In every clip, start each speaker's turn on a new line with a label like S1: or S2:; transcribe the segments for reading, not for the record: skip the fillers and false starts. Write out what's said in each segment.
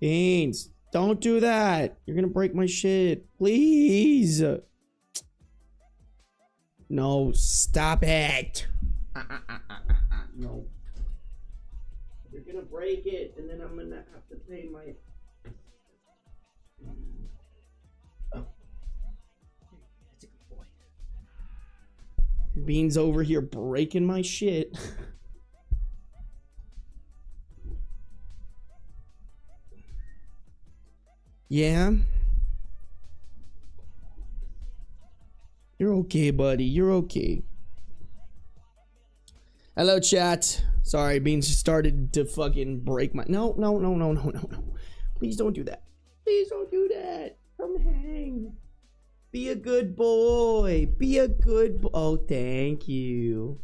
S1: Beans, don't do that. You're gonna break my shit. Please. No, stop it. No. You're gonna break it, and then I'm gonna have to pay my... Oh. That's a good boy. Beans over here breaking my shit. Yeah? You're okay, buddy. You're okay. Hello, chat. Sorry, Beans started to fucking break my... No. Please don't do that. Please don't do that. Come hang. Be a good boy. Be a good boy. Oh, thank you.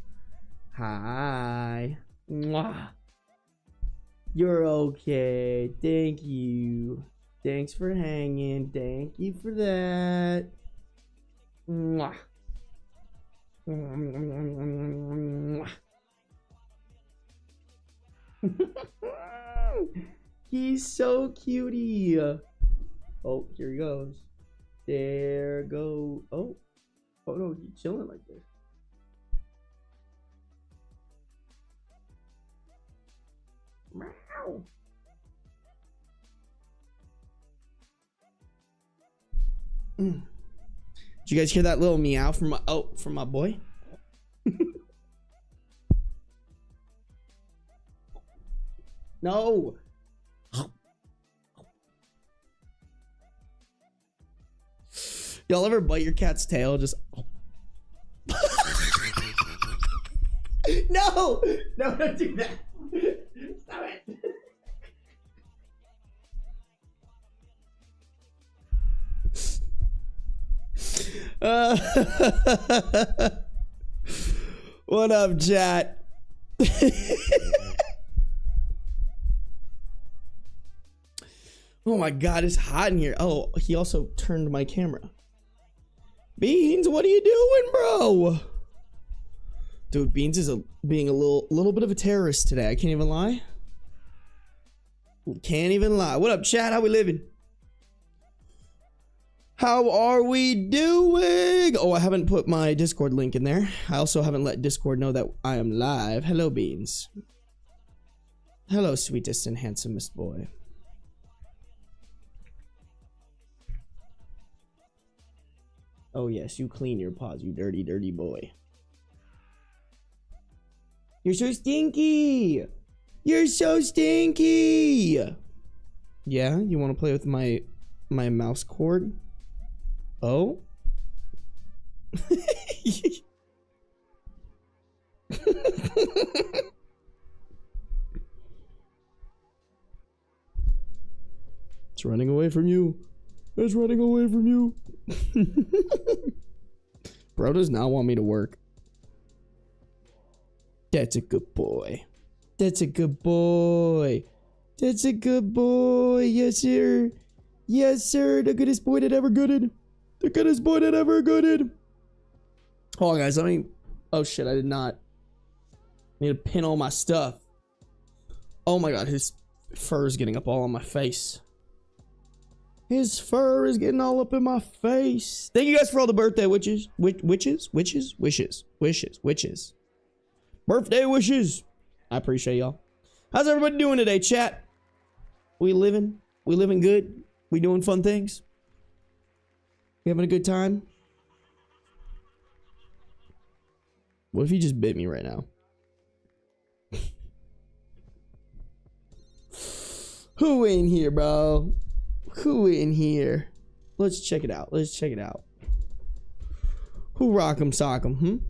S1: Hi. Mwah. You're okay. Thank you. Thanks for hanging. Thank you for that. Mwah. He's so cutie. Oh, here he goes. There go. Oh no, he's chilling like this. Meow. Did you guys hear that little meow from my boy? No. Y'all ever bite your cat's tail? Just no, don't do that. Stop it. What up, chat? Oh my god, it's hot in here. Oh, he also turned my camera. Beans, what are you doing, bro? Dude, Beans is being a little bit of a terrorist today. I can't even lie. Can't even lie. What up, chat? How we living? How are we doing? Oh, I haven't put my Discord link in there. I also haven't let Discord know that I am live. Hello, Beans. Hello, sweetest and handsomest boy. Oh, yes, you clean your paws, you dirty, dirty boy. You're so stinky. You're so stinky. Yeah, you want to play with my mouse cord? Oh? It's running away from you. It's running away from you. Bro does not want me to work. That's a good boy. That's a good boy. That's a good boy. Yes, sir. Yes, sir. The goodest boy that ever gooded. The goodest boy that ever gooded. Hold on, guys. Let me... Oh, shit. I did not... I need to pin all my stuff. Oh, my God. His fur is getting up all on my face. His fur is getting all up in my face. Thank you guys for all the birthday wishes. Wishes. Birthday wishes. I appreciate y'all. How's everybody doing today, chat? We living? We living good? We doing fun things? We having a good time? What if he just bit me right now? Who in here, bro? Who in here? Let's check it out. Let's check it out. Who rock'em sock'em,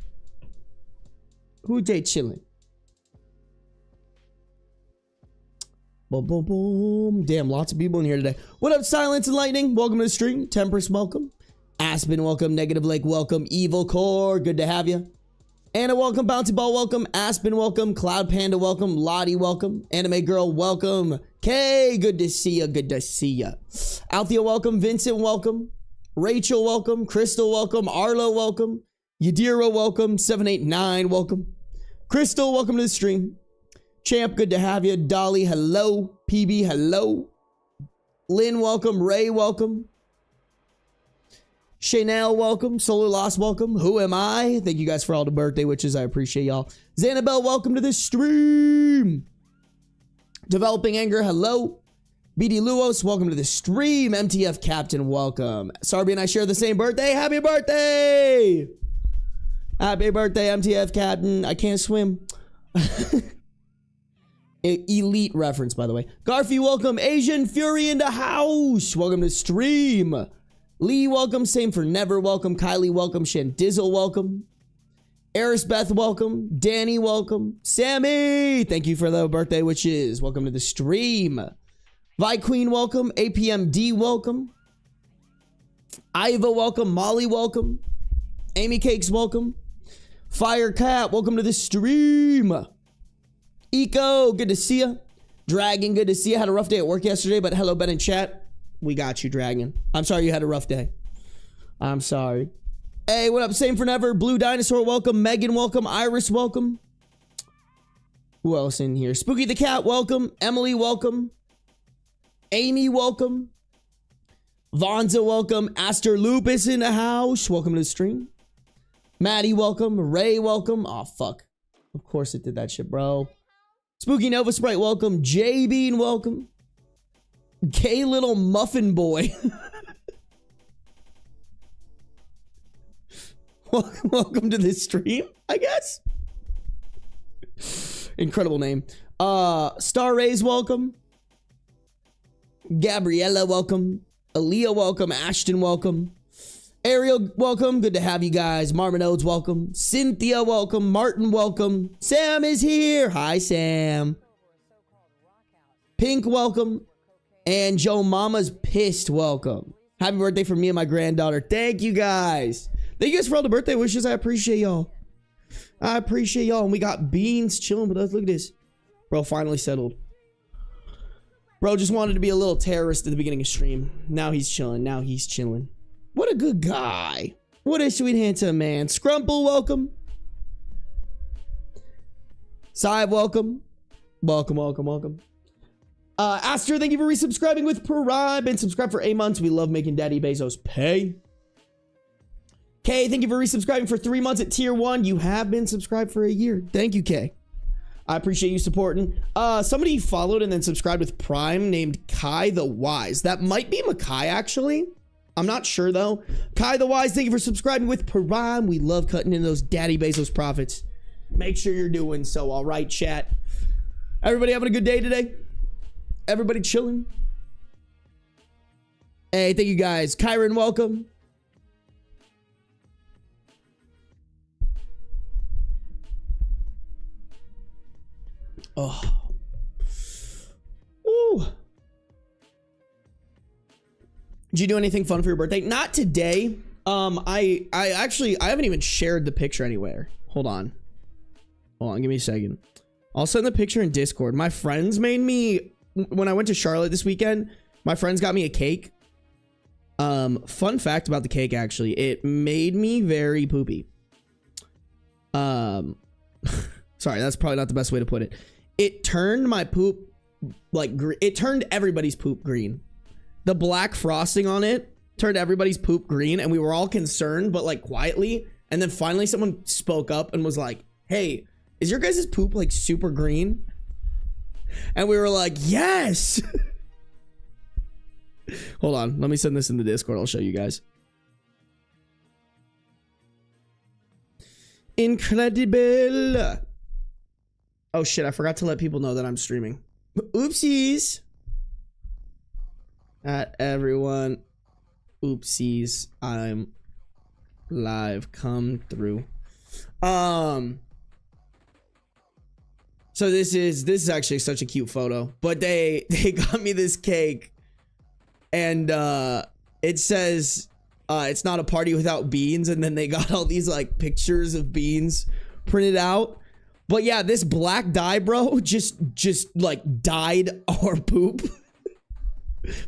S1: Who they chillin'? Boom, boom, boom. Damn, lots of people in here today. What up, Silence and Lightning? Welcome to the stream. Temperance, welcome. Aspen, welcome. Negative Lake, welcome. Evil Core, good to have you. Anna, welcome. Bouncy Ball, welcome. Aspen, welcome. Cloud Panda, welcome. Lottie, welcome. Anime Girl, welcome. Kay, good to see ya. Good to see ya. Althea, welcome. Vincent, welcome. Rachel, welcome. Crystal, welcome. Arlo, welcome. Yadira, welcome. 789, welcome. Crystal, welcome to the stream. Champ, good to have you. Dolly, hello. PB, hello. Lynn, welcome. Ray, welcome. Chanel, welcome. Solar Lost, welcome. Who am I? Thank you guys for all the birthday wishes. I appreciate y'all. Xanabelle, welcome to the stream. Developing Anger, hello. BD Luos, welcome to the stream. MTF Captain, welcome. Sarby and I share the same birthday. Happy birthday! Happy birthday, MTF Captain. I can't swim. Elite reference, by the way. Garfy, welcome. Asian Fury in the house. Welcome to the stream. Lee, welcome. Same for Never, welcome. Kylie, welcome. Shandizzle, welcome. Eris Beth, welcome. Danny, welcome. Sammy, thank you for the birthday wishes. Welcome to the stream. Vi Queen, welcome. APMD, welcome. Iva, welcome. Molly, welcome. Amy Cakes, welcome. Fire Cat, welcome to the stream. Eco, good to see ya. Dragon, good to see ya. Had a rough day at work yesterday, but hello, Ben in chat. We got you, Dragon. I'm sorry you had a rough day. I'm sorry. Hey, what up? Same for Never. Blue Dinosaur, welcome. Megan, welcome. Iris, welcome. Who else in here? Spooky the Cat, welcome. Emily, welcome. Amy, welcome. Vonza, welcome. Aster Lupus in the house. Welcome to the stream. Maddie, welcome. Ray, welcome. Oh, fuck. Of course it did that shit, bro. Spooky Nova Sprite, welcome. J Bean, welcome. Gay Little Muffin Boy. Welcome to this stream, I guess. Incredible name. Star Rays, welcome. Gabriella, welcome. Aaliyah, welcome. Ashton, welcome. Ariel, welcome. Good to have you guys. Marmonodes, welcome. Cynthia, welcome. Martin, welcome. Sam is here. Hi, Sam. Pink, welcome. And Joe Mama's Pissed, welcome. Happy birthday for me and my granddaughter. Thank you guys. Thank you guys for all the birthday wishes. I appreciate y'all. I appreciate y'all. And we got Beans chilling with us. Look at this. Bro finally settled. Bro just wanted to be a little terrorist at the beginning of stream. Now he's chilling. Now he's chilling. What a good guy. What a sweet, handsome man. Scrumple, welcome. Saib, welcome. Welcome, welcome, welcome. Aster, thank you for resubscribing with Prime. Been subscribed for 8 months. We love making Daddy Bezos pay. Kay, thank you for resubscribing for 3 months at tier 1. You have been subscribed for a year. Thank you, Kay. I appreciate you supporting. Somebody followed and then subscribed with Prime named Kai the Wise. That might be Makai, actually. I'm not sure, though. Kai the Wise, thank you for subscribing with Prime. We love cutting in those Daddy Bezos profits. Make sure you're doing so, all right, chat? Everybody having a good day today? Everybody chilling? Hey, thank you, guys. Kyron, welcome. Oh. Ooh. Did you do anything fun for your birthday? Not today. I haven't even shared the picture anywhere. Hold on, give me a second. I'll send the picture in Discord. My friends made me, when I went to Charlotte this weekend, my friends got me a cake. Fun fact about the cake, actually, it made me very poopy. Sorry, that's probably not the best way to put it. It turned my poop like it turned everybody's poop green. The black frosting on it turned everybody's poop green, and we were all concerned, but like quietly. And then finally someone spoke up and was like, hey, is your guys' poop like super green? And we were like, yes. Hold on, let me send this in the Discord. I'll show you guys. Incredible. Oh shit, I forgot to let people know that I'm streaming. Oopsies. At everyone. Oopsies. I'm live. Come through. So this is actually such a cute photo. But they got me this cake. And it says it's not a party without beans, and then they got all these like pictures of beans printed out. But yeah, this black dye, bro, just like dyed our poop.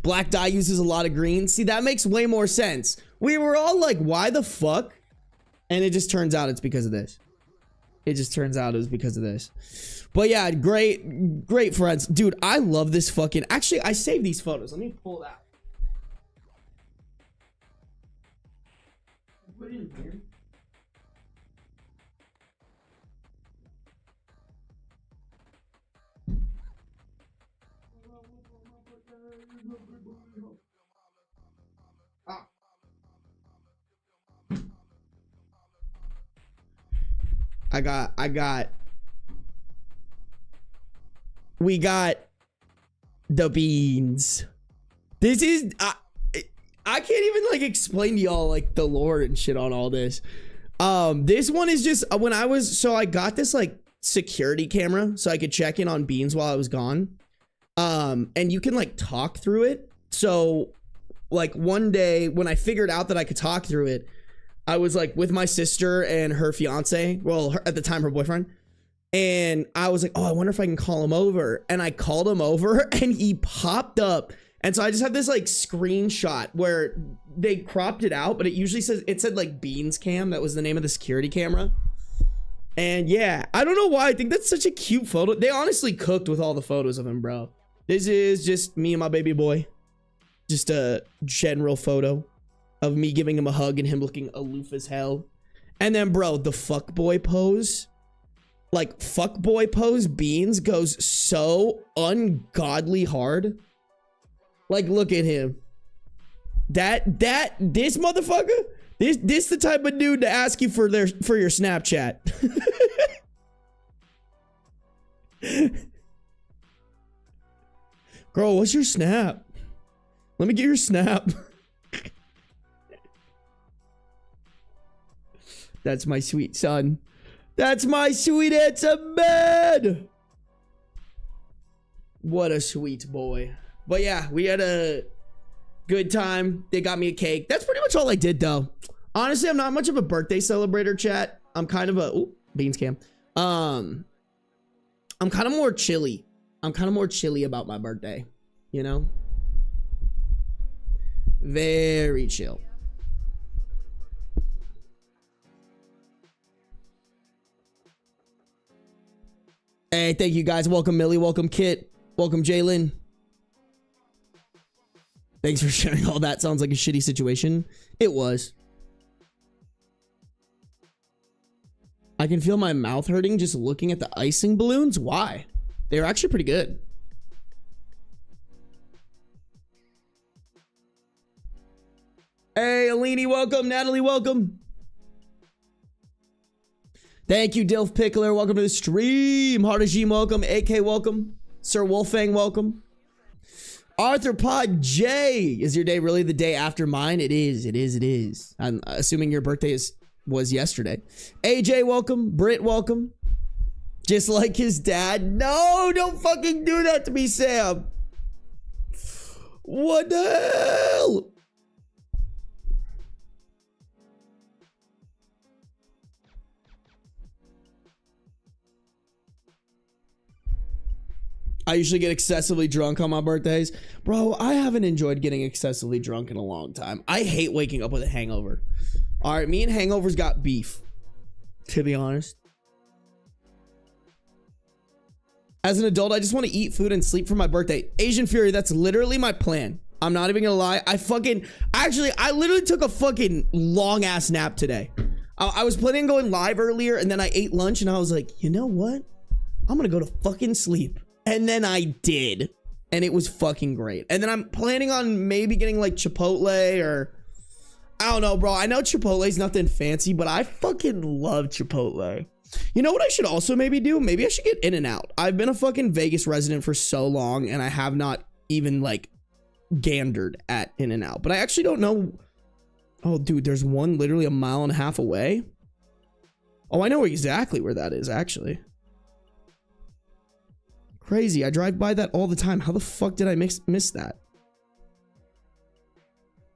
S1: Black dye uses a lot of green. See, that makes way more sense. We were all like, why the fuck? And it just turns out it's because of this. It just turns out it was because of this. But yeah, great friends. Dude, I love this fucking... Actually, I saved these photos. Let me pull that. Put it in here. We got the beans. This is I can't even like explain to y'all like the lore and shit on all this. This one is just when I got this like security camera so I could check in on beans while I was gone. And you can like talk through it. So like one day when I figured out that I could talk through it, I was like with my sister and her fiance, well, at the time, her boyfriend. And I was like, oh, I wonder if I can call him over. And I called him over and he popped up. And so I just have this like screenshot where they cropped it out, but it usually said like Beans Cam. That was the name of the security camera. And yeah, I don't know why. I think that's such a cute photo. They honestly cooked with all the photos of him, bro. This is just me and my baby boy. Just a general photo of me giving him a hug and him looking aloof as hell. And then, bro, the fuckboy pose. Like, fuckboy pose Beans goes so ungodly hard. Like, look at him. This motherfucker? This the type of dude to ask you for your Snapchat. Girl, what's your snap? Let me get your snap. That's my sweet son. That's my sweet handsome man. What a sweet boy. But yeah, we had a good time. They got me a cake. That's pretty much all I did though. Honestly, I'm not much of a birthday celebrator, chat. I'm kind of a Beans Cam. I'm kind of more chilly. I'm kind of more chilly about my birthday, you know? Very chill. Hey, thank you guys. Welcome, Millie. Welcome, Kit. Welcome, Jalen. Thanks for sharing all that. Sounds like a shitty situation. It was. I can feel my mouth hurting just looking at the icing balloons. Why? They were actually pretty good. Hey, Alini, welcome. Natalie, welcome. Thank you, Dilf Pickler. Welcome to the stream. Hardajim, welcome. AK, welcome. Sir Wolfang, welcome. Arthropod J. Is your day really the day after mine? It is. It is. It is. I'm assuming your birthday was yesterday. AJ, welcome. Britt, welcome. Just like his dad. No, don't fucking do that to me, Sam. What the hell? I usually get excessively drunk on my birthdays. Bro, I haven't enjoyed getting excessively drunk in a long time. I hate waking up with a hangover. All right, me and hangovers got beef, to be honest. As an adult, I just want to eat food and sleep for my birthday. Asian Fury, that's literally my plan. I'm not even gonna lie. I literally took a fucking long ass nap today. I was planning on going live earlier and then I ate lunch and I was like, you know what? I'm gonna go to fucking sleep. And then I did. And it was fucking great. And then I'm planning on maybe getting like Chipotle or... I don't know, bro. I know Chipotle's nothing fancy, but I fucking love Chipotle. You know what I should also maybe do? Maybe I should get In-N-Out. I've been a fucking Vegas resident for so long and I have not even like gandered at In-N-Out. But I actually don't know... Oh, dude, there's one literally a mile and a half away. Oh, I know exactly where that is, actually. Crazy. I drive by that all the time. How the fuck did I miss that?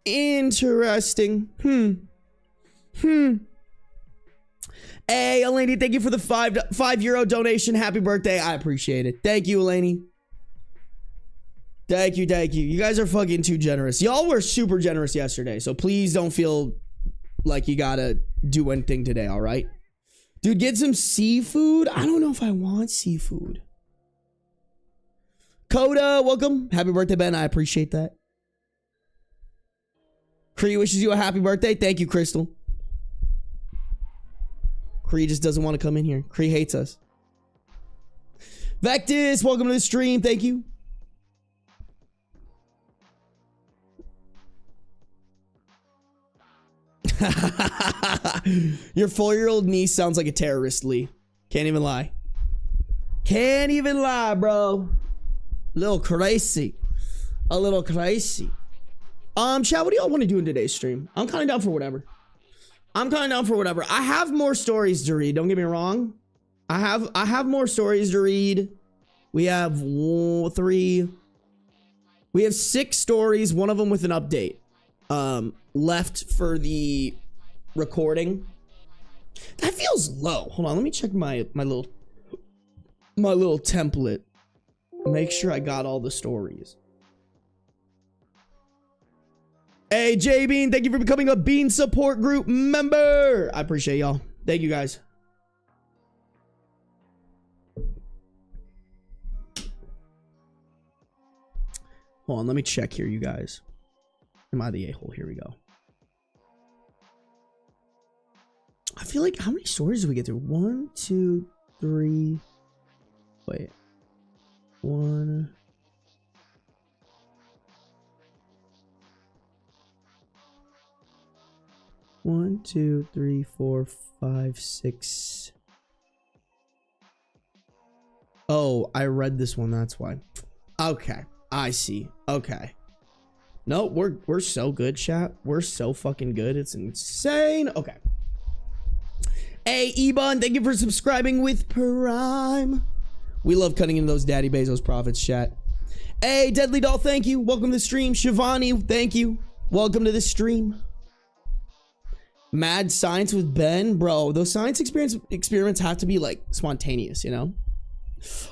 S1: Interesting. Hey, Eleni, thank you for the €5 donation. Happy birthday. I appreciate it. Thank you, Eleni. Thank you. Thank you. You guys are fucking too generous. Y'all were super generous yesterday, so please don't feel like you gotta do anything today, all right? Dude, get some seafood. I don't know if I want seafood. Coda, welcome. Happy birthday, Ben. I appreciate that. Cree wishes you a happy birthday. Thank you, Crystal. Cree just doesn't want to come in here. Cree hates us. Vectus, welcome to the stream. Thank you. Your 4-year-old niece sounds like a terrorist, Lee. Can't even lie. Can't even lie, bro. A little crazy. A little crazy. Chat, what do y'all want to do in today's stream? I'm kind of down for whatever. I have more stories to read. Don't get me wrong. I have more stories to read. We have 6 stories, one of them with an update. Left for the recording. That feels low. Hold on, let me check my little template. Make sure I got all the stories. Hey, J Bean, thank you for becoming a Bean support group member. I appreciate y'all. Thank you, guys. Hold on, let me check here, you guys. Am I the a-hole? Here we go. I feel like, how many stories did we get through? 1, 2, 3. Wait. 1. 1, 2, 3, 4, 5, 6. Oh, I read this one. That's why. Okay, I see. Okay. No, we're so good, chat. We're so fucking good. It's insane. Okay. Hey, Ebon, thank you for subscribing with Prime. We love cutting into those Daddy Bezos profits, chat. Hey, Deadly Doll, thank you. Welcome to the stream. Shivani, thank you. Welcome to the stream. Mad science with Ben, bro. Those science experiments have to be like spontaneous, you know?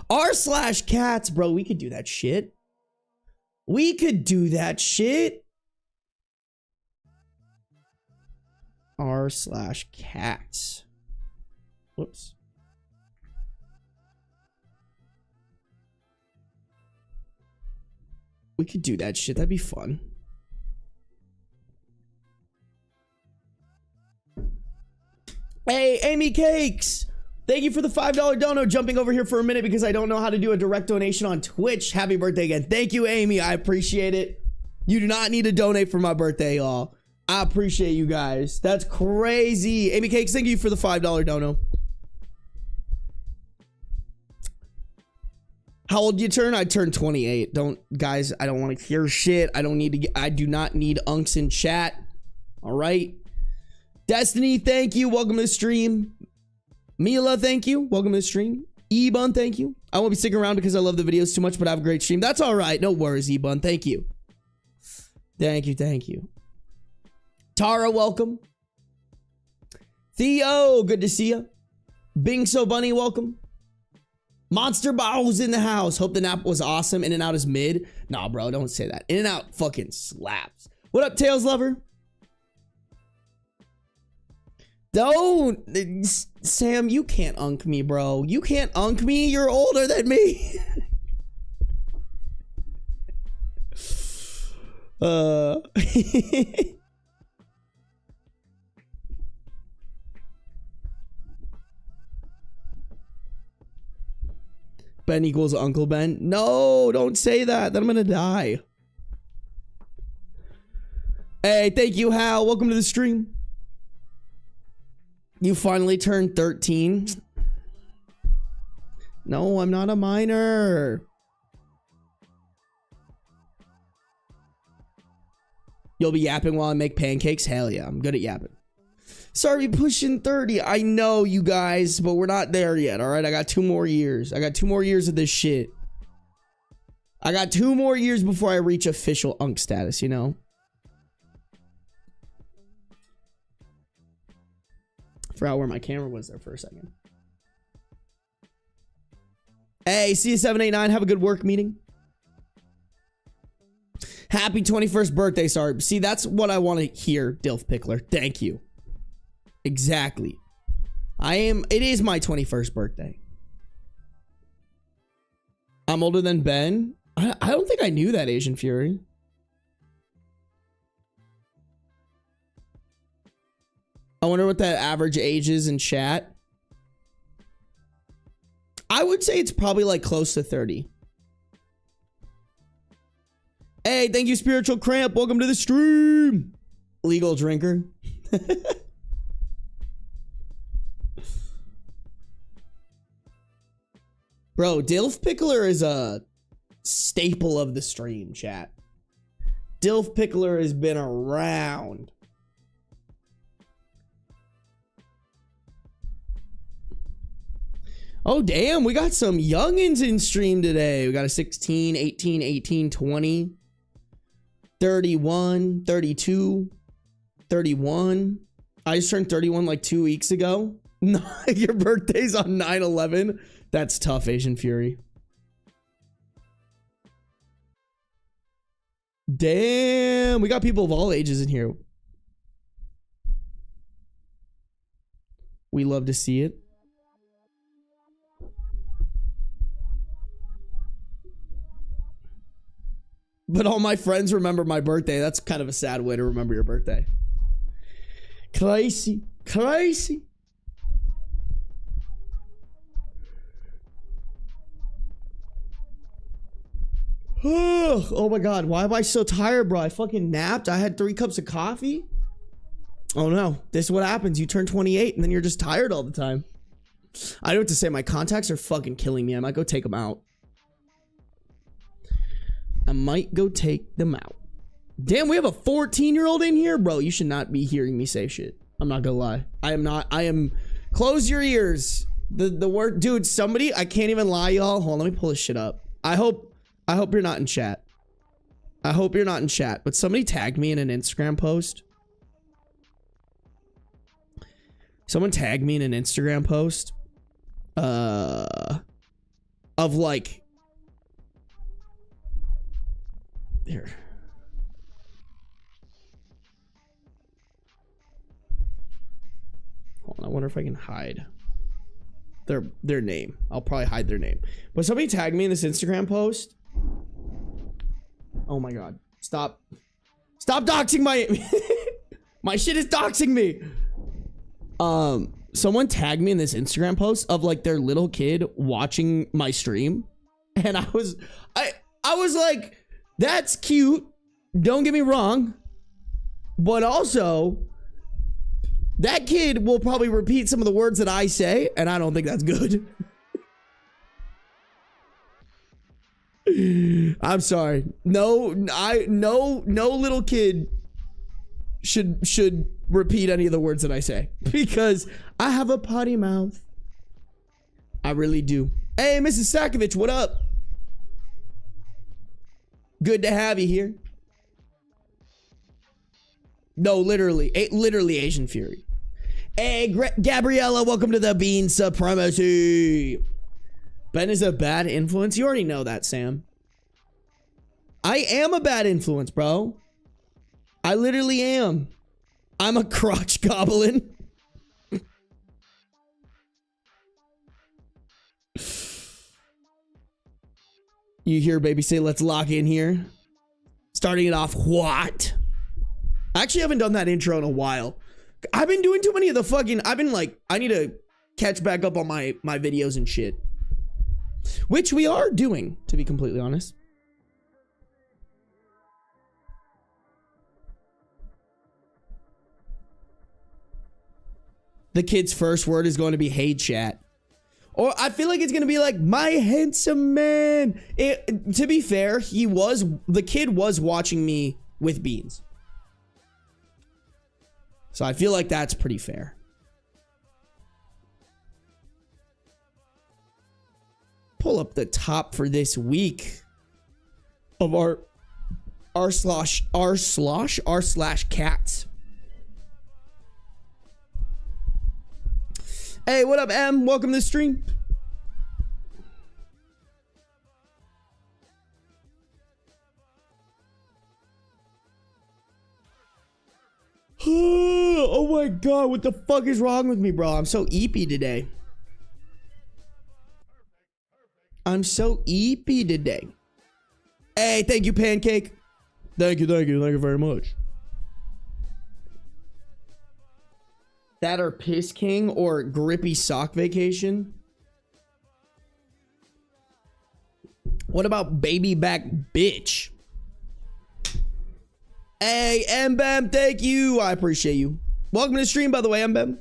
S1: r/cats, bro. We could do that shit. We could do that shit. r/cats. Whoops. We could do that shit. That'd be fun. Hey, Amy Cakes. Thank you for the $5 dono. Jumping over here for a minute because I don't know how to do a direct donation on Twitch. Happy birthday again. Thank you, Amy. I appreciate it. You do not need to donate for my birthday, y'all. I appreciate you guys. That's crazy. Amy Cakes, thank you for the $5 dono. How old do you turn? I turned 28. Guys, I don't want to hear shit. I do not need unks in chat. All right. Destiny, thank you. Welcome to the stream. Mila, thank you. Welcome to the stream. Ebun, thank you. I won't be sticking around because I love the videos too much, but I have a great stream. That's all right. No worries, Ebun. Thank you. Thank you. Thank you. Tara, welcome. Theo, good to see you. Bing So Bunny, welcome. Monster Bow's in the house. Hope the nap was awesome. In and Out is mid. Nah, bro, don't say that. In and Out fucking slaps. What up, Tails Lover? Don't. Sam, you can't unk me, bro. You can't unk me. You're older than me. Ben equals Uncle Ben. No, don't say that. Then I'm gonna die. Hey, thank you, Hal. Welcome to the stream. You finally turned 13. No, I'm not a minor. You'll be yapping while I make pancakes? Hell yeah, I'm good at yapping. Sorry, pushing 30. I know, you guys, but we're not there yet, all right? I got 2 more years. I got 2 more years of this shit. I got 2 more years before I reach official unk status, you know? Forgot where my camera was there for a second. Hey, CS789, have a good work meeting. Happy 21st birthday, Sarby. See, that's what I want to hear, Dilf Pickler. Thank you. Exactly. It is my 21st birthday. I'm older than Ben. I don't think I knew that, Asian Fury. I wonder what that average age is in chat. I would say it's probably like close to 30. Hey, thank you, Spiritual Cramp. Welcome to the stream. Legal drinker. Bro, Dilf Pickler is a staple of the stream, chat. Dilf Pickler has been around. Oh, damn. We got some youngins in stream today. We got a 16, 18, 18, 20, 31, 32, 31. I just turned 31 like 2 weeks ago. Your birthday's on 9/11. That's tough, Asian Fury. Damn. We got people of all ages in here. We love to see it. But all my friends remember my birthday. That's kind of a sad way to remember your birthday. Crazy. Crazy. Oh my God. Why am I so tired, bro? I fucking napped. I had 3 cups of coffee. Oh no. This is what happens. You turn 28 and then you're just tired all the time. I don't have to say, my contacts are fucking killing me. I might go take them out. I might go take them out. Damn, we have a 14-year-old in here? Bro, you should not be hearing me say shit. I'm not gonna lie. I am not. I am. Close your ears. The word. Dude, somebody. I can't even lie, y'all. Hold on, let me pull this shit up. I hope you're not in chat. I hope you're not in chat. But somebody tagged me in an Instagram post. Someone tagged me in an Instagram post. Of like. Here. Hold on, I wonder if I can hide their name. I'll probably hide their name. But somebody tagged me in this Instagram post. Oh my God. Stop doxing my my shit is doxing me. Someone tagged me in this Instagram post of like their little kid watching my stream. And I was like, that's cute. Don't get me wrong. But also, that kid will probably repeat some of the words that I say, and I don't think that's good. I'm sorry. No little kid should repeat any of the words that I say, because I have a potty mouth. I really do. Hey, Mrs. Sakovich, what up? Good to have you here. No, literally Asian Fury. Hey, Gabriella, welcome to the Bean Supremacy. Ben is a bad influence. You already know that, Sam. I am a bad influence, bro. I literally am. I'm a crotch goblin. You hear baby say, let's lock in here. Starting it off, what? I actually haven't done that intro in a while. I've been doing too many of the fucking, I've been like, I need to catch back up on my videos and shit. Which we are doing, to be completely honest. The kid's first word is going to be, hey, chat. Or I feel like it's going to be like, my handsome man. To be fair, the kid was watching me with Beans. So I feel like that's pretty fair. Pull up the top for this week of r slash cats. Hey, what up, M? Welcome to the stream. Oh my god, what the fuck is wrong with me, bro? I'm so eepy today. I'm so eepy today. Hey, thank you, Pancake. Thank you very much. That or Piss King or Grippy Sock Vacation. What about Baby Back Bitch? Hey, Mbem, thank you. I appreciate you. Welcome to the stream, by the way, Mbem.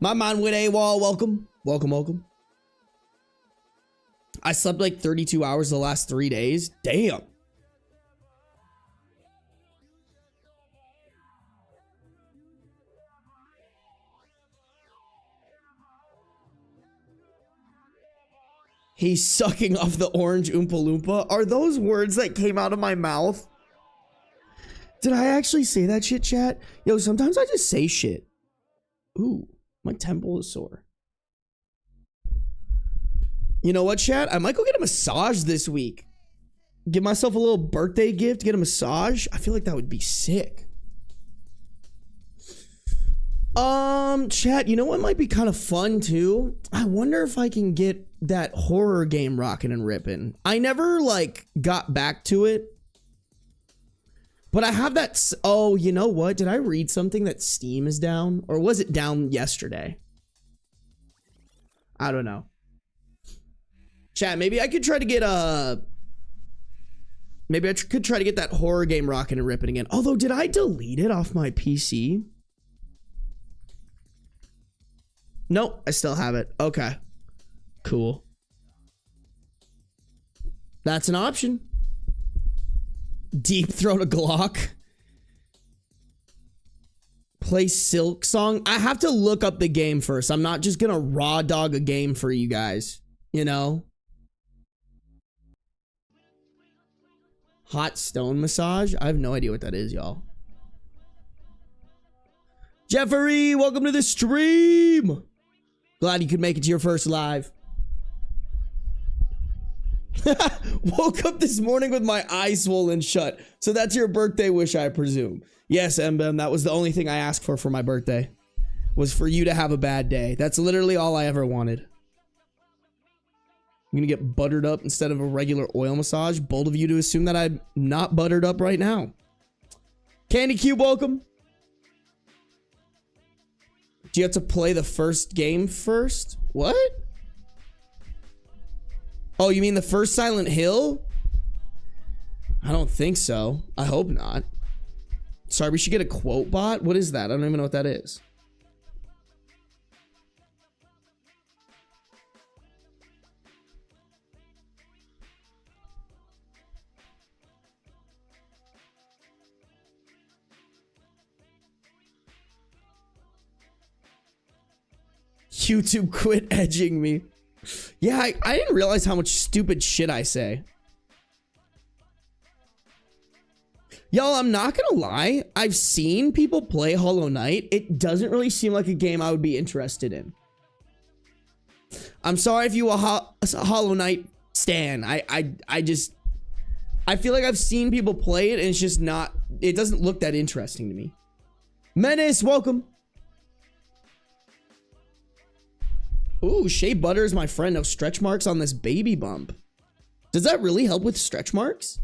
S1: My mind with AWOL, welcome. Welcome. I slept like 32 hours the last 3 days. Damn. He's sucking off the orange Oompa Loompa. Are those words that came out of my mouth? Did I actually say that shit, chat? Yo, sometimes I just say shit. Ooh, my temple is sore. You know what, chat? I might go get a massage this week. Give myself a little birthday gift, get a massage. I feel like that would be sick. Chat, you know what might be kind of fun too? I wonder if I can get that horror game rocking and ripping. I never like got back to it. But I have that. Oh, you know what? Did I read something that Steam is down? Or was it down yesterday? I don't know. Chat, maybe I could try to get maybe I could try to get that horror game rocking and ripping again. Although, did I delete it off my PC? Nope, I still have it. Okay. Cool. That's an option. Deep throat a Glock. Play Silk Song. I have to look up the game first. I'm not just gonna raw dog a game for you guys. You know? Hot stone massage? I have no idea what that is, y'all. Jeffrey, welcome to the stream. Glad you could make it to your first live. Woke up this morning with my eyes swollen shut. So that's your birthday wish, I presume. Yes, Mbem, that was the only thing I asked for my birthday. Was for you to have a bad day. That's literally all I ever wanted. I'm gonna get buttered up instead of a regular oil massage. Bold of you to assume that I'm not buttered up right now. Candy Cube, welcome. Do you have to play the first game first? What? Oh, you mean the first Silent Hill? I don't think so. I hope not. Sorry, we should get a quote bot. What is that? I don't even know what that is. YouTube quit edging me. Yeah, I didn't realize how much stupid shit I say. Y'all, I'm not gonna lie. I've seen people play Hollow Knight. It doesn't really seem like a game I would be interested in. I'm sorry if you a Hollow Knight stan. I feel like I've seen people play it and it's just not, it doesn't look that interesting to me. Menace, welcome. Ooh, shea butter is my friend. No stretch marks on this baby bump. Does that really help with stretch marks?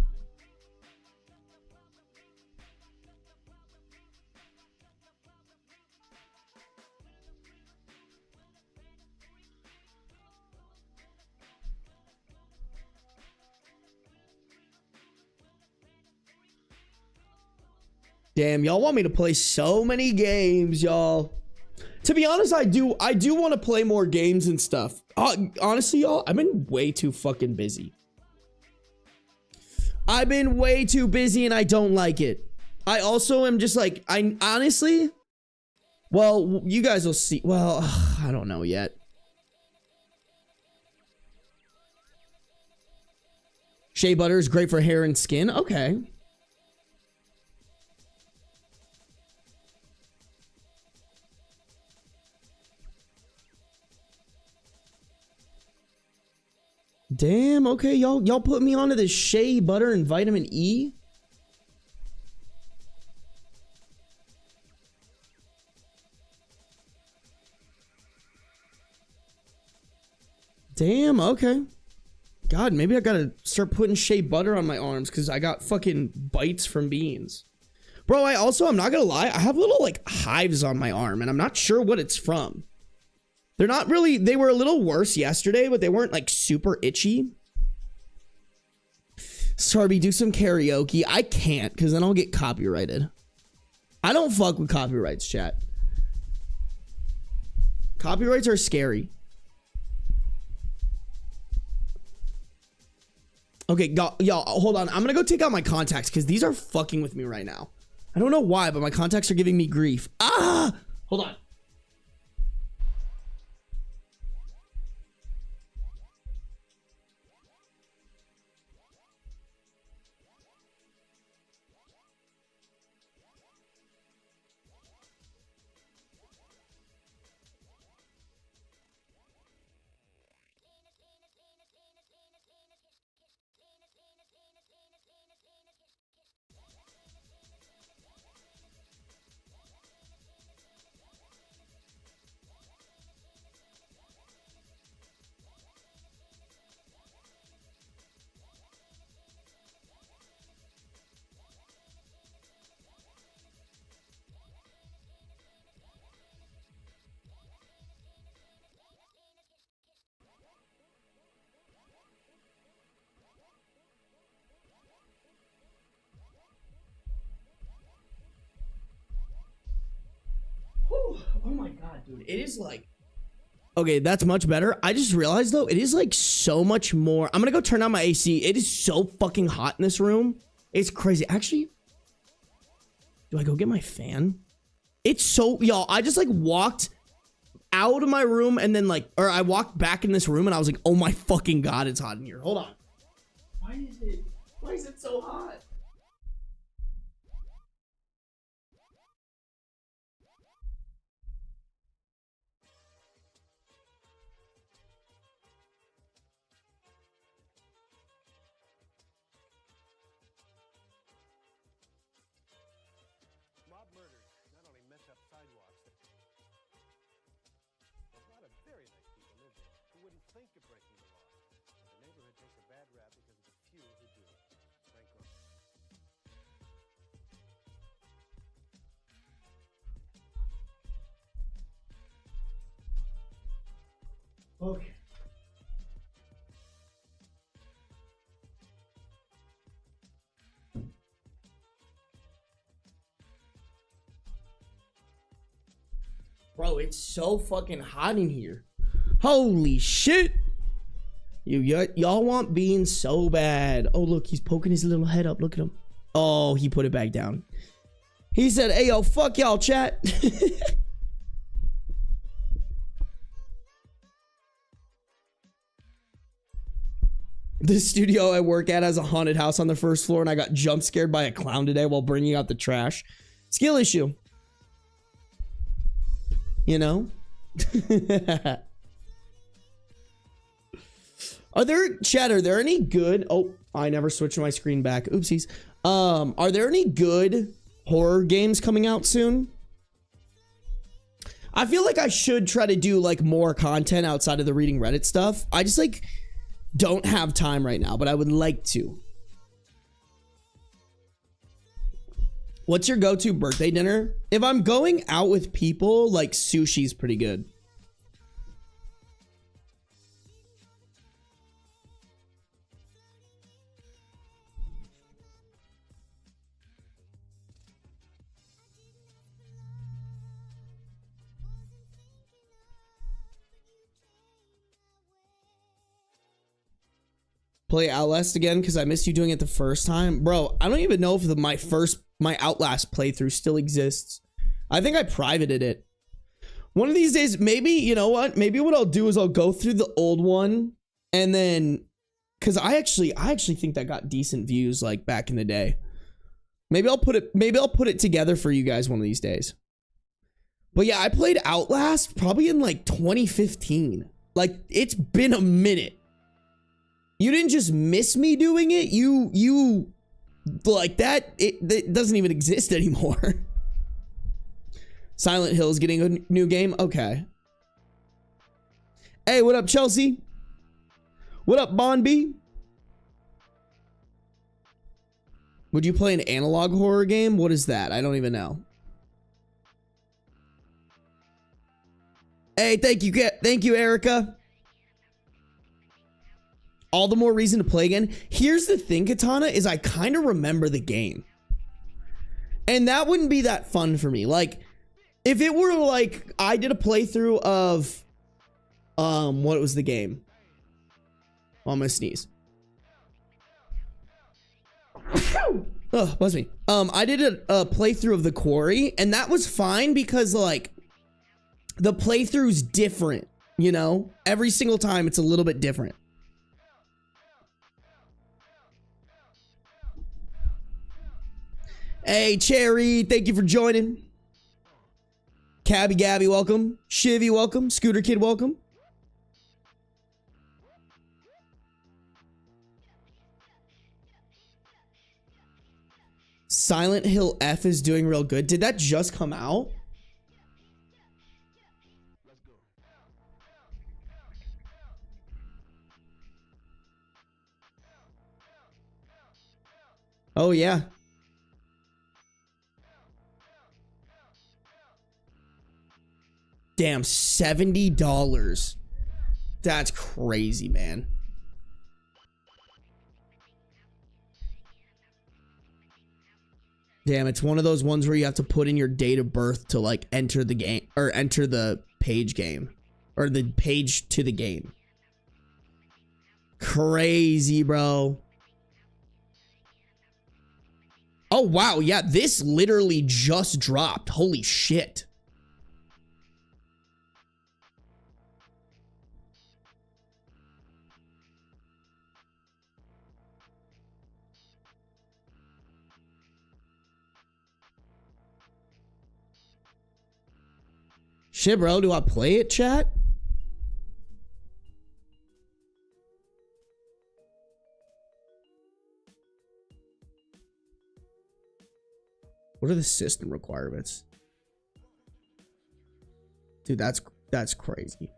S1: Damn, y'all want me to play so many games, y'all. To be honest, I do want to play more games and stuff. Honestly, y'all, I've been way too fucking busy. I've been way too busy and I don't like it. I also am just like, I honestly, well, you guys will see. Well, I don't know yet. Shea butter is great for hair and skin. Okay. Damn, okay, y'all put me onto this shea butter and vitamin E. Damn, okay. God, maybe I gotta start putting shea butter on my arms because I got fucking bites from beans. Bro, I'm not gonna lie, I have little like hives on my arm and I'm not sure what it's from. They're not really, they were a little worse yesterday, but they weren't like super itchy. Sarby, do some karaoke. I can't because then I'll get copyrighted. I don't fuck with copyrights, chat. Copyrights are scary. Okay, y'all, hold on. I'm gonna go take out my contacts because these are fucking with me right now. I don't know why, but my contacts are giving me grief. Ah! Hold on. Oh my god, dude. It is like... Okay, that's much better. I just realized, though, it is like so much more... I'm gonna go turn on my AC. It is so fucking hot in this room. It's crazy. Actually, do I go get my fan? It's so... Y'all, I just like walked out of my room and then like... Or I walked back in this room and I was like, oh my fucking god, it's hot in here. Hold on. Why is it so hot? Okay. Bro, it's so fucking hot in here. Holy shit. Y'all want beans so bad. Oh, look, he's poking his little head up. Look at him. Oh, he put it back down. He said, hey, yo, fuck y'all, chat. The studio I work at has a haunted house on the first floor, and I got jump scared by a clown today while bringing out the trash. Skill issue. You know? Are there any good... Oh, I never switched my screen back. Oopsies. Are there any good horror games coming out soon? I feel like I should try to do like more content outside of the reading Reddit stuff. I just like... don't have time right now, but I would like to. What's your go-to birthday dinner? If I'm going out with people, like sushi's pretty good. Play Outlast again because I missed you doing it the first time. Bro, I don't even know if my Outlast playthrough still exists. I think I privated it. One of these days, maybe, you know what? Maybe what I'll do is I'll go through the old one and then, because I actually think that got decent views like back in the day. Maybe I'll put it together for you guys one of these days. But yeah, I played Outlast probably in like 2015. Like, it's been a minute. You didn't just miss me doing it. You like that. It doesn't even exist anymore. Silent Hill's getting a new game. Okay. Hey, what up, Chelsea? What up, Bonby? Would you play an analog horror game? What is that? I don't even know. Hey, thank you, Erica. All the more reason to play again. Here's the thing, Katana, is I kind of remember the game. And that wouldn't be that fun for me. Like, if it were like, I did a playthrough of, what was the game? Oh, I'm gonna sneeze. Oh, buzz me. I did a playthrough of The Quarry, and that was fine because, like, the playthrough's different, you know? Every single time, it's a little bit different. Hey, Cherry, thank you for joining. Cabby Gabby, welcome. Shivy, welcome. Scooter Kid, welcome. Silent Hill F is doing real good. Did that just come out? Oh, yeah. Damn, $70. That's crazy, man. Damn, it's one of those ones where you have to put in your date of birth to, like, enter the game, or enter the page game, or the page to the game. Crazy, bro. Oh, wow. Yeah, this literally just dropped. Holy shit. Shit, bro. Do I play it, chat? What are the system requirements? Dude, that's crazy.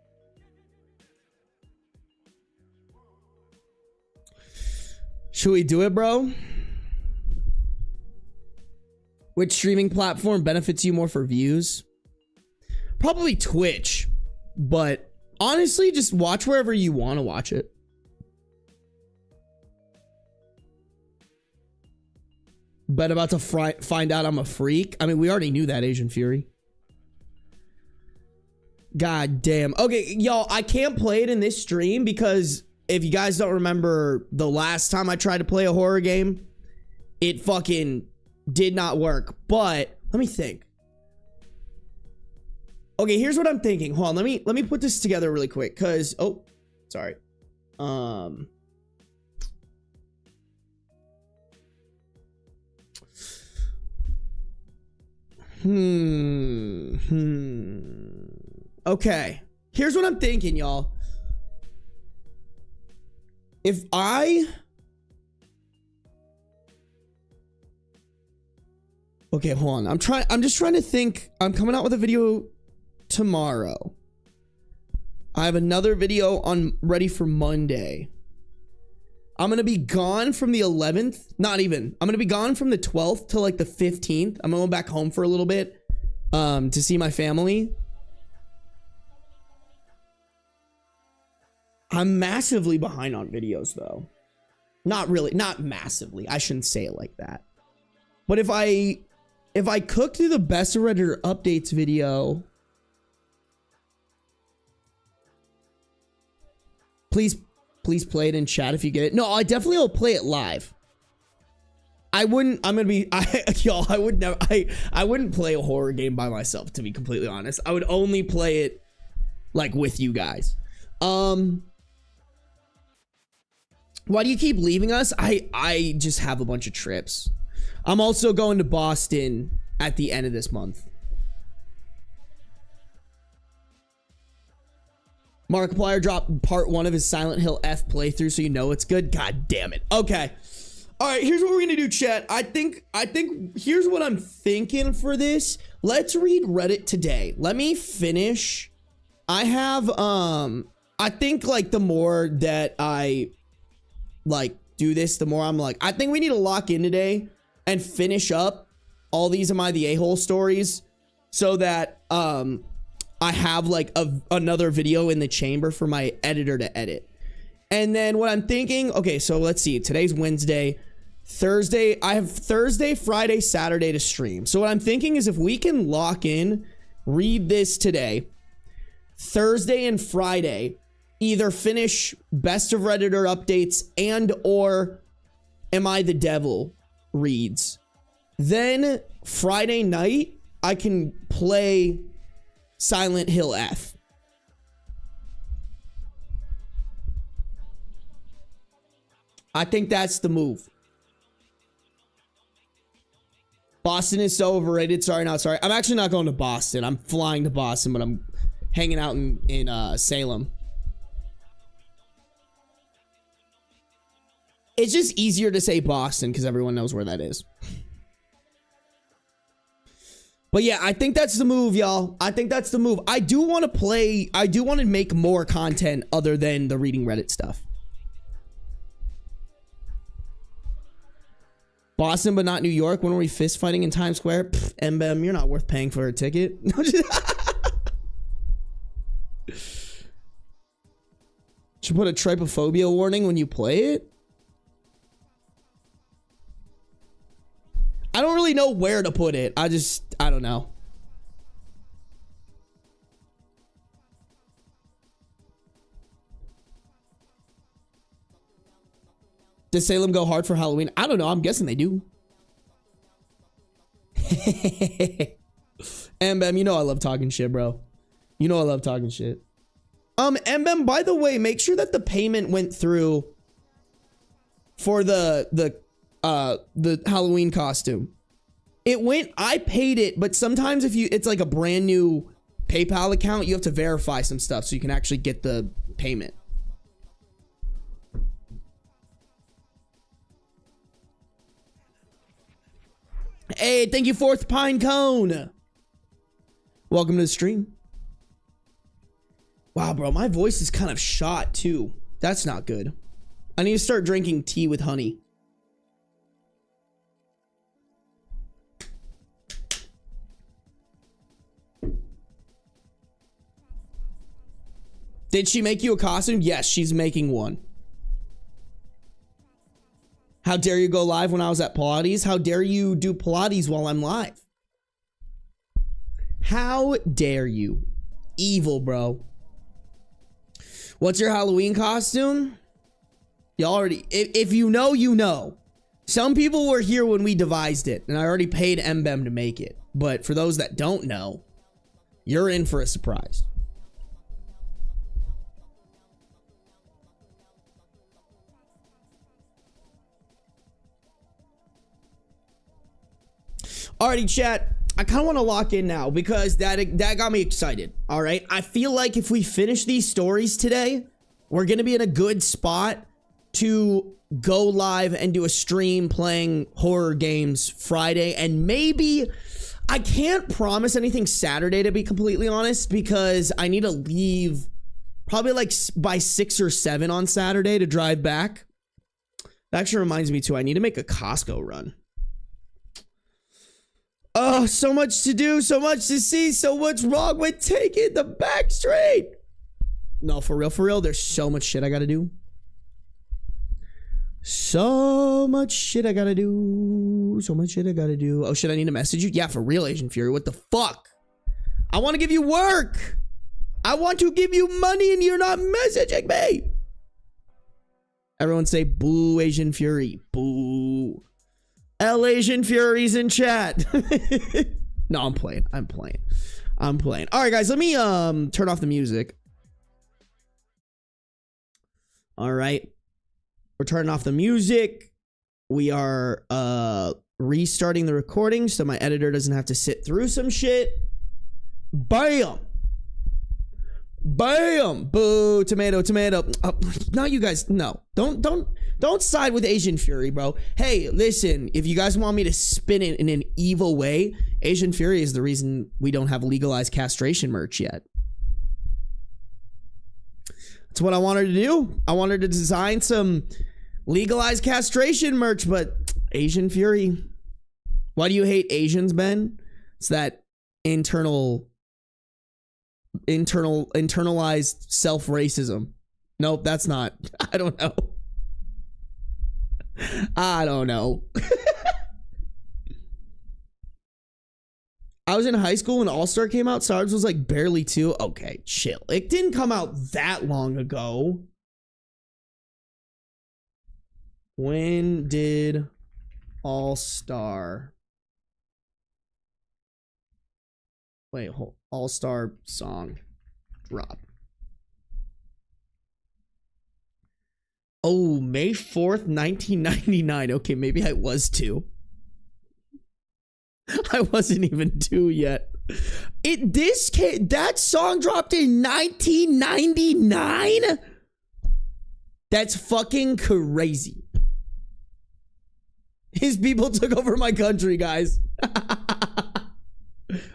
S1: Should we do it, bro? Which streaming platform benefits you more for views? Probably Twitch, but honestly, just watch wherever you want to watch it. But about to find out I'm a freak. I mean, we already knew that, Asian Fury. God damn. Okay, y'all, I can't play it in this stream because if you guys don't remember the last time I tried to play a horror game, it fucking did not work. But let me think. Okay, here's what I'm thinking. Hold on, let me put this together really quick, cause sorry. Okay, here's what I'm thinking, y'all. Okay, hold on. I'm just trying to think. I'm coming out with a video tomorrow. I have another video ready for Monday. I'm gonna be gone from the 11th. Not even. I'm gonna be gone from the 12th to like the 15th. I'm going back home for a little bit to see my family. I'm massively behind on videos though. Not really, not massively. I shouldn't say it like that. But if I cook through the best of Redditor updates video, please play it in chat if you get it. No, I definitely will play it live. I wouldn't, y'all, I would never, I wouldn't play a horror game by myself, to be completely honest. I would only play it like with you guys. Why do you keep leaving us? I just have a bunch of trips. I'm also going to Boston at the end of this month. Markiplier dropped part 1 of his Silent Hill F playthrough, so you know it's good. God damn it. Okay. All right, here's what we're gonna do, chat. I think here's what I'm thinking for this. Let's read Reddit today. Let me finish. I have I think like the more that I like do this, the more I'm like, I think we need to lock in today and finish up all these Am I the A-hole stories so that I have like another video in the chamber for my editor to edit. And then what I'm thinking, okay, so let's see, today's Wednesday. Thursday, I have Thursday, Friday, Saturday to stream. So what I'm thinking is if we can lock in, read this today, Thursday and Friday, either finish Best of Redditor updates and or Am I the Devil reads. Then Friday night, I can play Silent Hill F. I think that's the move. Boston is so overrated. Sorry, not sorry. I'm actually not going to Boston. I'm flying to Boston, but I'm hanging out in Salem. It's just easier to say Boston because everyone knows where that is. But yeah, I think that's the move, y'all. I think that's the move. I do want to play. I do want to make more content other than the reading Reddit stuff. Boston, but not New York. When were we fist fighting in Times Square? Pfft, MBM, you're not worth paying for a ticket. Should put a trypophobia warning when you play it. I don't really know where to put it. I don't know. Does Salem go hard for Halloween? I don't know. I'm guessing they do. MBM, you know I love talking shit, bro. You know I love talking shit. MBM, by the way, make sure that the payment went through for the Halloween costume. It went, I paid it, but sometimes if it's like a brand new PayPal account, you have to verify some stuff so you can actually get the payment. Hey, thank you, Fourth Pine Cone. Welcome to the stream. Wow, bro, my voice is kind of shot too. That's not good. I need to start drinking tea with honey. Did she make you a costume? Yes, she's making one. How dare you go live when I was at Pilates? How dare you do Pilates while I'm live? How dare you? Evil, bro. What's your Halloween costume? You already, if you know, you know. Some people were here when we devised it, and I already paid MBM to make it. But for those that don't know, you're in for a surprise. Alrighty, chat. I kind of want to lock in now because that got me excited. All right. I feel like if we finish these stories today, we're going to be in a good spot to go live and do a stream playing horror games Friday. And maybe I can't promise anything Saturday, to be completely honest, because I need to leave probably like by 6 or 7 on Saturday to drive back. That actually reminds me too, I need to make a Costco run. Oh, so much to do, so much to see, so what's wrong with taking the back straight? No, for real, there's so much shit I gotta do. So much shit I gotta do. So much shit I gotta do. Oh, shit, I need to message you? Yeah, for real, Asian Fury, what the fuck? I want to give you work. I want to give you money and you're not messaging me. Everyone say boo, Asian Fury, boo. Asian Fury's in chat. No, I'm playing. All right, guys, let me turn off the music. All right, we're turning off the music. We are restarting the recording so my editor doesn't have to sit through some shit. Bam. Bam. Boo. Tomato. No, you guys, no. Don't side with Asian Fury, bro. Hey, listen, if you guys want me to spin it in an evil way, Asian Fury is the reason we don't have legalized castration merch yet. That's what I wanted to do. I wanted to design some legalized castration merch, but Asian Fury. Why do you hate Asians, Ben? It's that internalized self-racism. Nope, that's not. I don't know. I don't know. I was in high school when All-Star came out. Sarby was like barely 2. Okay, chill. It didn't come out that long ago. When did All-Star... Wait, All-Star song drop? Oh, May 4th, 1999. Okay, maybe I was 2. I wasn't even 2 yet. That song dropped in 1999? That's fucking crazy. His people took over my country, guys.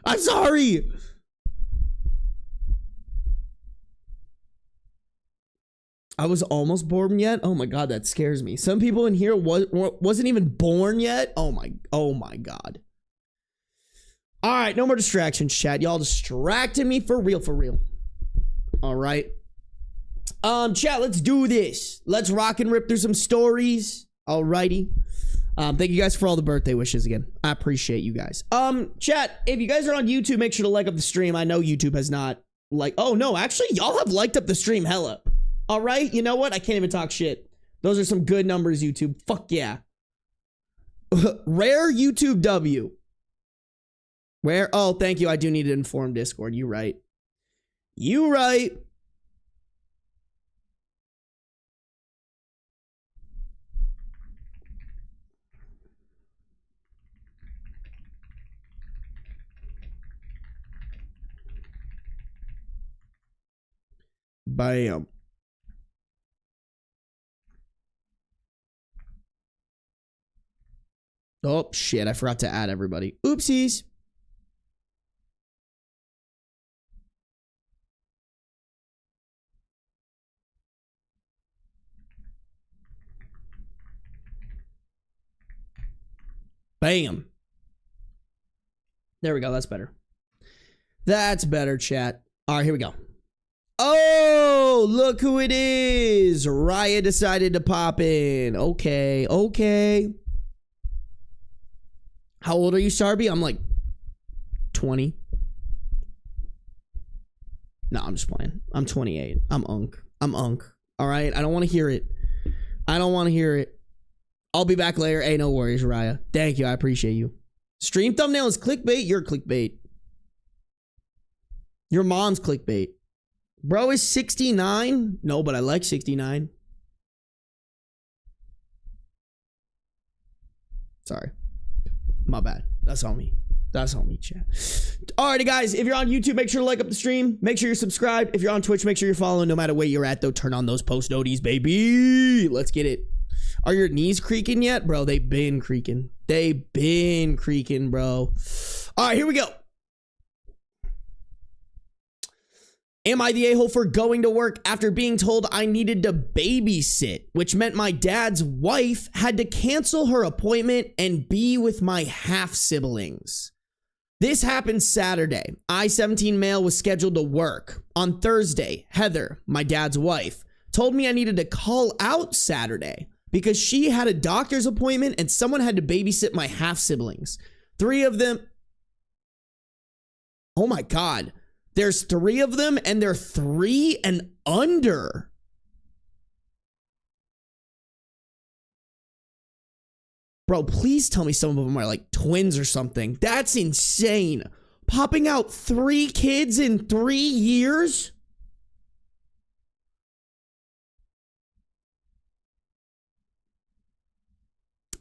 S1: I'm sorry. I was almost born yet. Oh my god, that scares me. Some people in here wasn't even born yet. Oh my god. All right, no more distractions, chat. Y'all distracted me for real. All right. Chat, let's do this. Let's rock and rip through some stories. All righty. Thank you guys for all the birthday wishes again. I appreciate you guys. Chat, if you guys are on YouTube, make sure to like up the stream. I know YouTube has not oh no, actually y'all have liked up the stream hella. All right, you know what? I can't even talk shit. Those are some good numbers, YouTube. Fuck yeah. Rare YouTube W. Where? Oh, thank you. I do need to inform Discord. You right. You right. Bam. Oh, shit. I forgot to add everybody. Oopsies. Bam. There we go. That's better. That's better, chat. All right, here we go. Oh, look who it is. Raya decided to pop in. Okay. How old are you, Sarby? I'm like 20. No, I'm just playing. I'm 28. I'm unk. All right. I don't want to hear it. I'll be back later. Hey, no worries, Raya. Thank you. I appreciate you. Stream thumbnail is clickbait. You're clickbait. Your mom's clickbait. Bro is 69. No, but I like 69. Sorry. My bad. That's on me. Chat. Alrighty, guys. If you're on YouTube, make sure to like up the stream. Make sure you're subscribed. If you're on Twitch, make sure you're following. No matter where you're at, though, turn on those post noties, baby. Let's get it. Are your knees creaking yet? Bro, they've been creaking. Bro. All right, here we go. Am I the a-hole for going to work after being told I needed to babysit, which meant my dad's wife had to cancel her appointment and be with my half-siblings? This happened Saturday. I-17 male was scheduled to work. On Thursday, Heather, my dad's wife, told me I needed to call out Saturday because she had a doctor's appointment and someone had to babysit my half-siblings. 3 of them... Oh my God. There's 3 of them and they're 3 and under. Bro, please tell me some of them are like twins or something. That's insane. Popping out 3 kids in 3 years?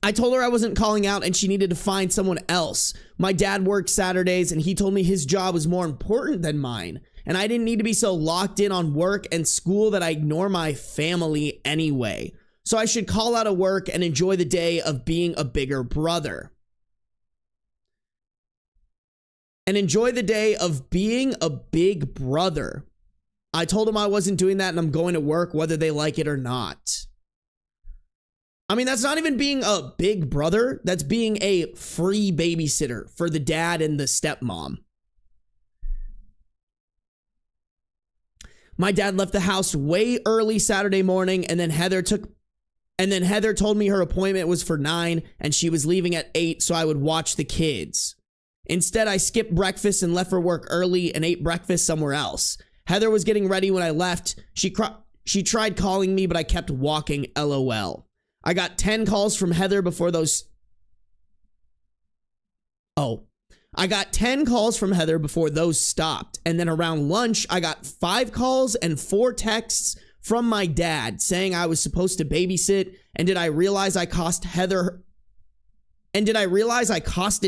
S1: I told her I wasn't calling out and she needed to find someone else. My dad works Saturdays and he told me his job was more important than mine. And I didn't need to be so locked in on work and school that I ignore my family anyway. So I should call out of work and enjoy the day of being a bigger brother. And enjoy the day of being a big brother. I told them I wasn't doing that and I'm going to work whether they like it or not. I mean, that's not even being a big brother. That's being a free babysitter for the dad and the stepmom. My dad left the house way early Saturday morning, and then Heather told me her appointment was for 9 and she was leaving at 8 so I would watch the kids. Instead, I skipped breakfast and left for work early and ate breakfast somewhere else. Heather was getting ready when I left. She tried calling me, but I kept walking, LOL. I got 10 calls from Heather before those... I got 10 calls from Heather before those stopped. And then around lunch, I got 5 calls and 4 texts from my dad saying I was supposed to babysit. And did I realize I costed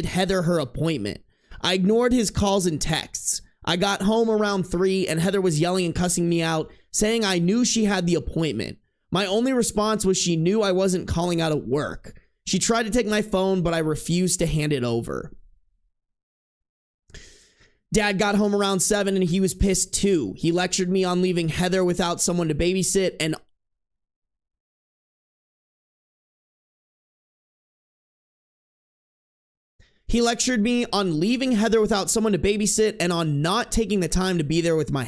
S1: Heather her appointment? I ignored his calls and texts. I got home around 3 and Heather was yelling and cussing me out, saying I knew she had the appointment. My only response was she knew I wasn't calling out of work. She tried to take my phone, but I refused to hand it over. Dad got home around 7 and he was pissed too. He lectured me on leaving Heather without someone to babysit and on not taking the time to be there with my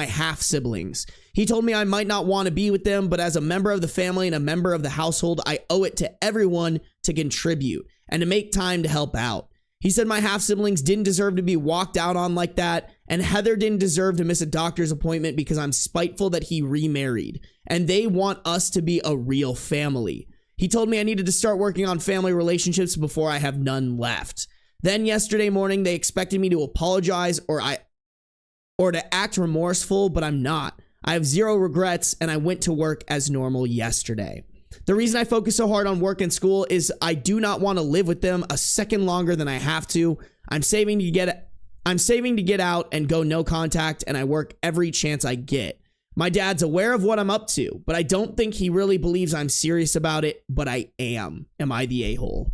S1: half siblings. He told me I might not want to be with them, but as a member of the family and a member of the household, I owe it to everyone to contribute and to make time to help out. He said my half siblings didn't deserve to be walked out on like that, and Heather didn't deserve to miss a doctor's appointment because I'm spiteful that he remarried, and they want us to be a real family. He told me I needed to start working on family relationships before I have none left. Then yesterday morning, they expected me to apologize or to act remorseful, but I'm not. I have 0 regrets, and I went to work as normal yesterday. The reason I focus so hard on work and school is I do not want to live with them a second longer than I have to. I'm saving to get out and go no contact, and I work every chance I get. My dad's aware of what I'm up to, but I don't think he really believes I'm serious about it, but I am. Am I the a-hole?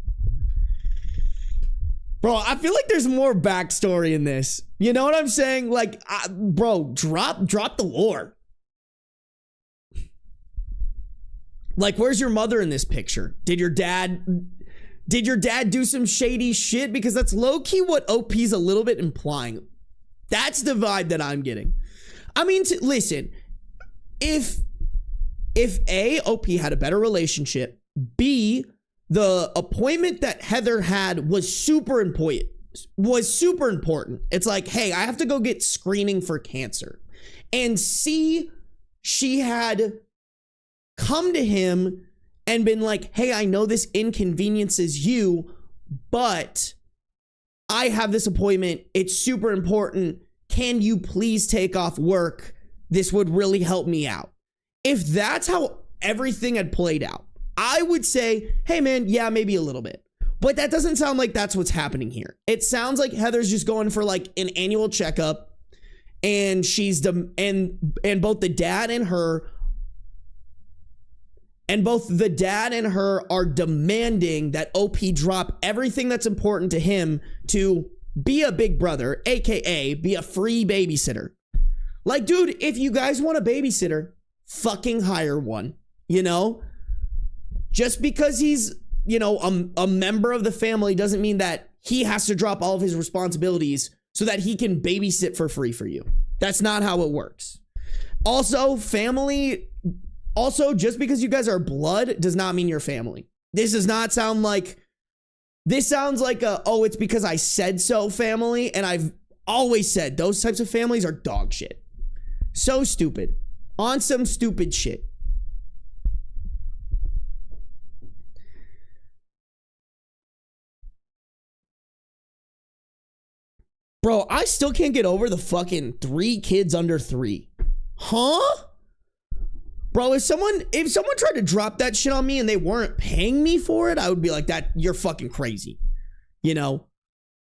S1: Bro, I feel like there's more backstory in this. You know what I'm saying? Like, bro, drop the lore. Like, where's your mother in this picture? Did your dad do some shady shit? Because that's low-key what OP's a little bit implying. That's the vibe that I'm getting. I mean, listen, if A, OP had a better relationship, B, the appointment that Heather had was super important. It's like, hey, I have to go get screening for cancer. And C, she had come to him and been like, hey, I know this inconveniences you, but I have this appointment. It's super important. Can you please take off work? This would really help me out. If that's how everything had played out, I would say, hey man, yeah, maybe a little bit. But that doesn't sound like that's what's happening here. It sounds like Heather's just going for like an annual checkup, and and both the dad and her are demanding that OP drop everything that's important to him to be a big brother, aka be a free babysitter. Like, dude, if you guys want a babysitter, fucking hire one, you know? Just because he's, you know, a member of the family doesn't mean that he has to drop all of his responsibilities so that he can babysit for free for you. That's not how it works. Also, just because you guys are blood does not mean you're family. This does not sound like, this sounds like it's because I said so family, and I've always said those types of families are dog shit. So stupid. On some stupid shit. Bro, I still can't get over the fucking 3 kids under 3. Huh? Bro, if someone tried to drop that shit on me and they weren't paying me for it, I would be like, that you're fucking crazy. You know?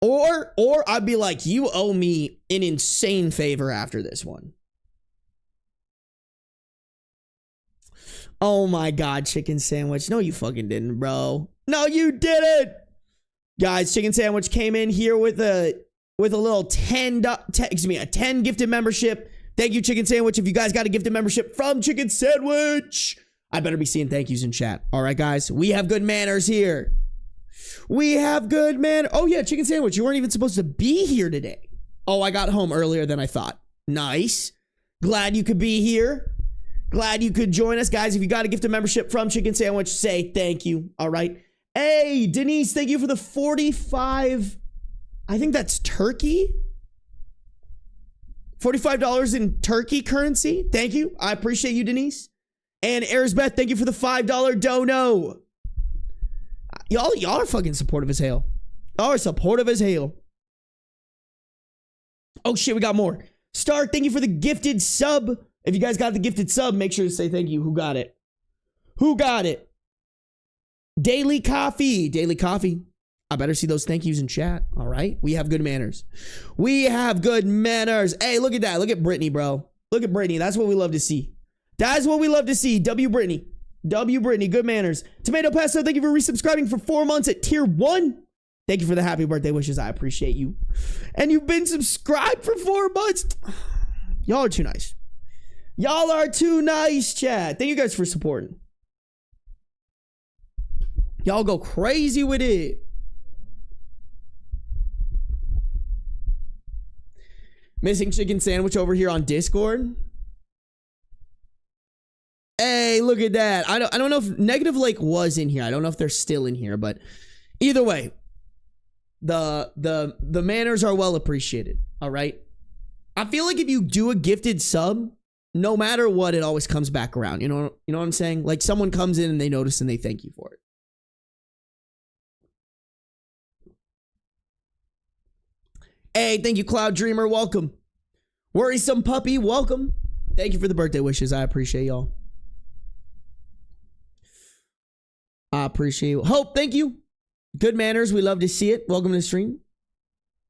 S1: Or I'd be like, you owe me an insane favor after this one. Oh my God, chicken sandwich. No, you fucking didn't, bro. No, you didn't. Guys, chicken sandwich came in here with a little a 10 gifted membership. Thank you, Chicken Sandwich. If you guys got a gifted membership from Chicken Sandwich, I better be seeing thank yous in chat. All right, guys, we have good manners here. We have good manners. Oh, yeah, Chicken Sandwich, you weren't even supposed to be here today. Oh, I got home earlier than I thought. Nice. Glad you could be here. Glad you could join us. Guys, if you got a gifted membership from Chicken Sandwich, say thank you. All right. Hey, Denise, thank you for the 45. I think that's turkey. $45 in turkey currency. Thank you. I appreciate you, Denise. And Arisbeth, thank you for the $5 dono. Y'all are fucking supportive as hell. Y'all are supportive as hell. Oh shit, we got more. Stark, thank you for the gifted sub. If you guys got the gifted sub, make sure to say thank you. Who got it? Who got it? Daily Coffee. Daily Coffee. I better see those thank yous in chat. All right. We have good manners. We have good manners. Hey, look at that. Look at Brittany, bro. Look at Brittany. That's what we love to see. That's what we love to see. W Brittany. W Brittany. Good manners. Tomato Pesto, thank you for resubscribing for 4 months at tier 1. Thank you for the happy birthday wishes. I appreciate you. And you've been subscribed for 4 months. Y'all are too nice. Y'all are too nice, chat. Thank you guys for supporting. Y'all go crazy with it. Missing Chicken Sandwich over here on Discord. Hey, look at that. I don't know if Negative Lake was in here. I don't know if they're still in here, but either way, the manners are well appreciated. All right. I feel like if you do a gifted sub, no matter what, it always comes back around. You know what I'm saying? Like someone comes in and they notice and they thank you for it. Hey, thank you, Cloud Dreamer. Welcome. Worrisome Puppy. Welcome. Thank you for the birthday wishes. I appreciate y'all. I appreciate you. Hope, thank you. Good manners. We love to see it. Welcome to the stream.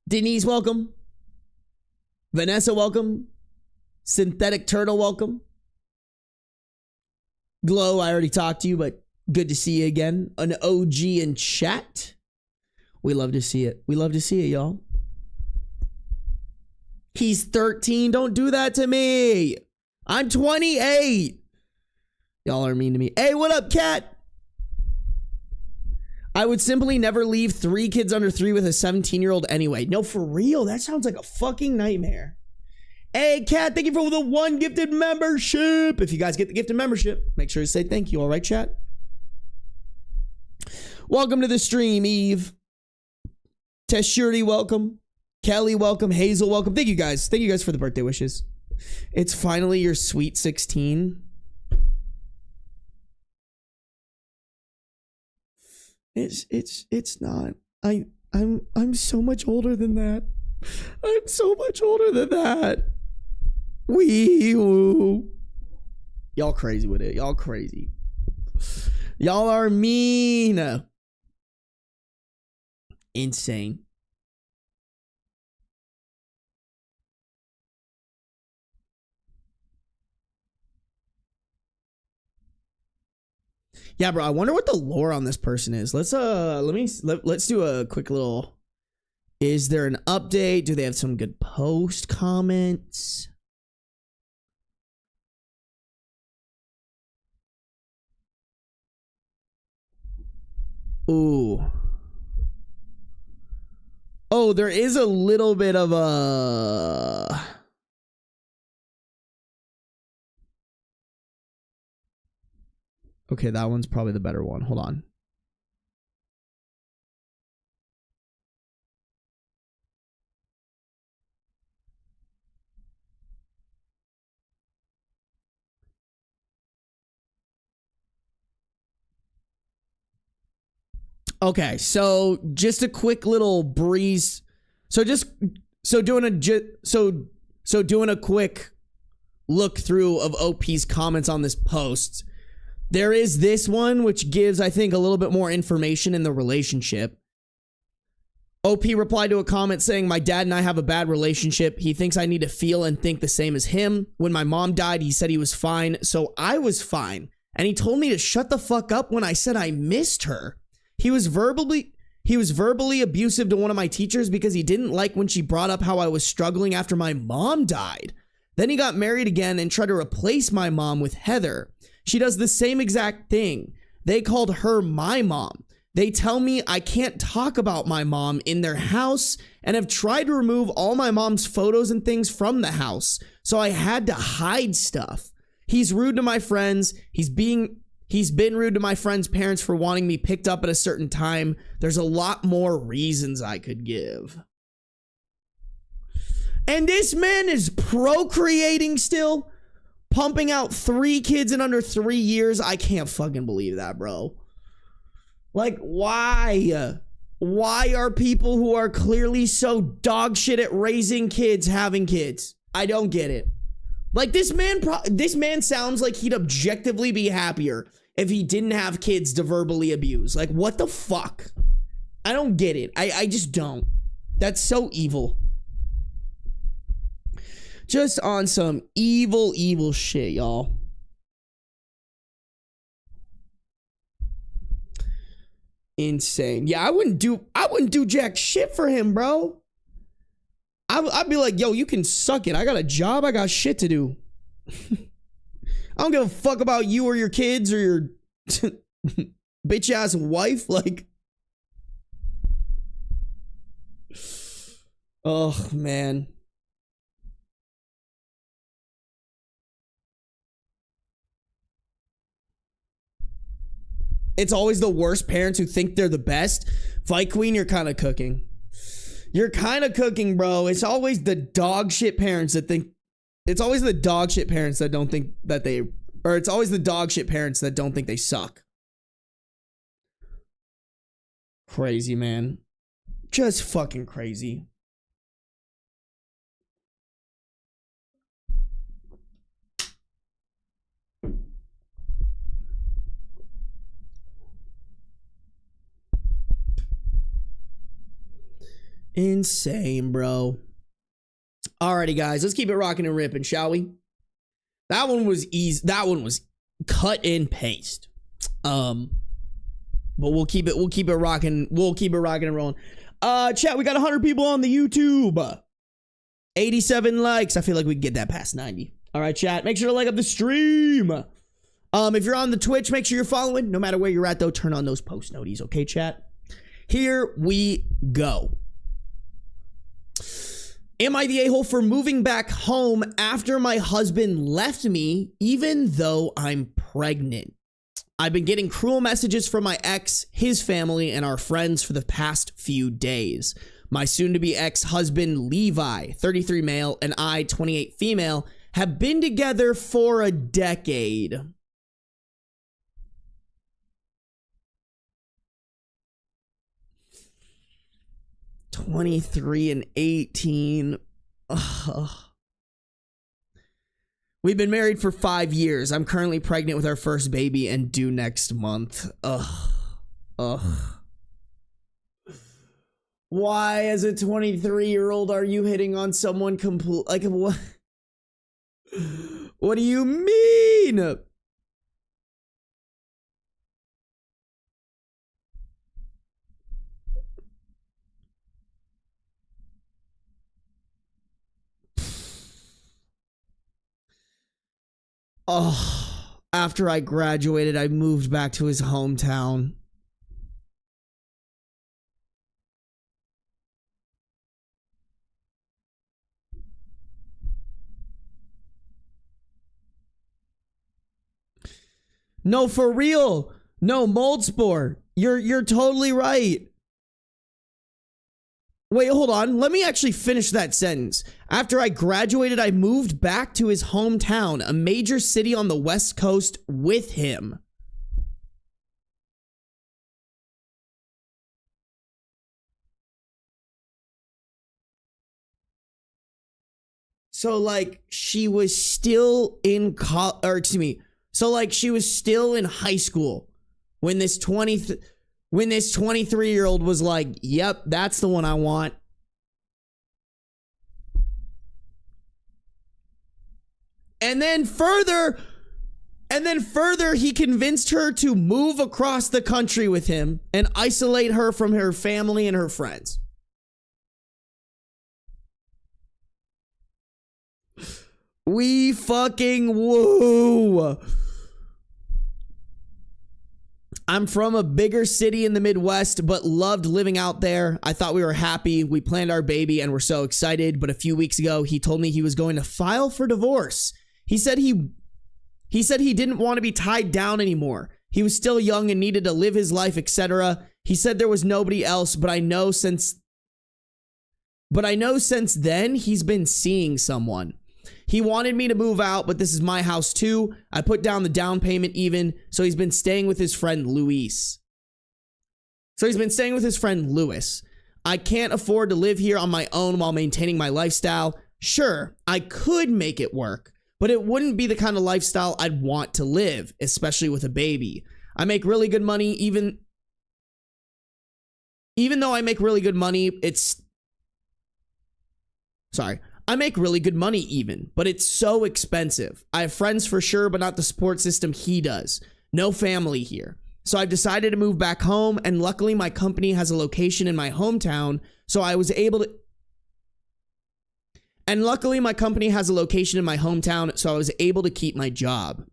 S1: Denise, welcome. Vanessa, welcome. Synthetic Turtle, welcome. Glow, I already talked to you, but good to see you again. An OG in chat. We love to see it. We love to see it, y'all. He's 13. Don't do that to me. I'm 28. Y'all are mean to me. Hey, what up, cat? I would simply never leave 3 kids under 3 with a 17-year-old anyway. No, for real. That sounds like a fucking nightmare. Hey, cat, thank you for the 1 gifted membership. If you guys get the gifted membership, make sure to say thank you. All right, chat? Welcome to the stream, Eve. Teshuri, welcome. Kelly, welcome. Hazel, welcome. Thank you guys. Thank you guys for the birthday wishes. It's finally your sweet 16. It's not. I'm so much older than that. I'm so much older than that. Wee woo. Y'all crazy with it. Y'all crazy. Y'all are mean. Insane. Yeah, bro, I wonder what the lore on this person is. Let's do a quick little. Is there an update? Do they have some good post comments? Ooh. Oh, there is a little bit of a... Okay, that one's probably the better one. Hold on. Okay, so just a quick little breeze. Doing a quick look through of OP's comments on this post. There is this one, which gives, I think, a little bit more information in the relationship. OP replied to a comment saying, my dad and I have a bad relationship. He thinks I need to feel and think the same as him. When my mom died, he said he was fine, so I was fine. And he told me to shut the fuck up when I said I missed her. He was verbally abusive to one of my teachers because he didn't like when she brought up how I was struggling after my mom died. Then he got married again and tried to replace my mom with Heather. She does the same exact thing. They called her my mom. They tell me I can't talk about my mom in their house and have tried to remove all my mom's photos and things from the house. So I had to hide stuff. He's rude to my friends. He's been rude to my friends' parents for wanting me picked up at a certain time. There's a lot more reasons I could give. And this man is procreating still, pumping out 3 kids in under 3 years. I can't fucking believe that, bro. Like, why? Why are people who are clearly so dog shit at raising kids having kids? I don't get it. Like, this man sounds like he'd objectively be happier if he didn't have kids to verbally abuse. Like, what the fuck? I don't get it. I just don't. That's so evil. Just on some evil, evil shit, y'all. Insane. Yeah, I wouldn't do jack shit for him, bro. I'd be like, yo, you can suck it. I got a job. I got shit to do. I don't give a fuck about you or your kids or your bitch ass wife. Like, oh man. It's always the worst parents who think they're the best. Fight Queen, you're kind of cooking. You're kind of cooking, bro. It's always the dog shit parents that think. It's always the dog shit parents that don't think that they. Or it's always the dog shit parents that don't think they suck. Crazy, man. Just fucking crazy. Insane, bro. Alrighty, guys, let's keep it rocking and ripping, shall we? That one was easy. That one was cut and paste. But we'll keep it rocking. We'll keep it rocking and rolling. Chat, we got 100 people on the YouTube. 87 likes. I feel like we can get that past 90. All right, chat. Make sure to like up the stream. If you're on the Twitch, make sure you're following. No matter where you're at, though, turn on those post noties. Okay, chat? Here we go. Am I the a-hole for moving back home after my husband left me, even though I'm pregnant? I've been getting cruel messages from my ex, his family, and our friends for the past few days. My soon-to-be ex-husband, Levi, 33 male, and I, 28 female, have been together for a decade. (23 and 18). Ugh. We've been married for 5 years. I'm currently pregnant with our first baby and due next month. Ugh. Why, as a 23-year-old, are you hitting on someone complete? Like, what? What do you mean? Oh, after I graduated, I moved back to his hometown. No, for real. No, mold spore. You're totally right. Wait, hold on. Let me actually finish that sentence. After I graduated, I moved back to his hometown, a major city on the West Coast, with him. So, like, she was still in so, like, she was still in high school when this 23-year-old was like, yep, that's the one I want. And then further, he convinced her to move across the country with him and isolate her from her family and her friends. We fucking woo. I'm from a bigger city in the Midwest, but loved living out there. I thought we were happy. We planned our baby and were so excited. But a few weeks ago, he told me he was going to file for divorce. He said he didn't want to be tied down anymore. He was still young and needed to live his life, etc. He said there was nobody else, but I know since then he's been seeing someone. He wanted me to move out, but this is my house too. I put down the down payment even, so he's been staying with his friend Luis. I can't afford to live here on my own while maintaining my lifestyle. Sure, I could make it work, but it wouldn't be the kind of lifestyle I'd want to live, especially with a baby. I make really good money, even though I make really good money, I make really good money even, but it's so expensive. I have friends for sure, but not the support system he does. No family here. So I've decided to move back home, and luckily my company has a location in my hometown, so I was able to keep my job.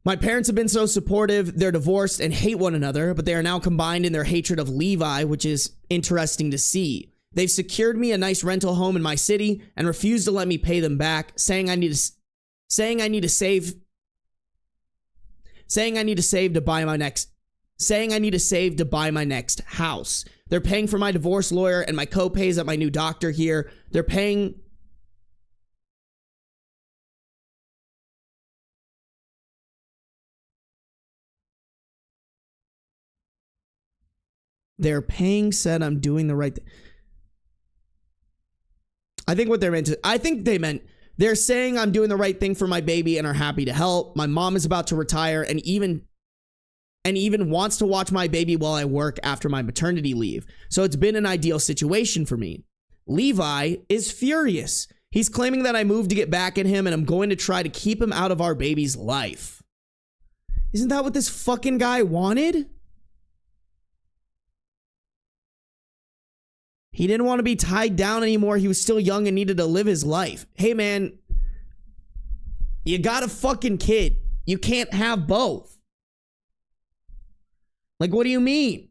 S1: My parents have been so supportive. They're divorced and hate one another, but they are now combined in their hatred of Levi, which is interesting to see. They've secured me a nice rental home in my city and refused to let me pay them back, saying I need to save to buy my next house. They're paying for my divorce lawyer and my co-pays at my new doctor here. They're paying said I'm doing the right thing. I think they meant they're saying I'm doing the right thing for my baby and are happy to help. My mom is about to retire and even wants to watch my baby while I work after my maternity leave. So it's been an ideal situation for me. Levi is furious. He's claiming that I moved to get back at him and I'm going to try to keep him out of our baby's life. Isn't that what this fucking guy wanted? He didn't want to be tied down anymore. He was still young and needed to live his life. Hey, man, you got a fucking kid. You can't have both. Like, what do you mean?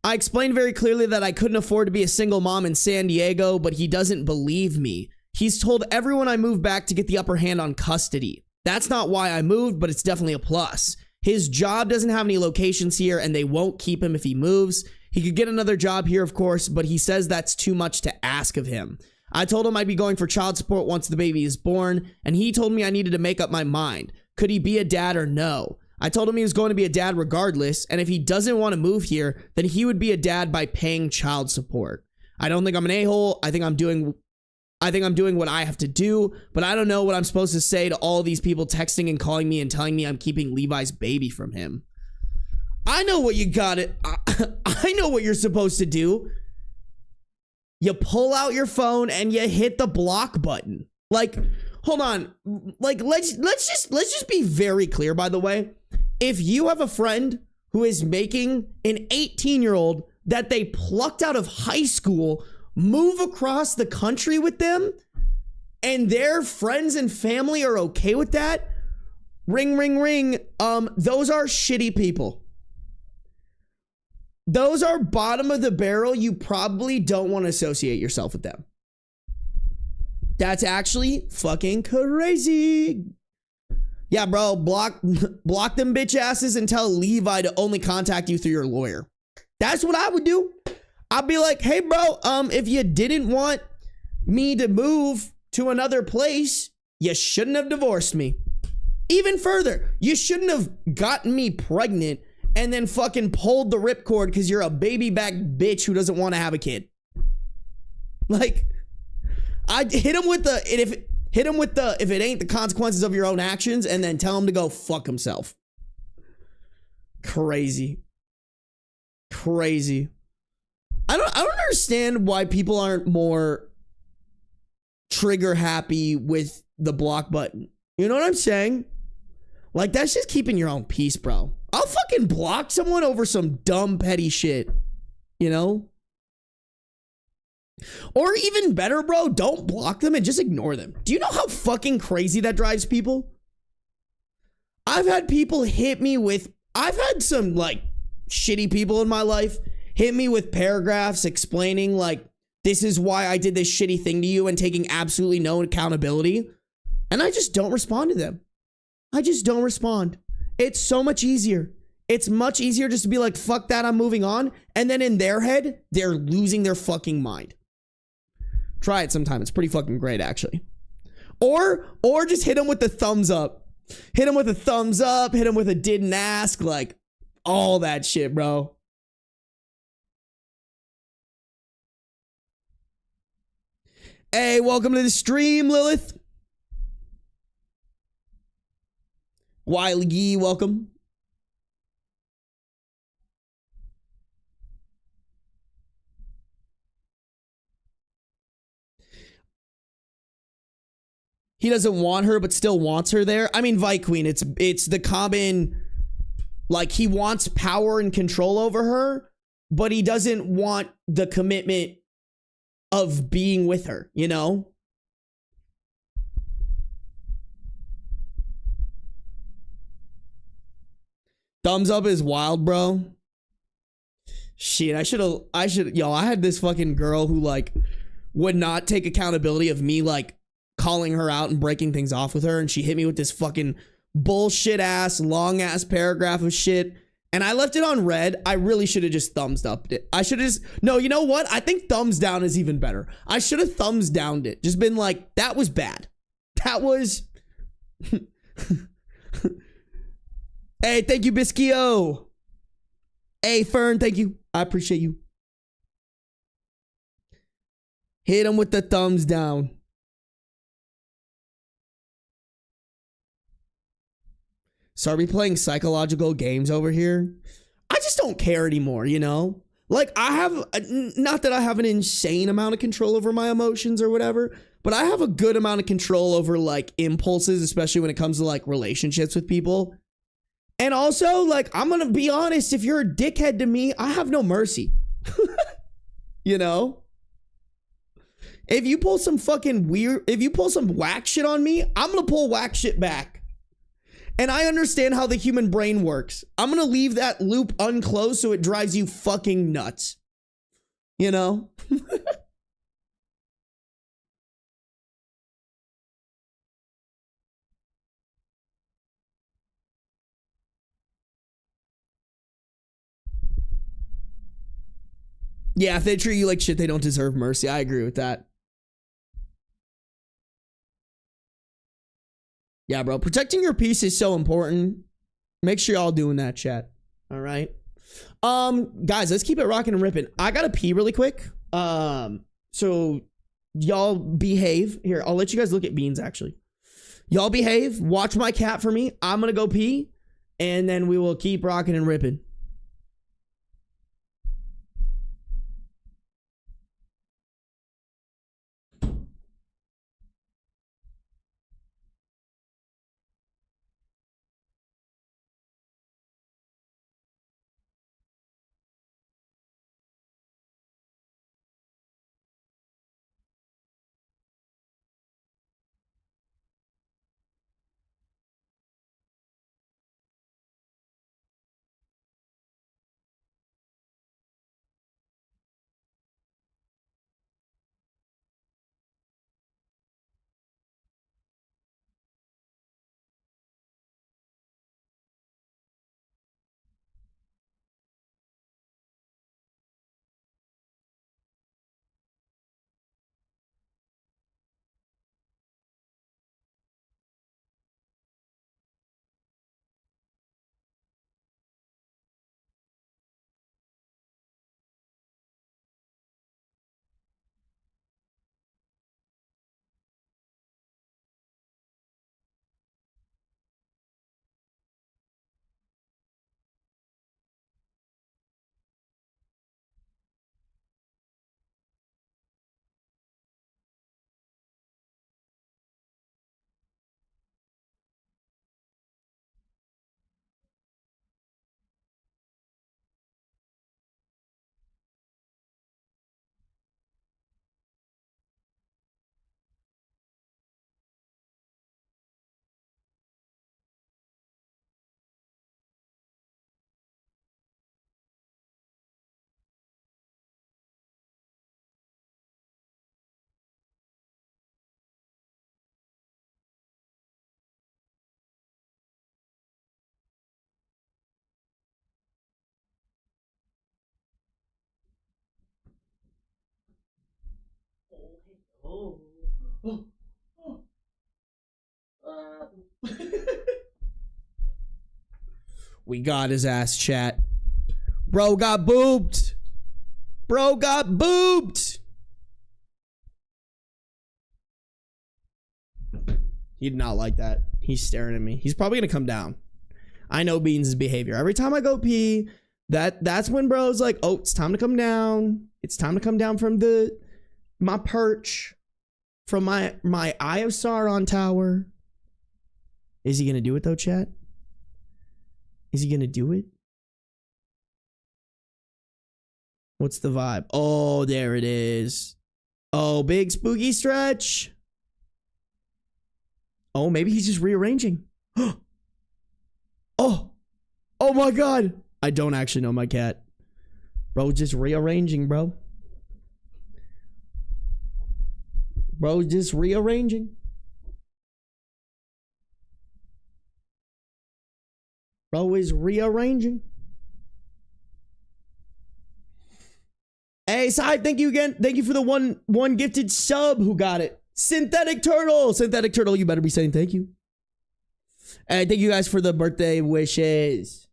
S1: I explained very clearly that I couldn't afford to be a single mom in San Diego, but he doesn't believe me. He's told everyone I moved back to get the upper hand on custody. That's not why I moved, but it's definitely a plus. His job doesn't have any locations here, and they won't keep him if he moves. He could get another job here, of course, but he says that's too much to ask of him. I told him I'd be going for child support once the baby is born, and he told me I needed to make up my mind. Could he be a dad or no? I told him he was going to be a dad regardless, and if he doesn't want to move here, then he would be a dad by paying child support. I don't think I'm an a-hole. I think I'm doing what I have to do, but I don't know what I'm supposed to say to all these people texting and calling me and telling me I'm keeping Levi's baby from him. I know what you got it. I know what you're supposed to do. You pull out your phone and you hit the block button. Like, hold on. Like, let's just be very clear, by the way. If you have a friend who is making an 18-year-old that they plucked out of high school move across the country with them, and their friends and family are okay with that, ring, ring, ring. Those are shitty people. Those are bottom of the barrel. You probably don't want to associate yourself with them. That's actually fucking crazy. Yeah, bro, block them bitch asses and tell Levi to only contact you through your lawyer. That's what I would do. I'd be like, hey, bro, if you didn't want me to move to another place, you shouldn't have divorced me. Even further, you shouldn't have gotten me pregnant and then fucking pulled the ripcord because you're a baby back bitch who doesn't want to have a kid. Like, I'd hit him with the, if it ain't the consequences of your own actions, and then tell him to go fuck himself. Crazy. I don't understand why people aren't more trigger happy with the block button. You know what I'm saying? Like, that's just keeping your own peace, bro. I'll fucking block someone over some dumb, petty shit. You know? Or even better, bro, don't block them and just ignore them. Do you know how fucking crazy that drives people? I've had people hit me with... I've had some, like, shitty people in my life hit me with paragraphs explaining, like, this is why I did this shitty thing to you and taking absolutely no accountability. And I just don't respond to them. I just don't respond. It's so much easier. It's much easier just to be like, fuck that, I'm moving on. And then in their head, they're losing their fucking mind. Try it sometime. It's pretty fucking great, actually. Or just hit them with the thumbs up. Hit them with a thumbs up. Hit them with a didn't ask. Like, all that shit, bro. Hey, welcome to the stream, Lilith. Wiley Gee, welcome. He doesn't want her, but still wants her there. I mean, Vite Queen, it's the common, like, he wants power and control over her, but he doesn't want the commitment of being with her, you know? Thumbs up is wild, bro. Shit, yo, I had this fucking girl who, like, would not take accountability of me, like, calling her out and breaking things off with her, and she hit me with this fucking bullshit ass, long ass paragraph of shit, and I left it on red. I really should have just thumbs upped it. I should have just, no, you know what? I think thumbs down is even better. I should have thumbs downed it. Just been like, that was bad. That was... Hey, thank you, Bisquio. Hey, Fern, thank you. I appreciate you. Hit him with the thumbs down. So are we playing psychological games over here? I just don't care anymore, you know? Like, I have, not that I have an insane amount of control over my emotions or whatever, but I have a good amount of control over, like, impulses, especially when it comes to, like, relationships with people. And also, like, I'm gonna be honest, if you're a dickhead to me, I have no mercy. You know? If you pull some fucking weird, if you pull some whack shit on me, I'm gonna pull whack shit back. And I understand how the human brain works. I'm gonna leave that loop unclosed so it drives you fucking nuts. You know? Yeah, if they treat you like shit, they don't deserve mercy. I agree with that. Yeah, bro. Protecting your peace is so important. Make sure y'all doing that, chat. All right. Guys, let's keep it rocking and ripping. I gotta pee really quick. So y'all behave. Here, I'll let you guys look at beans, actually. Y'all behave. Watch my cat for me. I'm gonna go pee. And then we will keep rocking and ripping. Oh. Oh. Oh. We got his ass, chat. Bro got booped. Bro got booped. He did not like that. He's staring at me. He's probably gonna come down. I know Beans' behavior. Every time I go pee, that's when bro's like, oh, it's time to come down. It's time to come down from my perch. From my Eye of Sauron tower. Is he gonna do it though, chat? Is he gonna do it? What's the vibe? Oh, there it is. Oh, big spooky stretch. Oh, maybe he's just rearranging. Oh. Oh my God. I don't actually know my cat. Bro, just rearranging, bro. Bro, just rearranging. Bro is rearranging. Hey, Side, thank you again. Thank you for the one gifted sub who got it. Synthetic Turtle. Synthetic Turtle, you better be saying thank you. And thank you guys for the birthday wishes.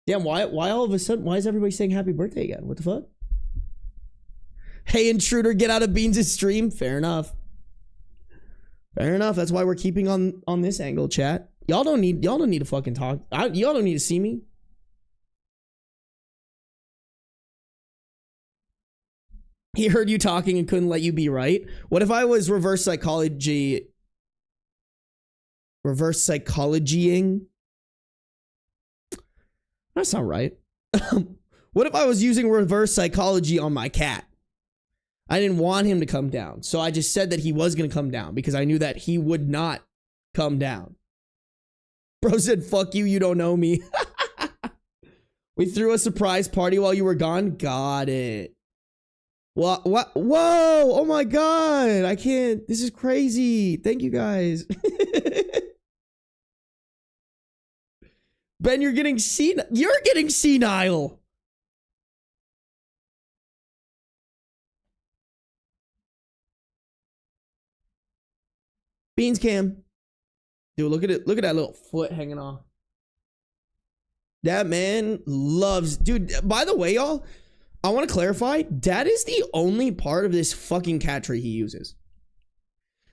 S1: Damn, why all of a sudden, why is everybody saying happy birthday again? What the fuck? Hey, intruder, get out of Beans' stream. Fair enough. Fair enough. That's why we're keeping on this angle, chat. Y'all don't need to fucking talk. Y'all don't need to see me. He heard you talking and couldn't let you be right. What if I was reverse psychologying? That's not right. What if I was using reverse psychology on my cat? I didn't want him to come down. So I just said that he was going to come down because I knew that he would not come down. Bro said, fuck you, you don't know me. We threw a surprise party while you were gone. Got it. What? Whoa. Oh my God. I can't. This is crazy. Thank you guys. Ben, you're getting senile. You're getting senile. Beans cam. Dude, look at it. Look at that little foot hanging off. That man loves... Dude, by the way, y'all, I want to clarify. That is the only part of this fucking cat tree he uses.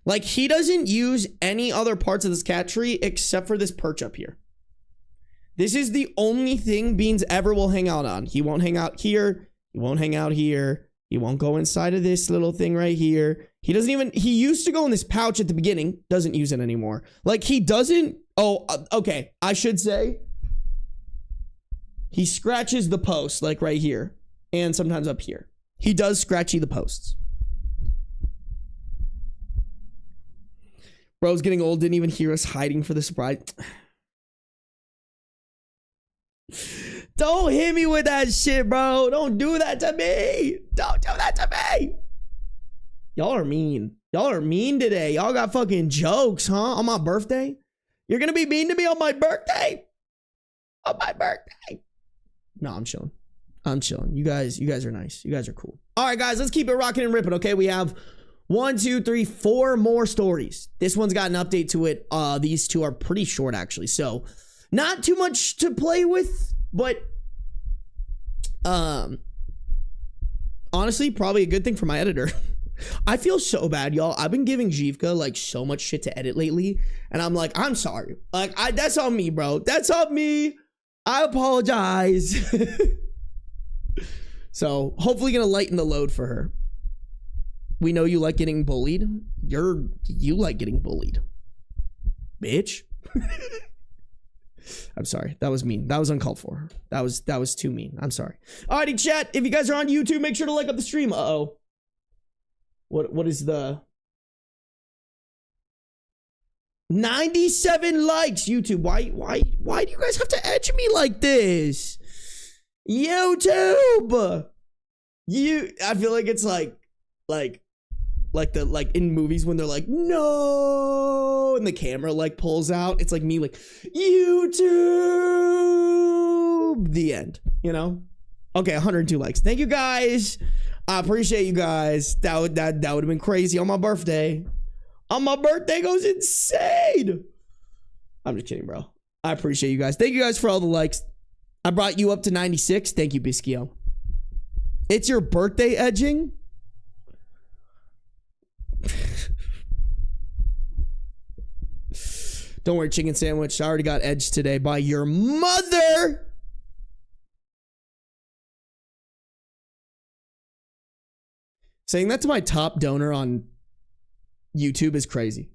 S1: Like, he doesn't use any other parts of this cat tree except for this perch up here. This is the only thing Beans ever will hang out on. He won't hang out here. He won't hang out here. He won't go inside of this little thing right here. He doesn't even... He used to go in this pouch at the beginning. Doesn't use it anymore. Like, he doesn't... Oh, okay. I should say... He scratches the post, like right here. And sometimes up here. He does scratchy the posts. Bro's getting old, didn't even hear us hiding for the surprise. Don't hit me with that shit, bro. Don't do that to me. Don't do that to me. Y'all are mean. Y'all are mean today. Y'all got fucking jokes, huh? On my birthday? You're gonna be mean to me on my birthday? On my birthday. No, I'm chilling. I'm chilling. You guys are nice. You guys are cool. All right, guys, let's keep it rocking and ripping, okay? We have 1, 2, 3, 4 more stories. This one's got an update to it. These two are pretty short, actually. So, not too much to play with, but honestly, probably a good thing for my editor. I feel so bad, y'all. I've been giving Jivka like so much shit to edit lately, and I'm like, I'm sorry. Like, that's on me, bro. That's on me. I apologize. So, hopefully gonna lighten the load for her. We know you like getting bullied. You like getting bullied. Bitch. I'm sorry. That was mean. That was uncalled for. That was too mean. I'm sorry. Alrighty, chat. If you guys are on YouTube, make sure to like up the stream. Uh-oh. What is the 97 likes, YouTube? Why do you guys have to edge me like this? YouTube. I feel like it's like in movies when they're like, no, and the camera like pulls out. It's like me like, YouTube. The end, you know? Okay, 102 likes. Thank you guys. I appreciate you guys. That would have been crazy on my birthday. On my birthday goes insane. I'm just kidding, bro. I appreciate you guys. Thank you guys for all the likes. I brought you up to 96. Thank you, Biskio. It's your birthday edging? Don't worry, chicken sandwich. I already got edged today by your mother. Saying that to my top donor on YouTube is crazy.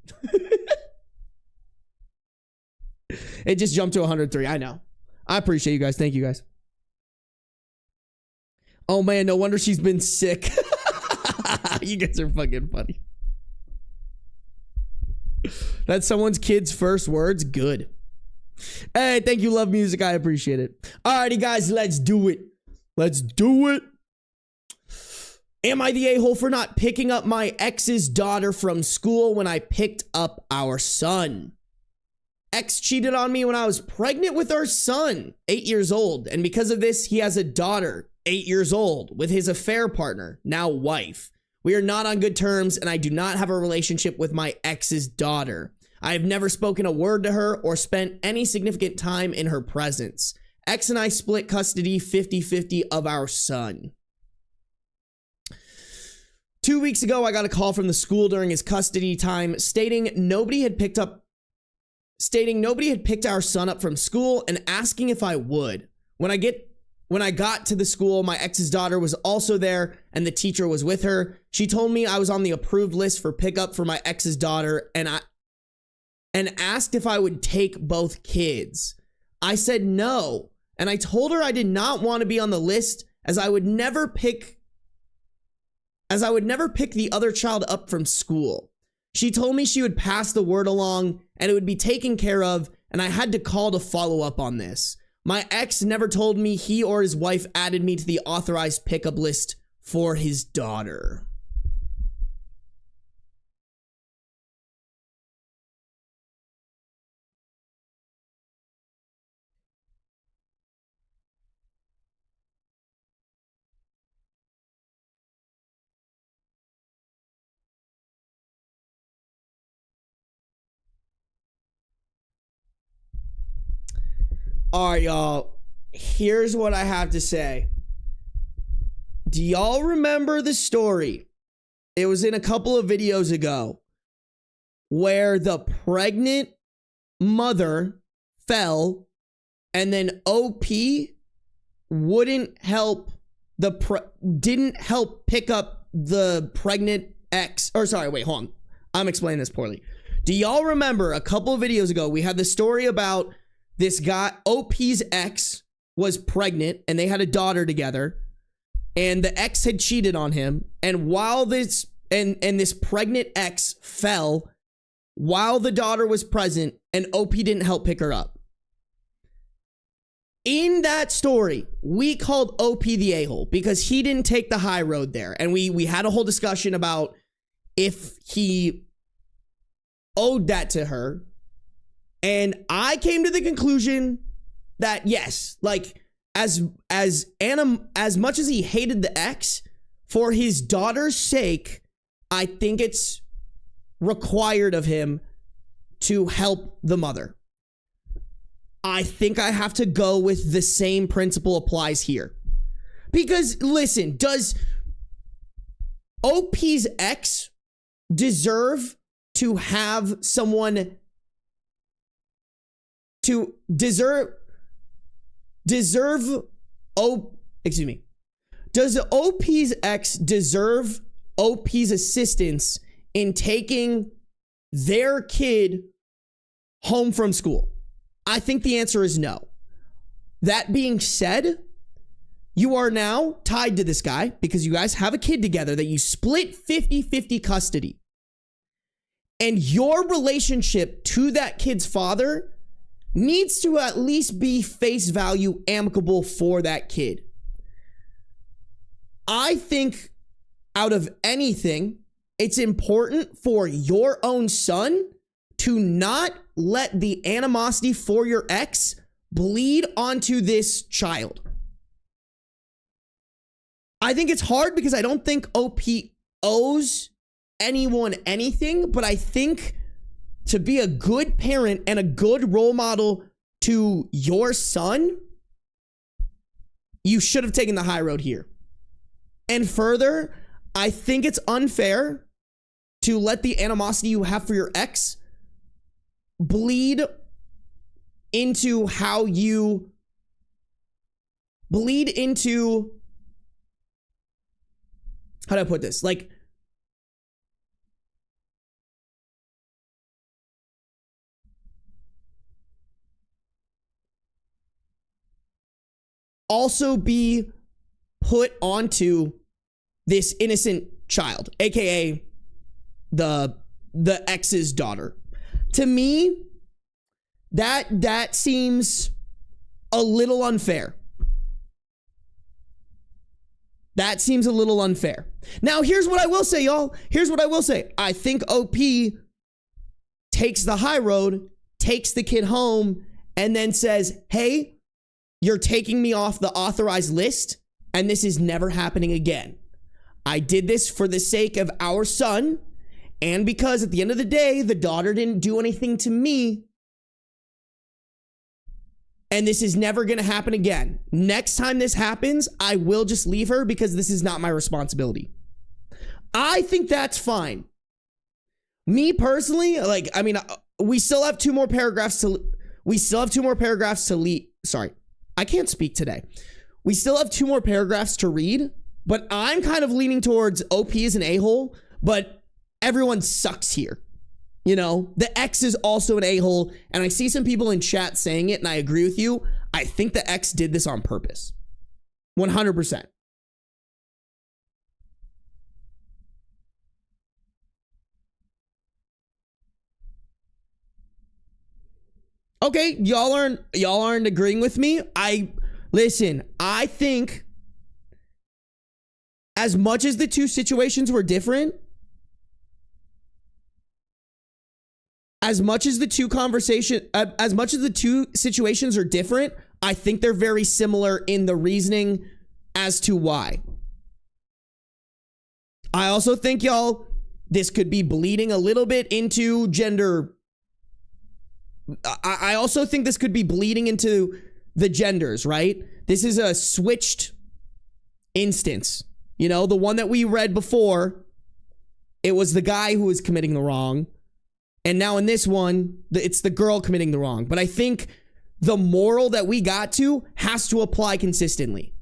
S1: It just jumped to 103. I know. I appreciate you guys. Thank you guys. Oh man, no wonder she's been sick. You guys are fucking funny. That's someone's kid's first words. Good. Hey, thank you, Love Music. I appreciate it. Alrighty, guys, let's do it. Let's do it. Am I the a-hole for not picking up my ex's daughter from school when I picked up our son? Ex cheated on me when I was pregnant with our son, 8 years old. And because of this, he has a daughter, 8 years old, with his affair partner, now wife. We are not on good terms, and I do not have a relationship with my ex's daughter. I have never spoken a word to her or spent any significant time in her presence. Ex and I split custody 50-50 of our son. 2 weeks ago, I got a call from the school during his custody time stating nobody had picked our son up from school and asking if I would. When I got to the school, my ex's daughter was also there and the teacher was with her. She told me I was on the approved list for pickup for my ex's daughter and asked if I would take both kids. I said no, and I told her I did not want to be on the list as I would never pick the other child up from school. She told me she would pass the word along and it would be taken care of, and I had to call to follow up on this. My ex never told me he or his wife added me to the authorized pickup list for his daughter. All right, y'all. Here's what I have to say. Do y'all remember the story? It was in a couple of videos ago where the pregnant mother fell and then OP didn't help pick up the pregnant ex. Or sorry, wait, hold on. I'm explaining this poorly. Do y'all remember a couple of videos ago we had the story about this guy, OP's ex, was pregnant and they had a daughter together, and the ex had cheated on him. And while this pregnant ex fell while the daughter was present, and OP didn't help pick her up. In that story, we called OP the a-hole because he didn't take the high road there. And we had a whole discussion about if he owed that to her. And I came to the conclusion that yes, like as much as he hated the ex, for his daughter's sake, I think it's required of him to help the mother. I think I have to go with the same principle applies here. Because listen, does OP's ex deserve to have someone to deserve does OP's ex deserve OP's assistance in taking their kid home from school? I think the answer is no. That being said, you are now tied to this guy because you guys have a kid together that you split 50-50 custody. And your relationship to that kid's father needs to at least be face value amicable for that kid. I think out of anything, it's important for your own son to not let the animosity for your ex bleed onto this child. I think it's hard because I don't think OP owes anyone anything, but I think to be a good parent and a good role model to your son, you should have taken the high road here. And further, I think it's unfair to let the animosity you have for your ex bleed into how you bleed into, how do I put this? Like, also be put onto this innocent child, aka the ex's daughter. To me, that seems a little unfair. That seems a little unfair. Now, here's what I will say, y'all. Here's what I will say. I think OP takes the high road, takes the kid home, and then says, hey, you're taking me off the authorized list, and this is never happening again. I did this for the sake of our son, and because at the end of the day, the daughter didn't do anything to me, and this is never going to happen again. Next time this happens, I will just leave her because this is not my responsibility. I think that's fine. Me personally, like, I mean, we still have two more paragraphs to sorry, I can't speak today. We still have two more paragraphs to read, but I'm kind of leaning towards OP is an a-hole, but everyone sucks here. You know, the ex is also an a-hole, and I see some people in chat saying it, and I agree with you. I think the ex did this on purpose. 100%. Okay, y'all aren't agreeing with me. Listen, I think as much as the two situations were different, as much as the two situations are different, I think they're very similar in the reasoning as to why. I also think, y'all, this could be bleeding a little bit into gender. I also think this could be bleeding into the genders, right? This is a switched instance. You know, the one that we read before, it was the guy who was committing the wrong. And now in this one, it's the girl committing the wrong. But I think the moral that we got to has to apply consistently.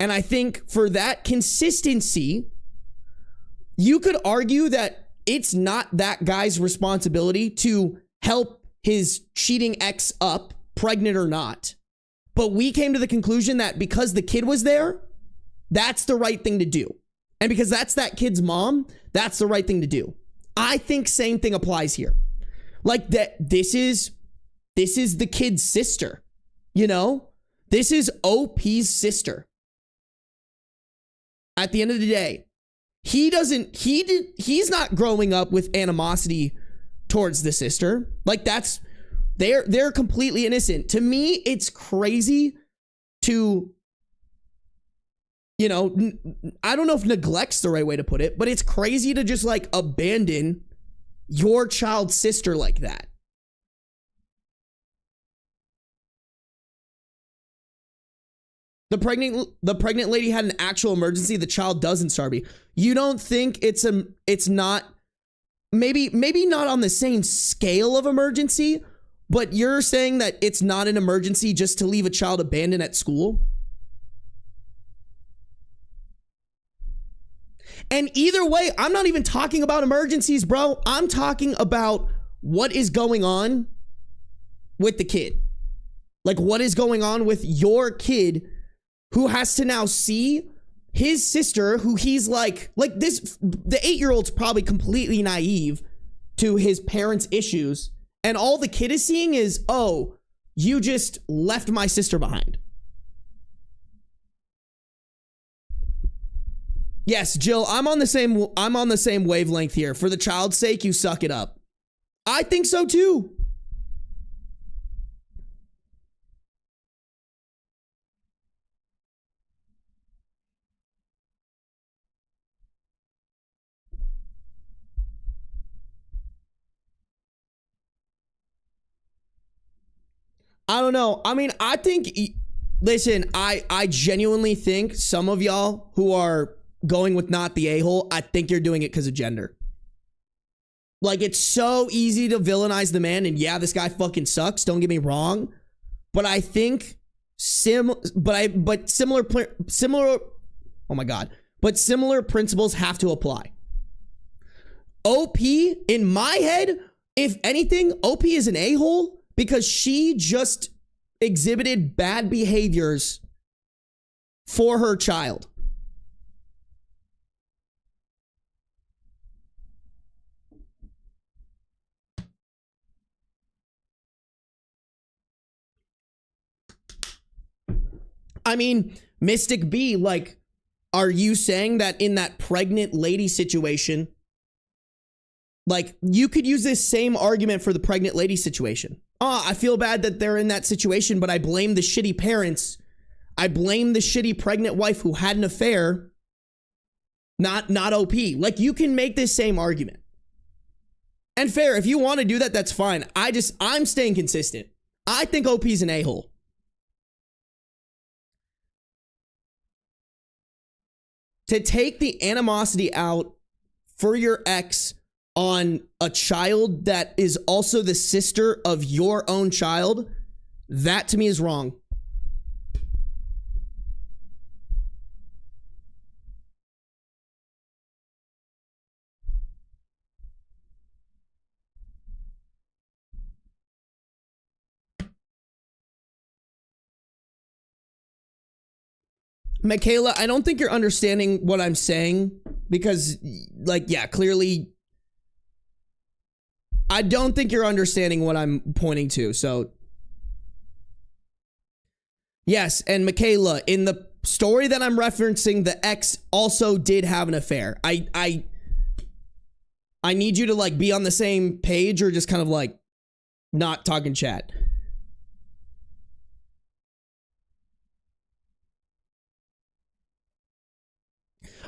S1: And I think for that consistency, you could argue that it's not that guy's responsibility to help his cheating ex up, pregnant or not. But we came to the conclusion that because the kid was there, that's the right thing to do. And because that's that kid's mom, that's the right thing to do. I think same thing applies here. Like that, this is the kid's sister, you know? This is OP's sister. At the end of the day, he's not growing up with animosity towards the sister. Like they're completely innocent. To me, it's crazy to, you know, I don't know if neglect's the right way to put it, but it's crazy to just like abandon your child's sister like that. The pregnant lady had an actual emergency. The child doesn't, Sarby. You don't think it's not, maybe not on the same scale of emergency, but you're saying that it's not an emergency just to leave a child abandoned at school? And either way, I'm not even talking about emergencies, bro. I'm talking about what is going on with the kid. Like what is going on with your kid who has to now see his sister, who he's like this, the 8-year-old's probably completely naive to his parents' issues. And all the kid is seeing is, oh, you just left my sister behind. Yes, Jill, I'm on the same wavelength here. For the child's sake, you suck it up. I think so too. I don't know. I mean, I think, listen, I genuinely think some of y'all who are going with not the a-hole, I think you're doing it because of gender. Like, it's so easy to villainize the man, and yeah, this guy fucking sucks, don't get me wrong, but I think similar principles have to apply. OP, in my head, if anything, OP is an a-hole because she just exhibited bad behaviors for her child. I mean, Mystic B, like, are you saying that in that pregnant lady situation, like, you could use this same argument for the pregnant lady situation? I feel bad that they're in that situation, but I blame the shitty parents. I blame the shitty pregnant wife who had an affair, not OP. Like, you can make this same argument. And fair, if you want to do that, that's fine. I'm staying consistent. I think OP's an a-hole. To take the animosity out for your ex on a child that is also the sister of your own child, that to me is wrong. Michaela, I don't think you're understanding what I'm saying because, like, yeah, clearly, I don't think you're understanding what I'm pointing to. So, yes, and Michaela, in the story that I'm referencing, the ex also did have an affair. I need you to, like, be on the same page or just kind of, like, not talking chat.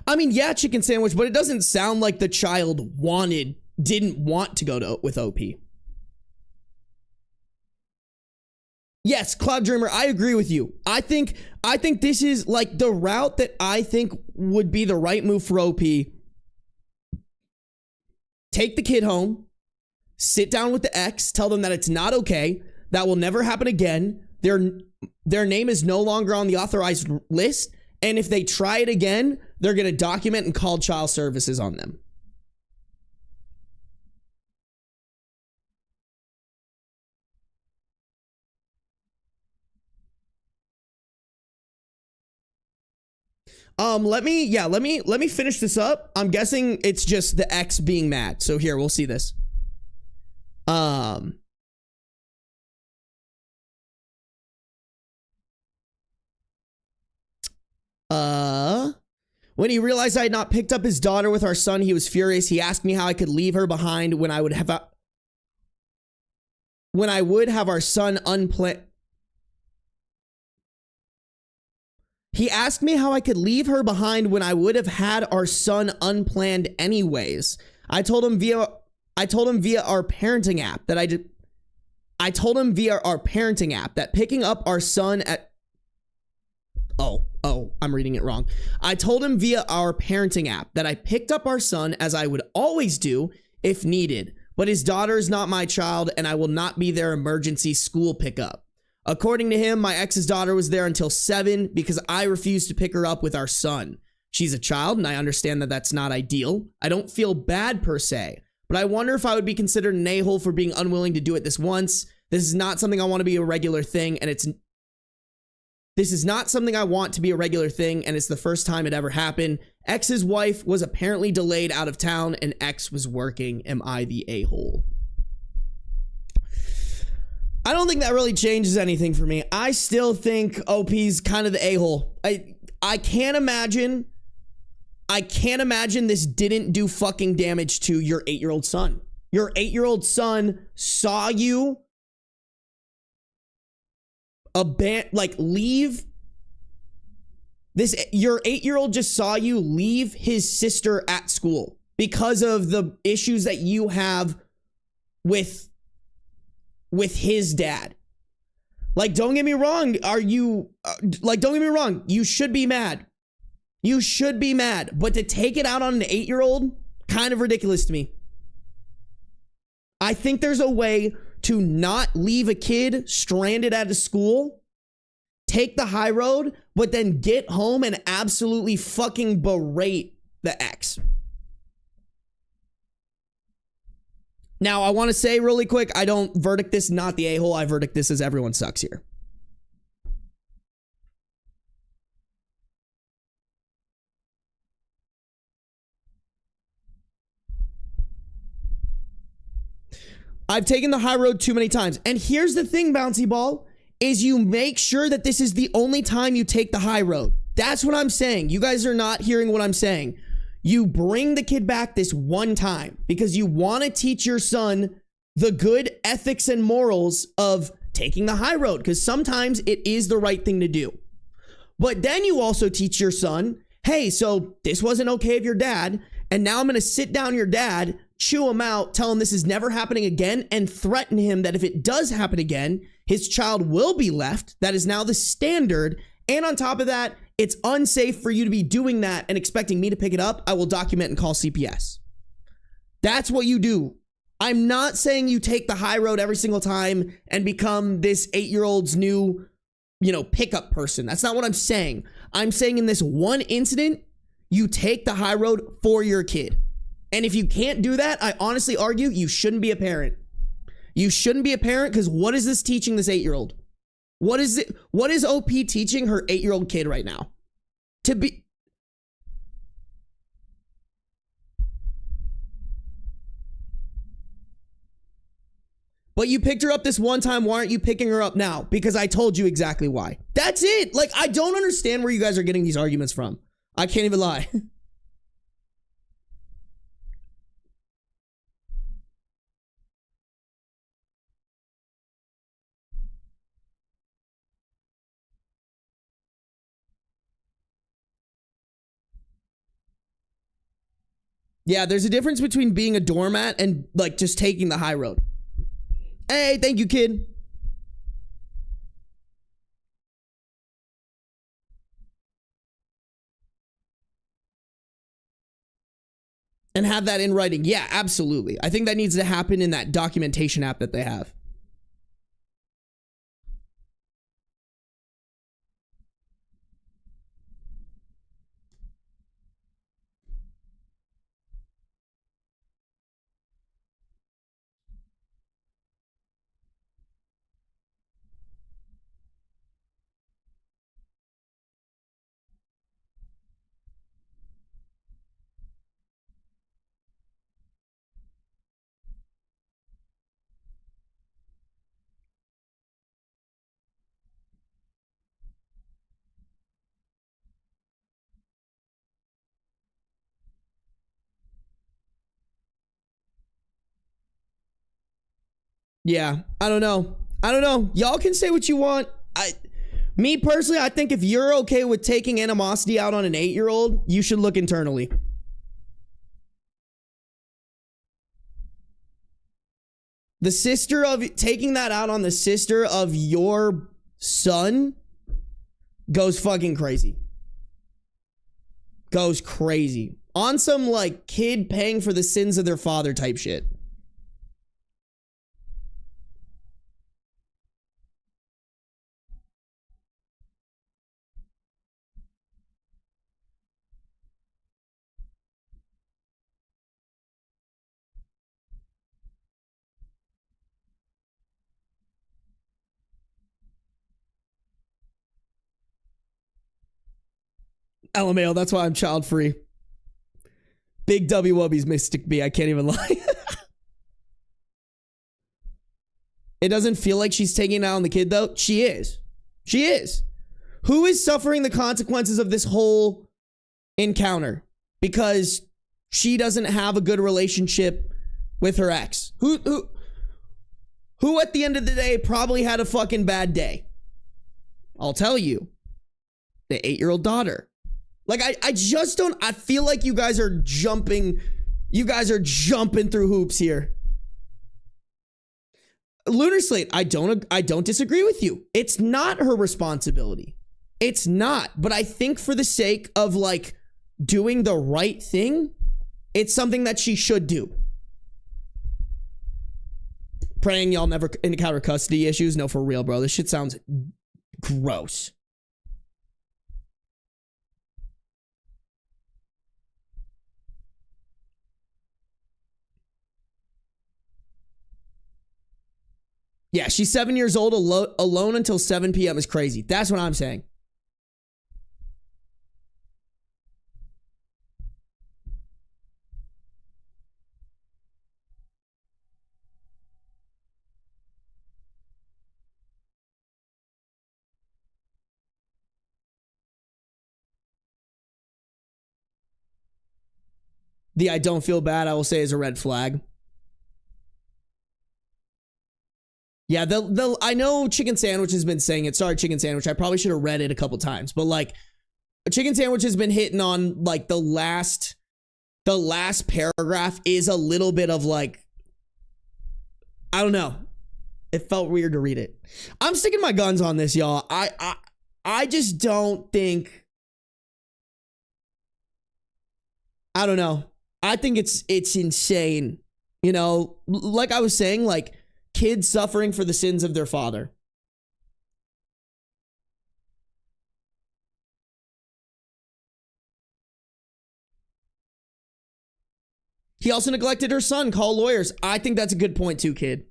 S1: I mean, yeah, chicken sandwich, but it doesn't sound like the child didn't want to go with OP. Yes, Cloud Dreamer, I agree with you. I think this is like the route that I think would be the right move for OP. Take the kid home, sit down with the ex, tell them that it's not okay, that will never happen again. Their name is no longer on the authorized list, and if they try it again, they're going to document and call child services on them. Let me finish this up. I'm guessing it's just the ex being mad. So here, we'll see this. When he realized I had not picked up his daughter with our son, he was furious. He asked me how I could leave her behind when I would have our son unplanned. He asked me how I could leave her behind when I would have had our son unplanned anyways. I told him via our parenting app that picking up our son at I'm reading it wrong. I told him via our parenting app that I picked up our son as I would always do if needed, but his daughter is not my child and I will not be their emergency school pickup. According to him, my ex's daughter was there until 7 because I refused to pick her up with our son. She's a child and I understand that that's not ideal. I don't feel bad per se, but I wonder if I would be considered an a-hole for being unwilling to do it this once. This is not something I want to be a regular thing, and it's the first time it ever happened. Ex's wife was apparently delayed out of town and ex was working. Am I the a-hole? I don't think that really changes anything for me. I still think OP's kind of the a-hole. I can't imagine this didn't do fucking damage to your 8-year-old son. Your 8-year-old son saw you leave this. Your 8-year-old just saw you leave his sister at school because of the issues that you have with his dad. Like, don't get me wrong. Are you, like, don't get me wrong. You should be mad. You should be mad. But to take it out on an 8-year-old, kind of ridiculous to me. I think there's a way to not leave a kid stranded at a school, take the high road, but then get home and absolutely fucking berate the ex. Now, I want to say really quick, I don't verdict this not the a-hole. I verdict this as everyone sucks here. I've taken the high road too many times. And here's the thing, Bouncy Ball, is you make sure that this is the only time you take the high road. That's what I'm saying. You guys are not hearing what I'm saying. You bring the kid back this one time because you want to teach your son the good ethics and morals of taking the high road, because sometimes it is the right thing to do. But then you also teach your son, hey, so this wasn't okay of your dad, and now I'm going to sit down your dad, chew him out, tell him this is never happening again, and threaten him that if it does happen again, his child will be left. That is now the standard. And on top of that, it's unsafe for you to be doing that and expecting me to pick it up. I will document and call CPS. That's what you do. I'm not saying you take the high road every single time and become this 8-year-old's new, pickup person. That's not what I'm saying. I'm saying in this one incident, you take the high road for your kid. And if you can't do that, I honestly argue you shouldn't be a parent. You shouldn't be a parent, because what is this teaching this 8-year-old? What is OP teaching her 8-year-old kid right now? To be... But you picked her up this one time. Why aren't you picking her up now? Because I told you exactly why. That's it. Like, I don't understand where you guys are getting these arguments from. I can't even lie. Yeah, there's a difference between being a doormat and, like, just taking the high road. Hey, thank you, kid. And have that in writing. Yeah, absolutely. I think that needs to happen in that documentation app that they have. Yeah, I don't know. Y'all can say what you want. Me personally, I think if you're okay with taking animosity out on an 8-year-old, you should look internally. The sister of taking that out on the sister of your son goes fucking crazy. Goes crazy. On some, like, kid paying for the sins of their father type shit. LMAO, that's why I'm child free. Big W Wubbies Mystic B, I can't even lie. It doesn't feel like she's taking it out on the kid, though. She is. She is. Who is suffering the consequences of this whole encounter? Because she doesn't have a good relationship with her ex. Who at the end of the day probably had a fucking bad day? I'll tell you. The 8-year-old daughter. Like, I just don't, I feel like you guys are jumping through hoops here. Lunar Slate, I don't disagree with you. It's not her responsibility. It's not. But I think for the sake of like doing the right thing, it's something that she should do. Praying y'all never encounter custody issues. No, for real, bro. This shit sounds gross. Yeah, she's 7 years old, alone until 7 p.m. is crazy. That's what I'm saying. The I don't feel bad, I will say, is a red flag. Yeah, I know Chicken Sandwich has been saying it. Sorry, Chicken Sandwich. I probably should have read it a couple times. But like, Chicken Sandwich has been hitting on like the last paragraph is a little bit of like, I don't know. It felt weird to read it. I'm sticking my guns on this, y'all. I just don't think, I don't know. I think it's insane. You know, like I was saying, like, kids suffering for the sins of their father. He also neglected her son. Call lawyers. I think that's a good point too, kid.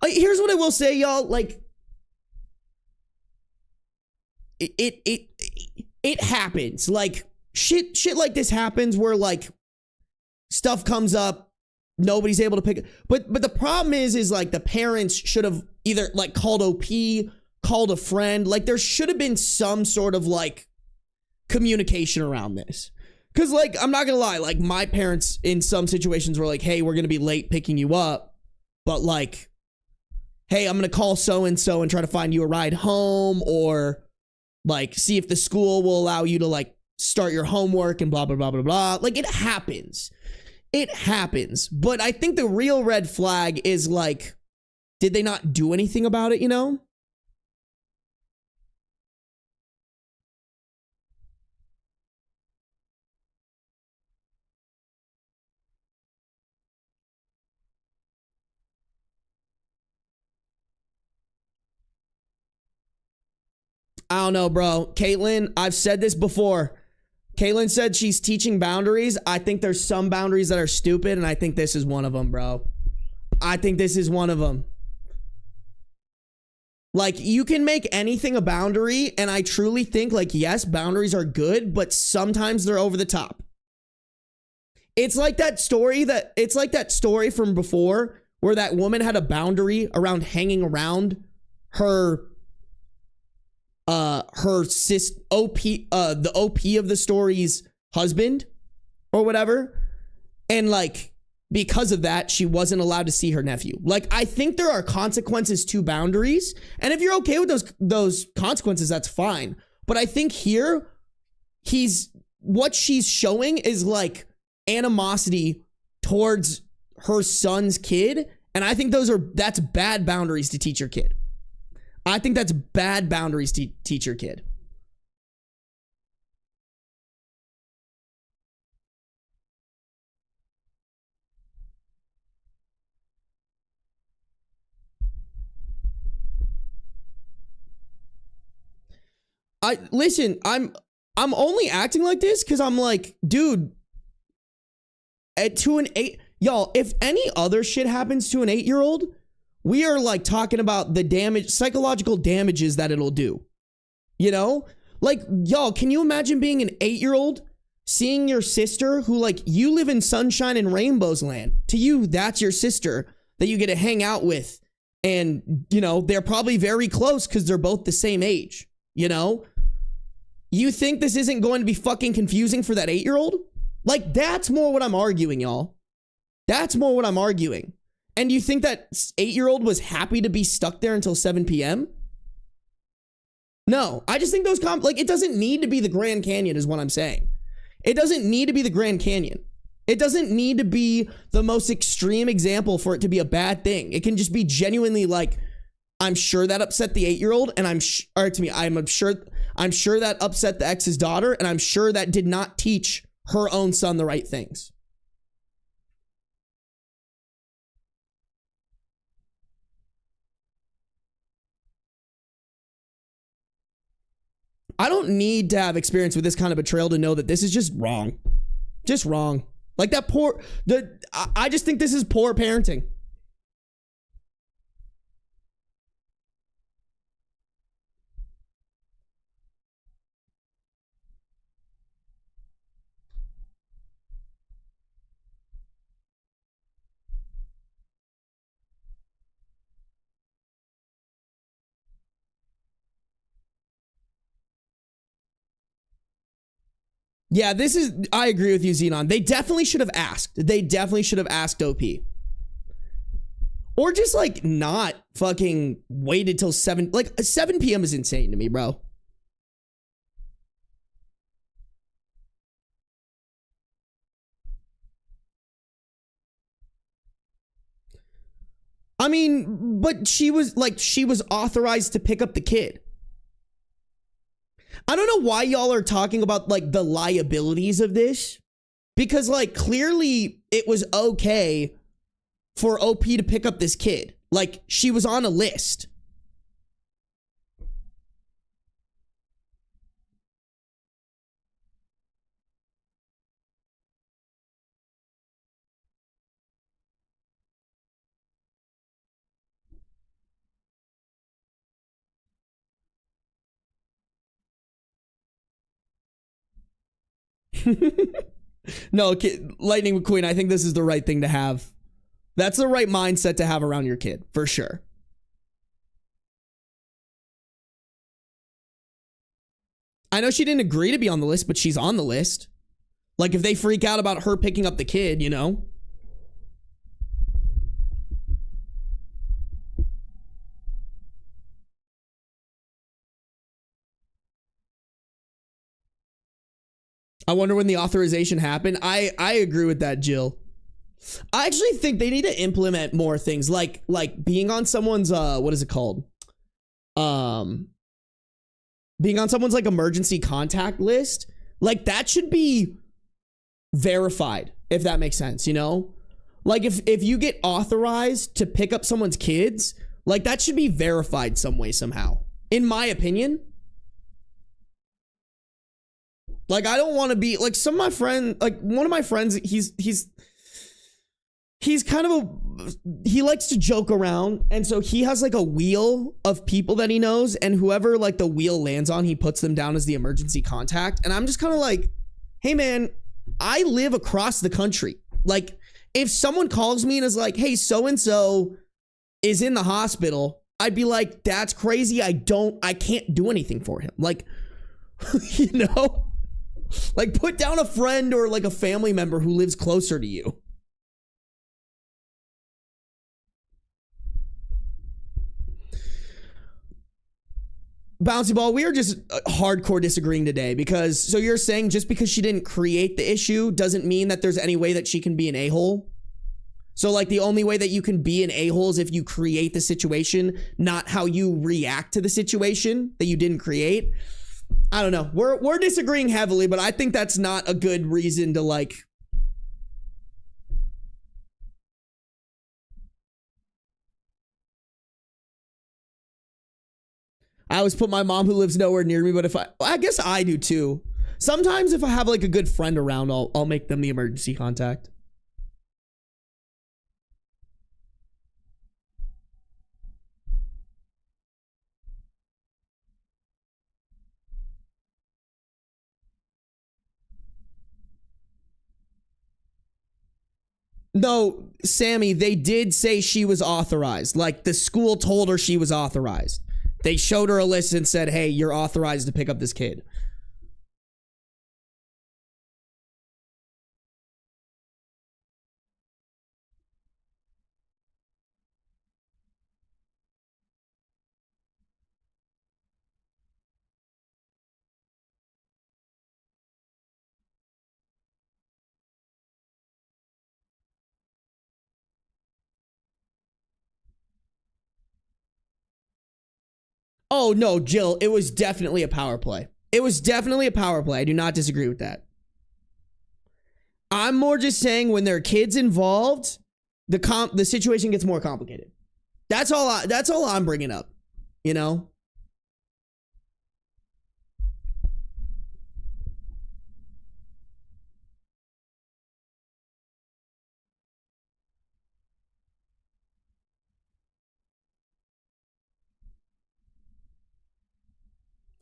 S1: Here's what I will say, y'all. Like, it happens. Like, shit like this happens where like stuff comes up. Nobody's able to pick it. But the problem is like the parents should have either like called OP, called a friend. Like there should have been some sort of like communication around this. Cause like, I'm not gonna lie, like my parents in some situations were like, hey, we're gonna be late picking you up. But like, hey, I'm gonna call so-and-so and try to find you a ride home, or like see if the school will allow you to like start your homework and blah, blah, blah, blah, blah. Like it happens. It happens, but I think the real red flag is like, did they not do anything about it, you know? I don't know, bro. Caitlyn, I've said this before. Caitlyn said she's teaching boundaries. I think there's some boundaries that are stupid, and I think this is one of them, bro. I think this is one of them. Like, you can make anything a boundary, and I truly think, like, yes, boundaries are good, but sometimes they're over the top. It's like that story from before where that woman had a boundary around hanging around her sis OP, the OP of the story's husband or whatever, and like because of that she wasn't allowed to see her nephew. Like, I think there are consequences to boundaries, and if you're okay with those consequences, that's fine. But I think here what she's showing is like animosity towards her son's kid, and I think that's bad boundaries to teach your kid. I think that's bad boundaries to teach your kid. Listen, I'm only acting like this because I'm like, dude, to an 8, y'all, if any other shit happens to an 8-year-old, we are like talking about the psychological damages that it'll do. You know? Like, y'all, can you imagine being an 8-year-old, seeing your sister who, like, you live in sunshine and rainbows land. To you, that's your sister that you get to hang out with. And, you know, they're probably very close because they're both the same age. You know? You think this isn't going to be fucking confusing for that 8-year-old? Like, that's more what I'm arguing, y'all. That's more what I'm arguing. And you think that 8-year-old was happy to be stuck there until 7 p.m.? No, I just think like, it doesn't need to be the Grand Canyon is what I'm saying. It doesn't need to be the Grand Canyon. It doesn't need to be the most extreme example for it to be a bad thing. It can just be genuinely like, I'm sure that upset the 8-year-old, and I'm sure that upset the ex's daughter, and I'm sure that did not teach her own son the right things. I don't need to have experience with this kind of betrayal to know that this is just wrong. Just wrong. Like that I just think this is poor parenting. Yeah, I agree with you, Xenon. They definitely should have asked. They definitely should have asked OP. Or just like not fucking waited till 7 p.m. is insane to me, bro. I mean, but she was authorized to pick up the kid. I don't know why y'all are talking about like the liabilities of this, because like clearly it was okay for OP to pick up this kid. Like she was on a list. No, Lightning McQueen, I think this is the right thing to have. That's the right mindset to have around your kid, for sure. I know she didn't agree to be on the list, but she's on the list. Like, if they freak out about her picking up the kid, you know? I wonder when the authorization happened. I agree with that, Jill. I actually think they need to implement more things like being on someone's what is it called? Being on someone's like emergency contact list. Like that should be verified, if that makes sense, you know? Like if you get authorized to pick up someone's kids, like that should be verified some way somehow. In my opinion. Like I don't want to be like some of my friends, like one of my friends, he's kind of he likes to joke around, and so he has like a wheel of people that he knows, and whoever like the wheel lands on, he puts them down as the emergency contact. And I'm just kind of like, hey man, I live across the country. Like if someone calls me and is like, hey, so and so is in the hospital, I'd be like, that's crazy. I can't do anything for him. Like, you know, like put down a friend or like a family member who lives closer to you. Bouncy Ball, we are just hardcore disagreeing today because, so you're saying just because she didn't create the issue doesn't mean that there's any way that she can be an a-hole? So like the only way that you can be an a-hole is if you create the situation, not how you react to the situation that you didn't create? I don't know. We're disagreeing heavily, but I think that's not a good reason to like... I always put my mom who lives nowhere near me, but if I guess I do too. Sometimes if I have like a good friend around, I'll make them the emergency contact. No, Sammy, they did say she was authorized. Like the school told her she was authorized. They showed her a list and said, hey, you're authorized to pick up this kid. Oh, no, Jill, it was definitely a power play. It was definitely a power play. I do not disagree with that. I'm more just saying when there are kids involved, the situation gets more complicated. That's all I'm bringing up, you know?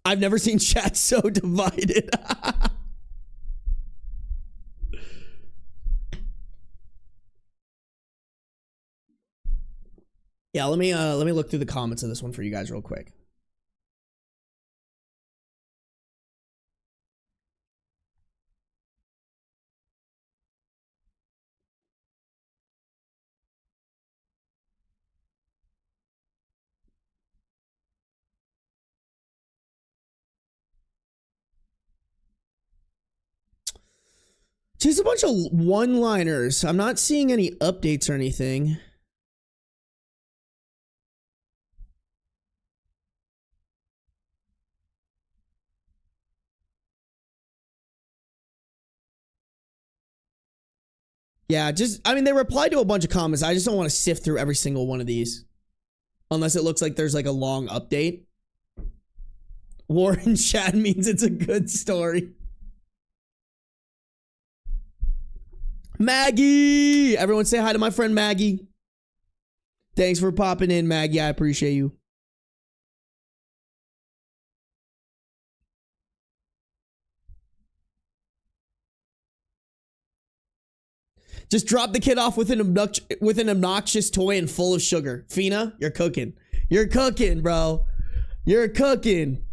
S1: I've never seen chat so divided. Yeah, let me look through the comments of this one for you guys real quick. Just a bunch of one-liners. I'm not seeing any updates or anything. Yeah, I mean, they replied to a bunch of comments. I just don't want to sift through every single one of these. Unless it looks like there's like a long update. War in chat means it's a good story. Maggie! Everyone say hi to my friend Maggie. Thanks for popping in, Maggie. I appreciate you. Just drop the kid off with an obnoxious toy and full of sugar. Fina, you're cooking. You're cooking, bro. You're cooking.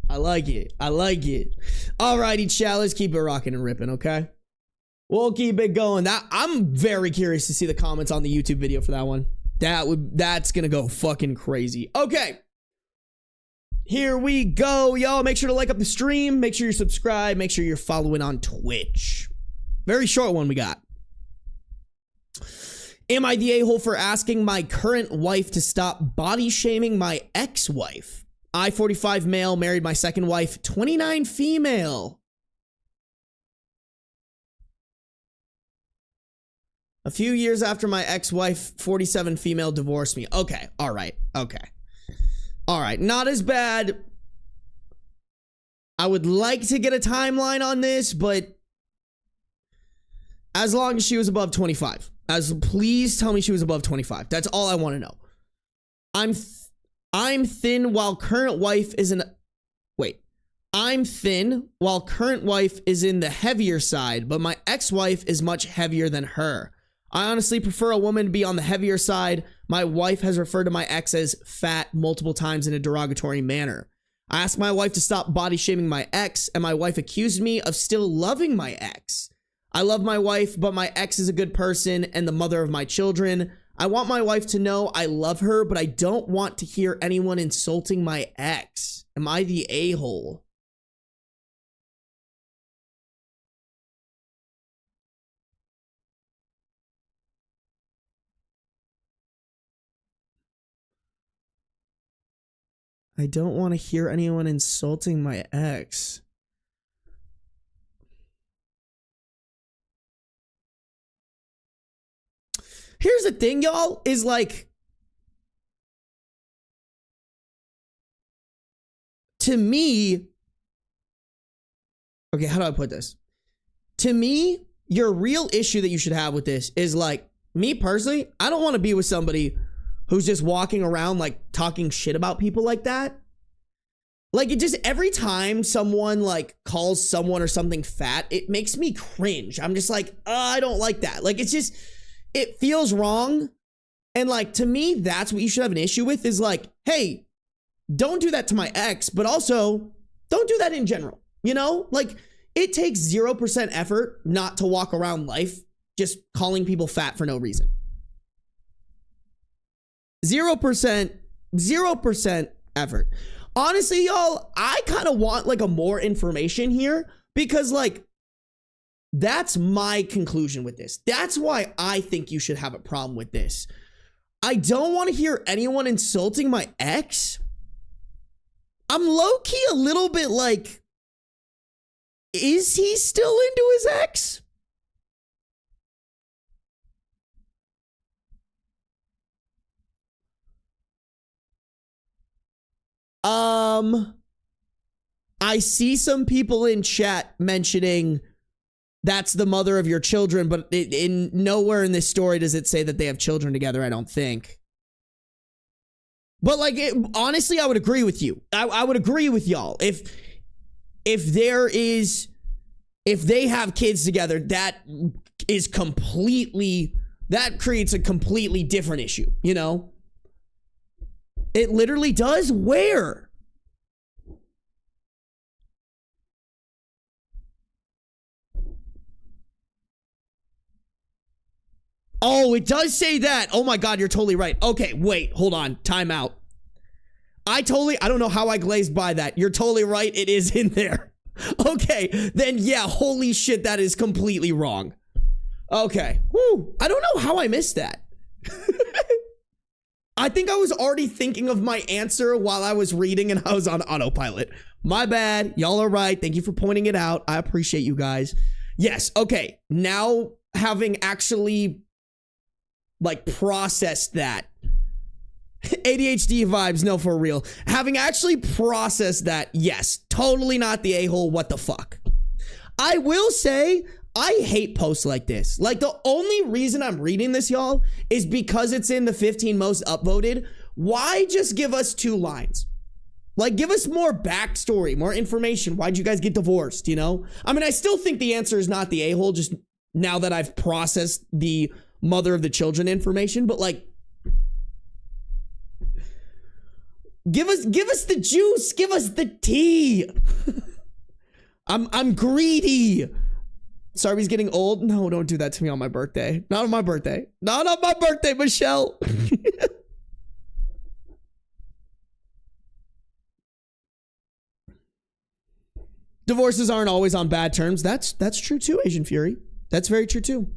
S1: I like it. I like it. Alrighty, chat. Let's keep it rocking and ripping, okay? We'll keep it going. I'm very curious to see the comments on the YouTube video for that one. That's gonna go fucking crazy. Okay. Here we go, y'all. Make sure to like up the stream. Make sure you're subscribed. Make sure you're following on Twitch. Very short one we got. Am I the a-hole for asking my current wife to stop body shaming my ex-wife? I, 45 male, married my second wife, 29 female. A few years after my ex-wife, 47 female, divorced me. Okay, all right, okay. All right, not as bad. I would like to get a timeline on this, but as long as she was above 25. Please tell me she was above 25. That's all I want to know. I'm thin while current wife is in... Wait. I'm thin while current wife is in the heavier side, but my ex-wife is much heavier than her. I honestly prefer a woman to be on the heavier side. My wife has referred to my ex as fat multiple times in a derogatory manner. I asked my wife to stop body shaming my ex, and my wife accused me of still loving my ex. I love my wife, but my ex is a good person and the mother of my children. I want my wife to know I love her, but I don't want to hear anyone insulting my ex. Am I the a-hole? I don't want to hear anyone insulting my ex. Here's the thing, y'all, is like, to me, okay, how do I put this? To me, your real issue that you should have with this is like, me personally, I don't want to be with somebody who's just walking around like talking shit about people like that. Like, it just, every time someone like calls someone or something fat, it makes me cringe. I'm just like, I don't like that. Like, it's just, it feels wrong. And like, to me, that's what you should have an issue with, is like, hey, don't do that to my ex, but also don't do that in general. You know, like, it takes 0% effort not to walk around life just calling people fat for no reason. 0% effort. Honestly, y'all, I kind of want like a more information here, because like, that's my conclusion with this. That's why I think you should have a problem with this. I don't want to hear anyone insulting my ex. I'm low-key a little bit like, is he still into his ex? I see some people in chat mentioning that's the mother of your children, but in nowhere in this story does it say that they have children together, I don't think. But like, honestly, I would agree with you. I would agree with y'all. If they have kids together, that creates a completely different issue, you know? It literally does. Where? Oh, it does say that. Oh my God, you're totally right. Okay, wait, hold on. Time out. I don't know how I glazed by that. You're totally right. It is in there. Okay, then yeah, holy shit, that is completely wrong. Okay, woo. I don't know how I missed that. I think I was already thinking of my answer while I was reading and I was on autopilot. My bad. Y'all are right. Thank you for pointing it out. I appreciate you guys. Yes, okay. Now having actually like processed that. ADHD vibes, no, for real. Having actually processed that, yes, totally not the a-hole, what the fuck. I will say, I hate posts like this. Like, the only reason I'm reading this, y'all, is because it's in the 15 most upvoted. Why just give us 2 lines? Like, give us more backstory, more information. Why'd you guys get divorced, you know? I mean, I still think the answer is not the a-hole, just now that I've processed the mother of the children information, but like, give us the juice, give us the tea. I'm greedy. Sarby's getting old. No, don't do that to me on my birthday. Not on my birthday. Not on my birthday, Michelle. Divorces aren't always on bad terms. That's true too, Asian Fury. That's very true too.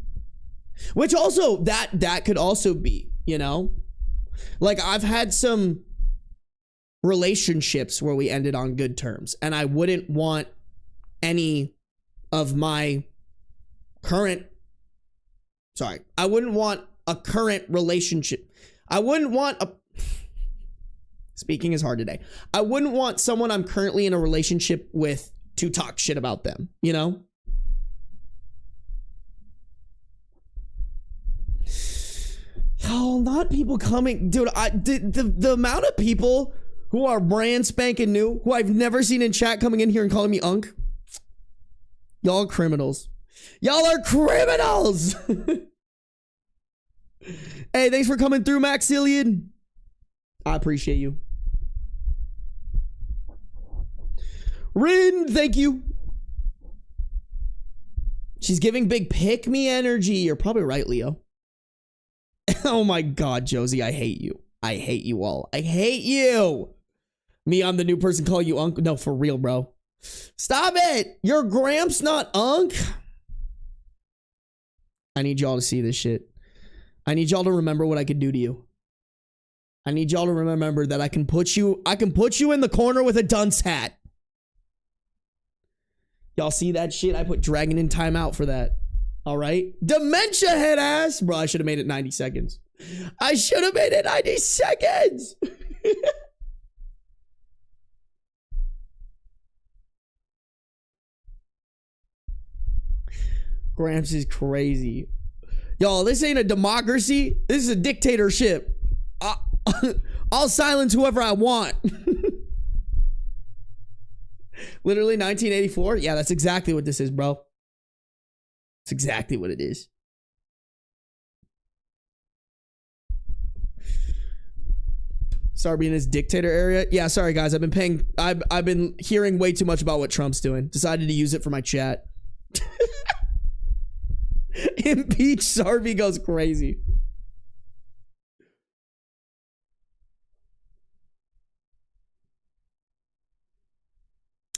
S1: Which also, that could also be, you know? Like, I've had some relationships where we ended on good terms, and I wouldn't want any of my current, I wouldn't want a current relationship. I wouldn't want a, speaking is hard today. I wouldn't want someone I'm currently in a relationship with to talk shit about them, you know? Oh, not people coming, dude. The amount of people who are brand spanking new, who I've never seen in chat coming in here and calling me Unk. Y'all are criminals. Y'all are criminals. Hey, thanks for coming through, Maxillion. I appreciate you. Rin, thank you. She's giving big pick me energy. You're probably right, Leo. Oh my God, Josie, I hate you. I hate you all. I hate you. Me, I'm the new person calling you Unk. No, for real, bro. Stop it. Your Gramps not Unk. I need y'all to see this shit. I need y'all to remember what I can do to you. I need y'all to remember that I can put you in the corner with a dunce hat. Y'all see that shit? I put Dragon in timeout for that. All right. Dementia head ass. Bro, I should have made it 90 seconds. I should have made it 90 seconds. Gramps is crazy. Y'all, this ain't a democracy. This is a dictatorship. I'll silence whoever I want. Literally 1984. Yeah, that's exactly what this is, bro. That's exactly what it is. Sarby in his dictator area. Yeah, sorry guys. I've been hearing way too much about what Trump's doing. Decided to use it for my chat. Impeach Sarby goes crazy.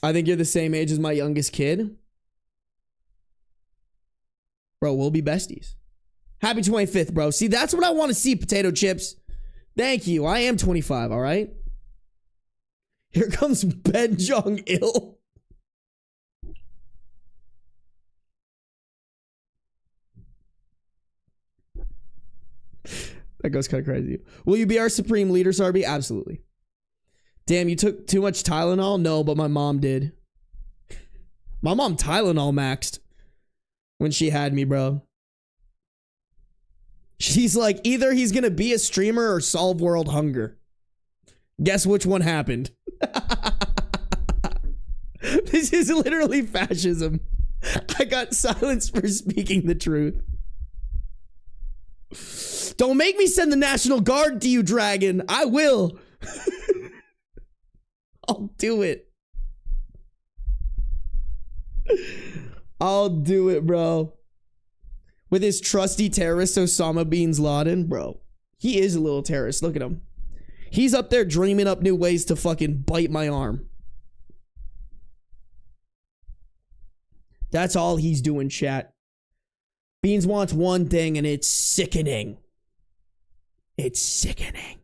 S1: I think you're the same age as my youngest kid. Bro, we'll be besties. Happy 25th, bro. See, that's what I want to see, potato chips. Thank you. I am 25, all right? Here comes Ben Jong-il. That goes kind of crazy. Will you be our supreme leader, Sarby? Absolutely. Damn, you took too much Tylenol? No, but my mom did. My mom Tylenol maxed when she had me, bro. She's like, either he's gonna be a streamer or solve world hunger. Guess which one happened? This is literally fascism. I got silenced for speaking the truth. Don't make me send the National Guard to you, Dragon. I will. I'll do it. I'll do it, bro. With his trusty terrorist Osama bin Laden, bro. He is a little terrorist. Look at him. He's up there dreaming up new ways to fucking bite my arm. That's all he's doing, chat. Beans wants one thing, and it's sickening. It's sickening.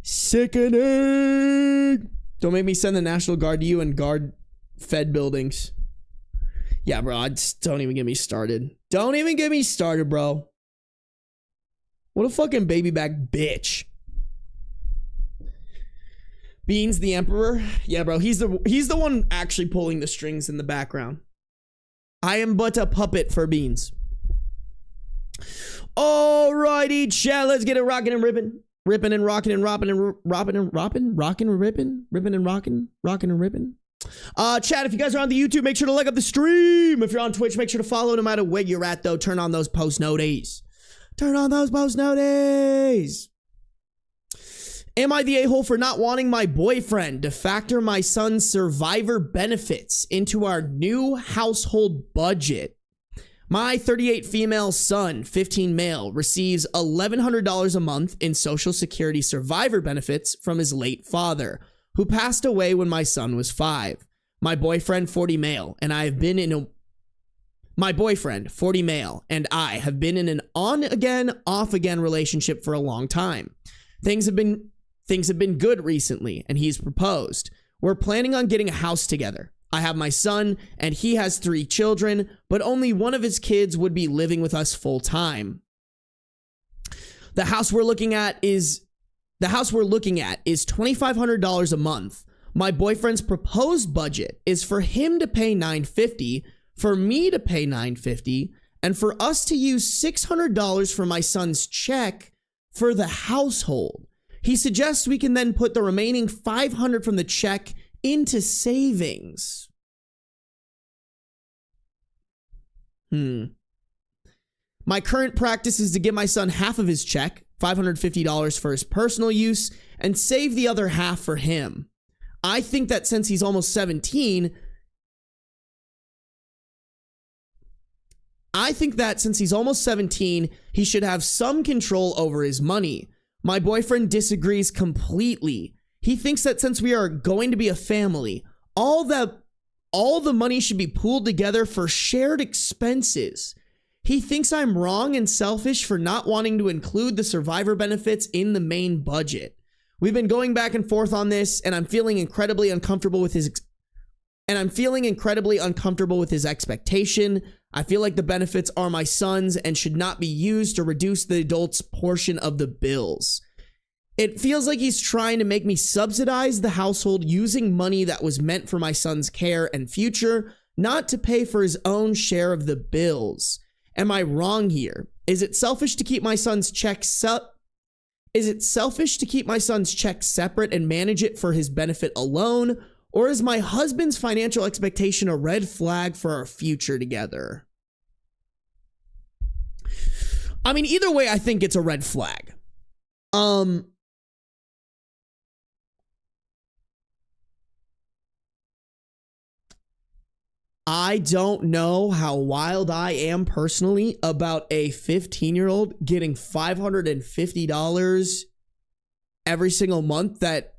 S1: Sickening. Don't make me send the National Guard to you and guard Fed buildings. Yeah, bro, don't even get me started. Don't even get me started, bro. What a fucking baby back bitch. Beans the Emperor. Yeah, bro, he's the one actually pulling the strings in the background. I am but a puppet for Beans. Alrighty, chat, let's get it rocking and ripping. Ripping and rocking and ropping and ropping and ropping. Rocking and ripping. Ripping and rocking. Rocking and ripping. Chat, if you guys are on the YouTube, make sure to like up the stream. If you're on Twitch, make sure to follow no matter where you're at, though. Turn on those post notices. Turn on those post notices. Am I the a-hole for not wanting my boyfriend to factor my son's survivor benefits into our new household budget? My 38 female son, 15 male, receives $1,100 a month in Social Security survivor benefits from his late father, who passed away when my son was 5. My boyfriend, 40 male, and I have been in a... My boyfriend, 40 male, and I have been in an on-again, off-again relationship for a long time. Things have been good recently, and he's proposed. We're planning on getting a house together. I have my son, and he has 3 children, but only one of his kids would be living with us full time. The house we're looking at is $2,500 a month. My boyfriend's proposed budget is for him to pay $950, for me to pay $950, and for us to use $600 for my son's check for the household. He suggests we can then put the remaining $500 from the check into savings. My current practice is to give my son half of his check, $550 for his personal use, and save the other half for him. I think that since he's almost 17, he should have some control over his money. My boyfriend disagrees completely. He thinks that since we are going to be a family, all the money should be pooled together for shared expenses. He thinks I'm wrong and selfish for not wanting to include the survivor benefits in the main budget. We've been going back and forth on this, and I'm feeling incredibly uncomfortable with his expectation. I feel like the benefits are my son's and should not be used to reduce the adult's portion of the bills. It feels like he's trying to make me subsidize the household using money that was meant for my son's care and future, not to pay for his own share of the bills. Am I wrong here? Is it selfish to keep my son's check separate and manage it for his benefit alone? Or is my husband's financial expectation a red flag for our future together? I mean, either way, I think it's a red flag. I don't know how wild I am personally about a 15-year-old getting $550 every single month that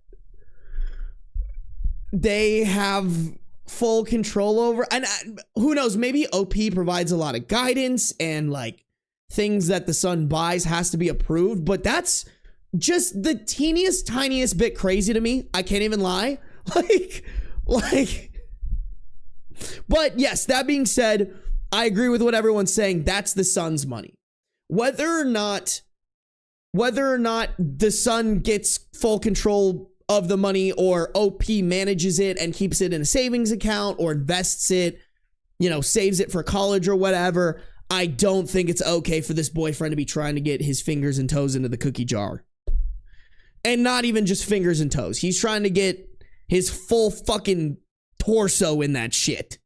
S1: they have full control over. And who knows, maybe OP provides a lot of guidance and like things that the son buys has to be approved, but that's just the teeniest, tiniest bit crazy to me. I can't even lie. But yes, that being said, I agree with what everyone's saying. That's the son's money. Whether or not the son gets full control of the money, or OP manages it and keeps it in a savings account or invests it, saves it for college or whatever, I don't think it's okay for this boyfriend to be trying to get his fingers and toes into the cookie jar. And not even just fingers and toes. He's trying to get his full fucking torso in that shit.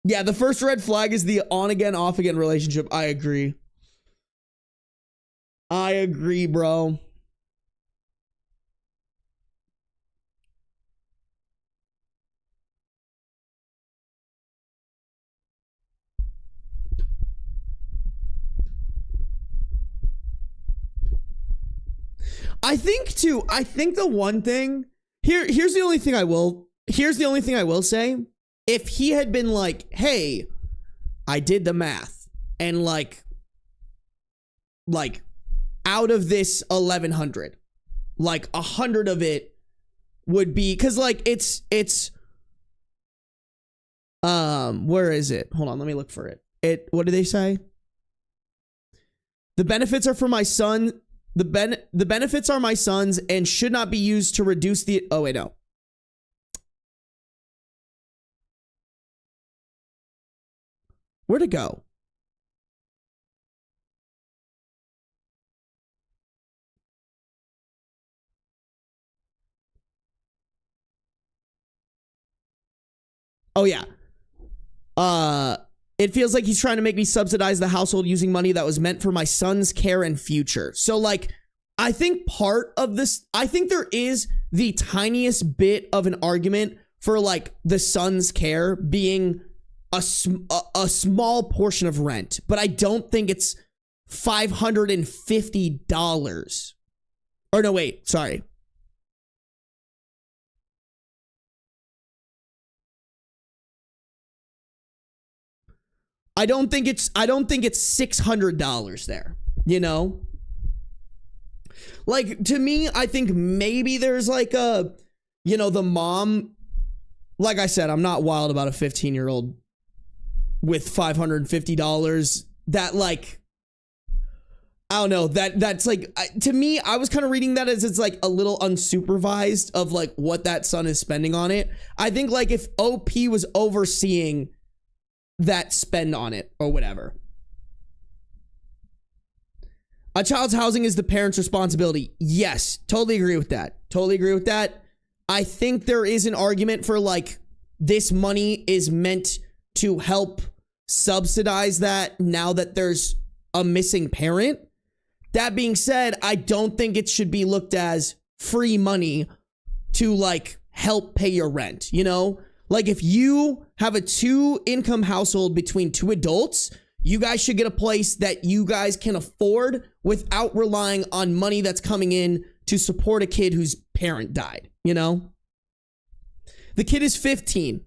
S1: Yeah, the first red flag is the on again, off again relationship. I agree. I agree, bro. I think the one thing here's the only thing I will say. If he had been like, hey, I did the math and like out of this 1,100, like 100 of it would be, cause like it's where is it? Hold on, let me look for it. What do they say? The benefits are for my son. The benefits are my son's and should not be used to reduce the, oh wait, no. Where'd it go? Oh yeah. It feels like he's trying to make me subsidize the household using money that was meant for my son's care and future. So like, I think part of this, I think there is the tiniest bit of an argument for like the son's care being a small portion of rent, but I don't think it's $550. Or no, wait, sorry. I don't think it's $600 there, Like, to me, I think maybe there's like a, the mom, like I said, I'm not wild about a 15-year-old with $550 that like, I don't know, that's like, to me, I was kind of reading that as it's like a little unsupervised of like what that son is spending on it. I think like if OP was overseeing that spend on it or whatever. A child's housing is the parent's responsibility. Yes, totally agree with that. I think there is an argument for like this money is meant to help subsidize that now that there's a missing parent. That being said, I don't think it should be looked as free money to like help pay your rent, Like if you have a 2-income household between 2 adults, you guys should get a place that you guys can afford without relying on money that's coming in to support a kid whose parent died, The kid is 15.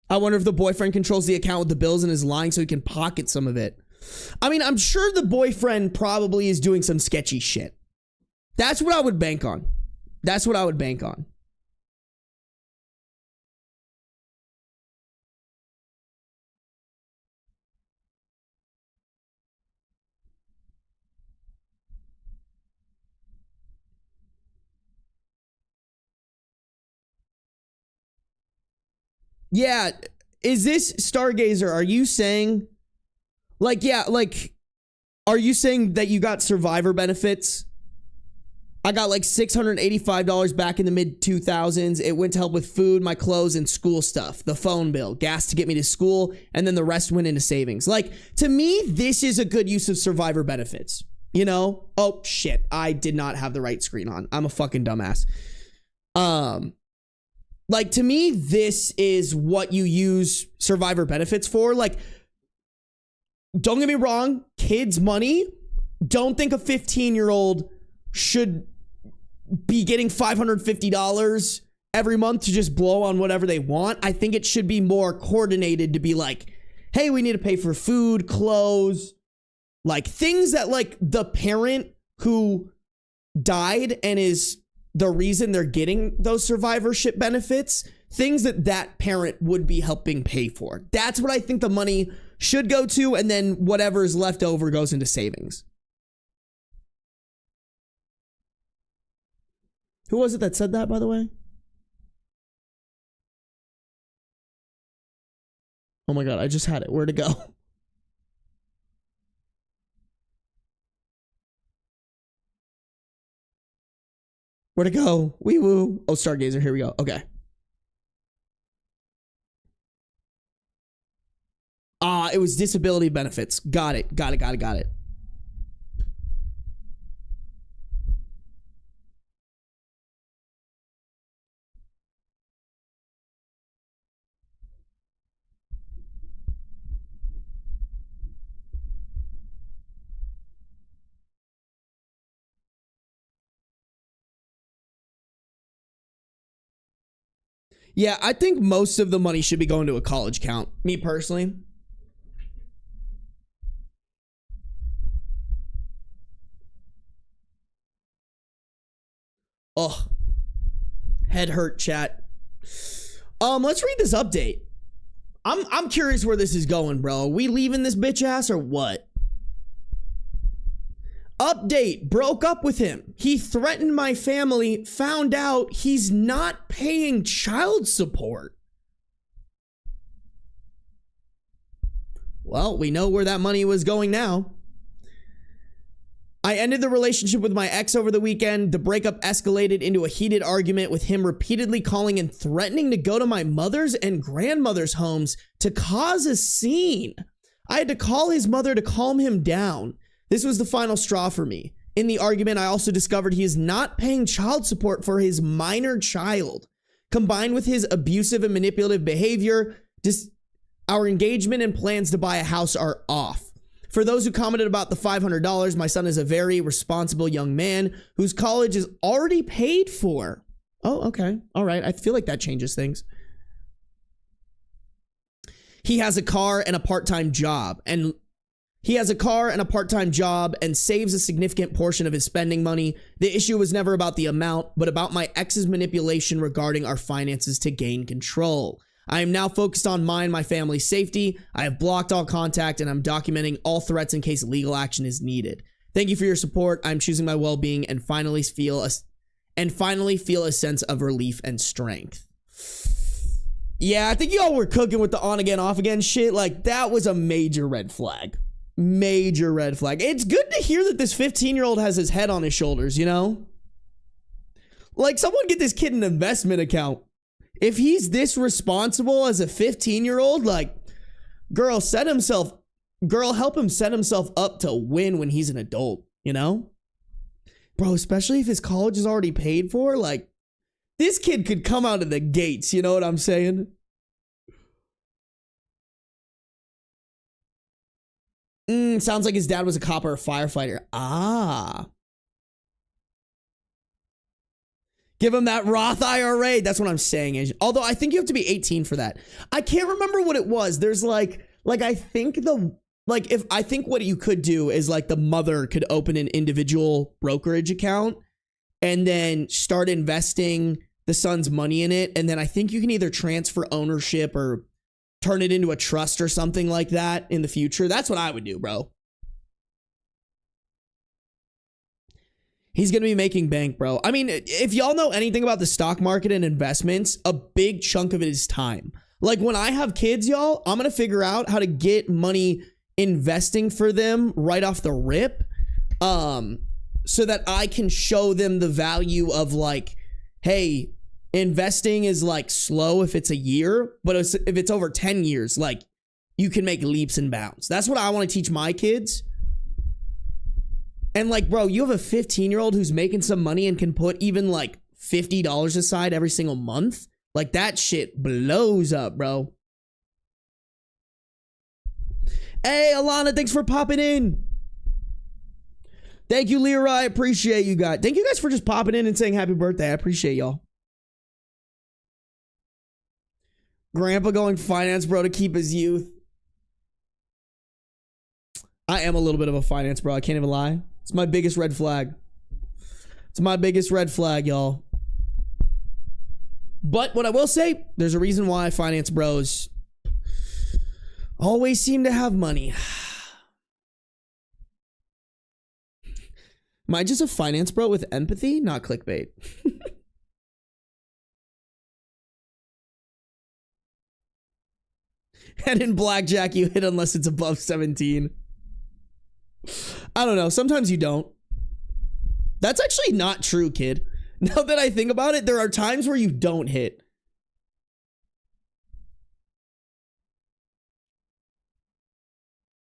S1: I wonder if the boyfriend controls the account with the bills and is lying so he can pocket some of it. I mean, I'm sure the boyfriend probably is doing some sketchy shit. That's what I would bank on. Yeah, is this Stargazer? Are you saying, like, yeah, like, are you saying that you got survivor benefits? I got like $685 back in the mid 2000s. It went to help with food, my clothes, and school stuff, the phone bill, gas to get me to school, and then the rest went into savings. Like, to me, this is a good use of survivor benefits. Oh shit, I did not have the right screen on. I'm a fucking dumbass. Like, to me, this is what you use survivor benefits for. Like, don't get me wrong, kids' money. Don't think a 15-year-old should be getting $550 every month to just blow on whatever they want. I think it should be more coordinated to be like, hey, we need to pay for food, clothes, like things that like the parent who died and is the reason they're getting those survivorship benefits, things that that parent would be helping pay for. That's what I think the money should go to, and then whatever is left over goes into savings. Who was it that said that, by the way? Oh my God, I just had it. Where'd it go? Where'd it go? Wee woo. Oh, Stargazer, here we go. Okay. It was disability benefits. Got it. Got it. Yeah, I think most of the money should be going to a college account. Me personally. Oh, head hurt, chat. Let's read this update. I'm curious where this is going, bro. Are we leaving this bitch ass or what? Update, broke up with him. He threatened my family, found out he's not paying child support. Well, we know where that money was going now. I ended the relationship with my ex over the weekend. The breakup escalated into a heated argument with him repeatedly calling and threatening to go to my mother's and grandmother's homes to cause a scene. I had to call his mother to calm him down. This was the final straw for me. In the argument, I also discovered he is not paying child support for his minor child. Combined with his abusive and manipulative behavior, our engagement and plans to buy a house are off. For those who commented about the $500, my son is a very responsible young man whose college is already paid for. Oh, okay. All right. I feel like that changes things. He has a car and a part-time job and saves a significant portion of his spending money. The issue was never about the amount, but about my ex's manipulation regarding our finances to gain control. I am now focused on my family's safety. I have blocked all contact and I'm documenting all threats in case legal action is needed. Thank you for your support. I'm choosing my well-being and finally feel a sense of relief and strength. Yeah, I think y'all were cooking with the on again, off again shit. Like, that was a major red flag. Major red flag. It's good to hear that this 15-year-old has his head on his shoulders, you know? Like, someone get this kid an investment account. If he's this responsible as a 15-year-old, like, girl, help him set himself up to win when he's an adult, you know? Bro, especially if his college is already paid for, like, this kid could come out of the gates, you know what I'm saying? Sounds like his dad was a cop or a firefighter. Ah. Give him that Roth IRA. That's what I'm saying. Although I think you have to be 18 for that. I can't remember what it was. There's I think what you could do is like the mother could open an individual brokerage account and then start investing the son's money in it. And then I think you can either transfer ownership or turn it into a trust or something like that in the future. That's what I would do, bro. He's going to be making bank, bro. I mean, if y'all know anything about the stock market and investments, a big chunk of it is time. Like when I have kids, y'all, I'm going to figure out how to get money investing for them right off the rip. So that I can show them the value of like, hey, investing is like slow if it's a year, but if it's over 10 years, like you can make leaps and bounds. That's what I want to teach my kids. And like, bro, you have a 15-year-old who's making some money and can put even like $50 aside every single month. Like that shit blows up, bro. Hey, Alana, thanks for popping in. Thank you, Lyra. I appreciate you guys. Thank you guys for just popping in and saying happy birthday. I appreciate y'all. Grandpa going finance bro to keep his youth. I am a little bit of a finance bro. I can't even lie. It's my biggest red flag. It's my biggest red flag, y'all. But what I will say, there's a reason why finance bros always seem to have money. Am I just a finance bro with empathy? Not clickbait. And in blackjack, you hit unless it's above 17. I don't know. Sometimes you don't. That's actually not true, kid. Now that I think about it, there are times where you don't hit.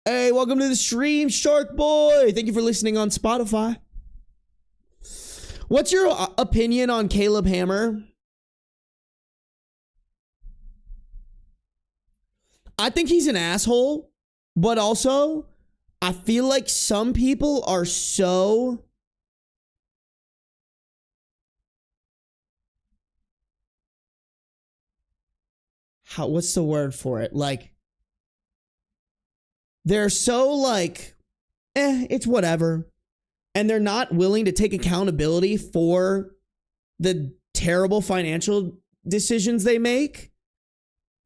S1: Hey, welcome to the stream, Shark Boy. Thank you for listening on Spotify. What's your opinion on Caleb Hammer? I think he's an asshole, but also I feel like some people are so what's the word for it? Like, they're so like, it's whatever. And they're not willing to take accountability for the terrible financial decisions they make,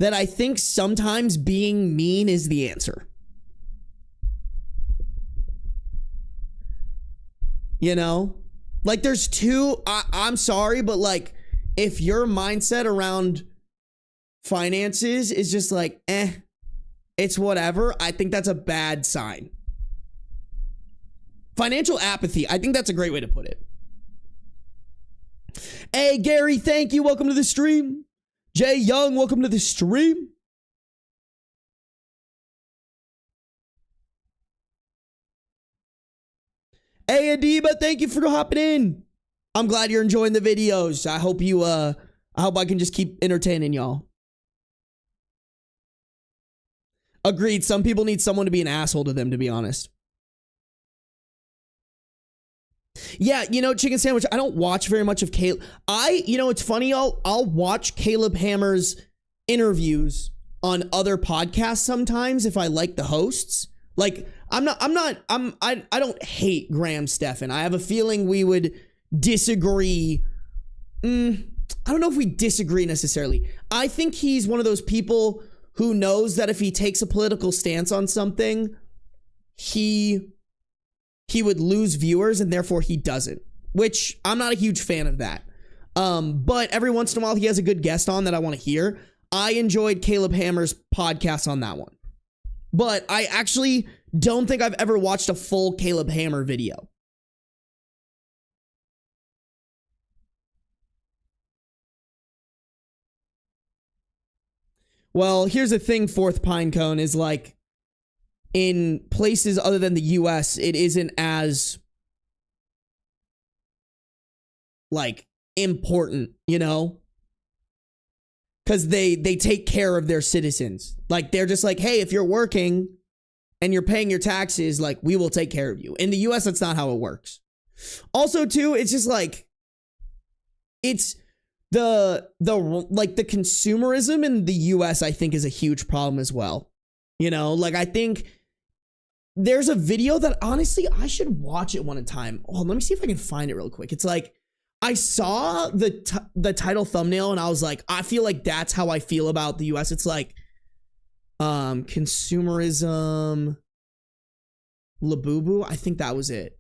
S1: that I think sometimes being mean is the answer. You know? Like, there's two, I'm sorry, but like, if your mindset around finances is just like, it's whatever, I think that's a bad sign. Financial apathy, I think that's a great way to put it. Hey, Gary, thank you. Welcome to the stream. Jay Young, welcome to the stream. Hey, Adiba, thank you for hopping in. I'm glad you're enjoying the videos. I hope you, I hope I can just keep entertaining y'all. Agreed. Some people need someone to be an asshole to them, to be honest. Yeah, you know, Chicken Sandwich, I don't watch very much of Caleb. You know, it's funny, I'll watch Caleb Hammer's interviews on other podcasts sometimes if I like the hosts. Like, I don't hate Graham Stephan. I have a feeling we would disagree. I don't know if we disagree necessarily. I think he's one of those people who knows that if he takes a political stance on something, he would lose viewers, and therefore he doesn't, which I'm not a huge fan of that. But every once in a while he has a good guest on that I want to hear. I enjoyed Caleb Hammer's podcast on that one, but I actually don't think I've ever watched a full Caleb Hammer video. Well, here's the thing, Fourth Pinecone, is like, in places other than the US, it isn't as like important, you know? Because they take care of their citizens. Like, they're just like, hey, if you're working and you're paying your taxes, like, we will take care of you. In the US, that's not how it works. Also, too, it's just like, it's the consumerism in the US, I think, is a huge problem as well. You know, like, I think there's a video that honestly I should watch it one time. Oh, let me see if I can find it real quick. It's like, I saw the title thumbnail and I was like, I feel like that's how I feel about the US. It's like, consumerism, Labubu. I think that was it.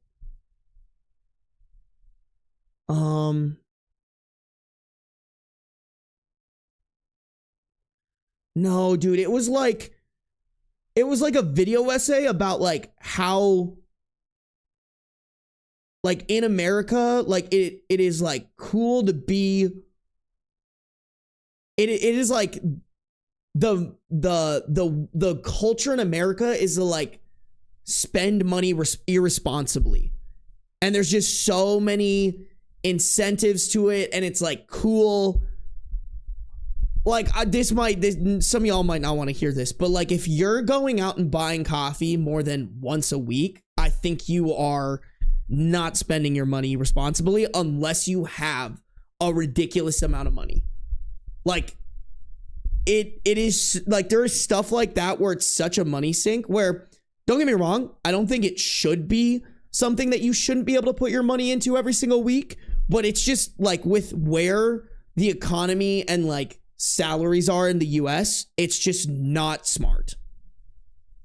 S1: No, dude, it was like a video essay about like how, like, in America, like it is like cool to be, it is like the culture in America is to like spend money irresponsibly. And there's just so many incentives to it, and it's like cool. like some of y'all might not want to hear this, but like if you're going out and buying coffee more than once a week, I think you are not spending your money responsibly unless you have a ridiculous amount of money. Like it is like there is stuff like that where it's such a money sink where, don't get me wrong, I don't think it should be something that you shouldn't be able to put your money into every single week, but it's just like with where the economy and like salaries are in the US, it's just not smart.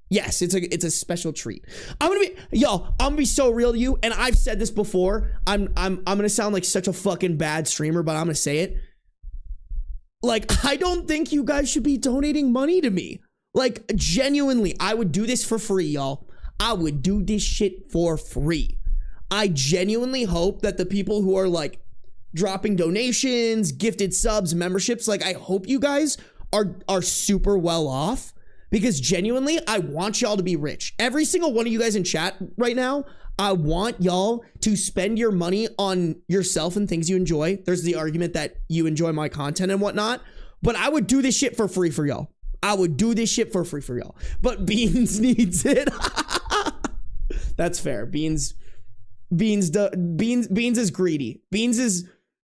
S1: Yes, it's a special treat. I'm gonna be so real to you, and I've said this before. I'm gonna sound like such a fucking bad streamer, but I'm gonna say it. Like, I don't think you guys should be donating money to me. Like, genuinely, I would do this for free, y'all. I would do this shit for free. I genuinely hope that the people who are like dropping donations, gifted subs, memberships, like I hope you guys are super well off, because genuinely, I want y'all to be rich. Every single one of you guys in chat right now, I want y'all to spend your money on yourself and things you enjoy. There's the argument that you enjoy my content and whatnot, but I would do this shit for free for y'all. I would do this shit for free for y'all. But Beans needs it. That's fair. Beans is greedy. Beans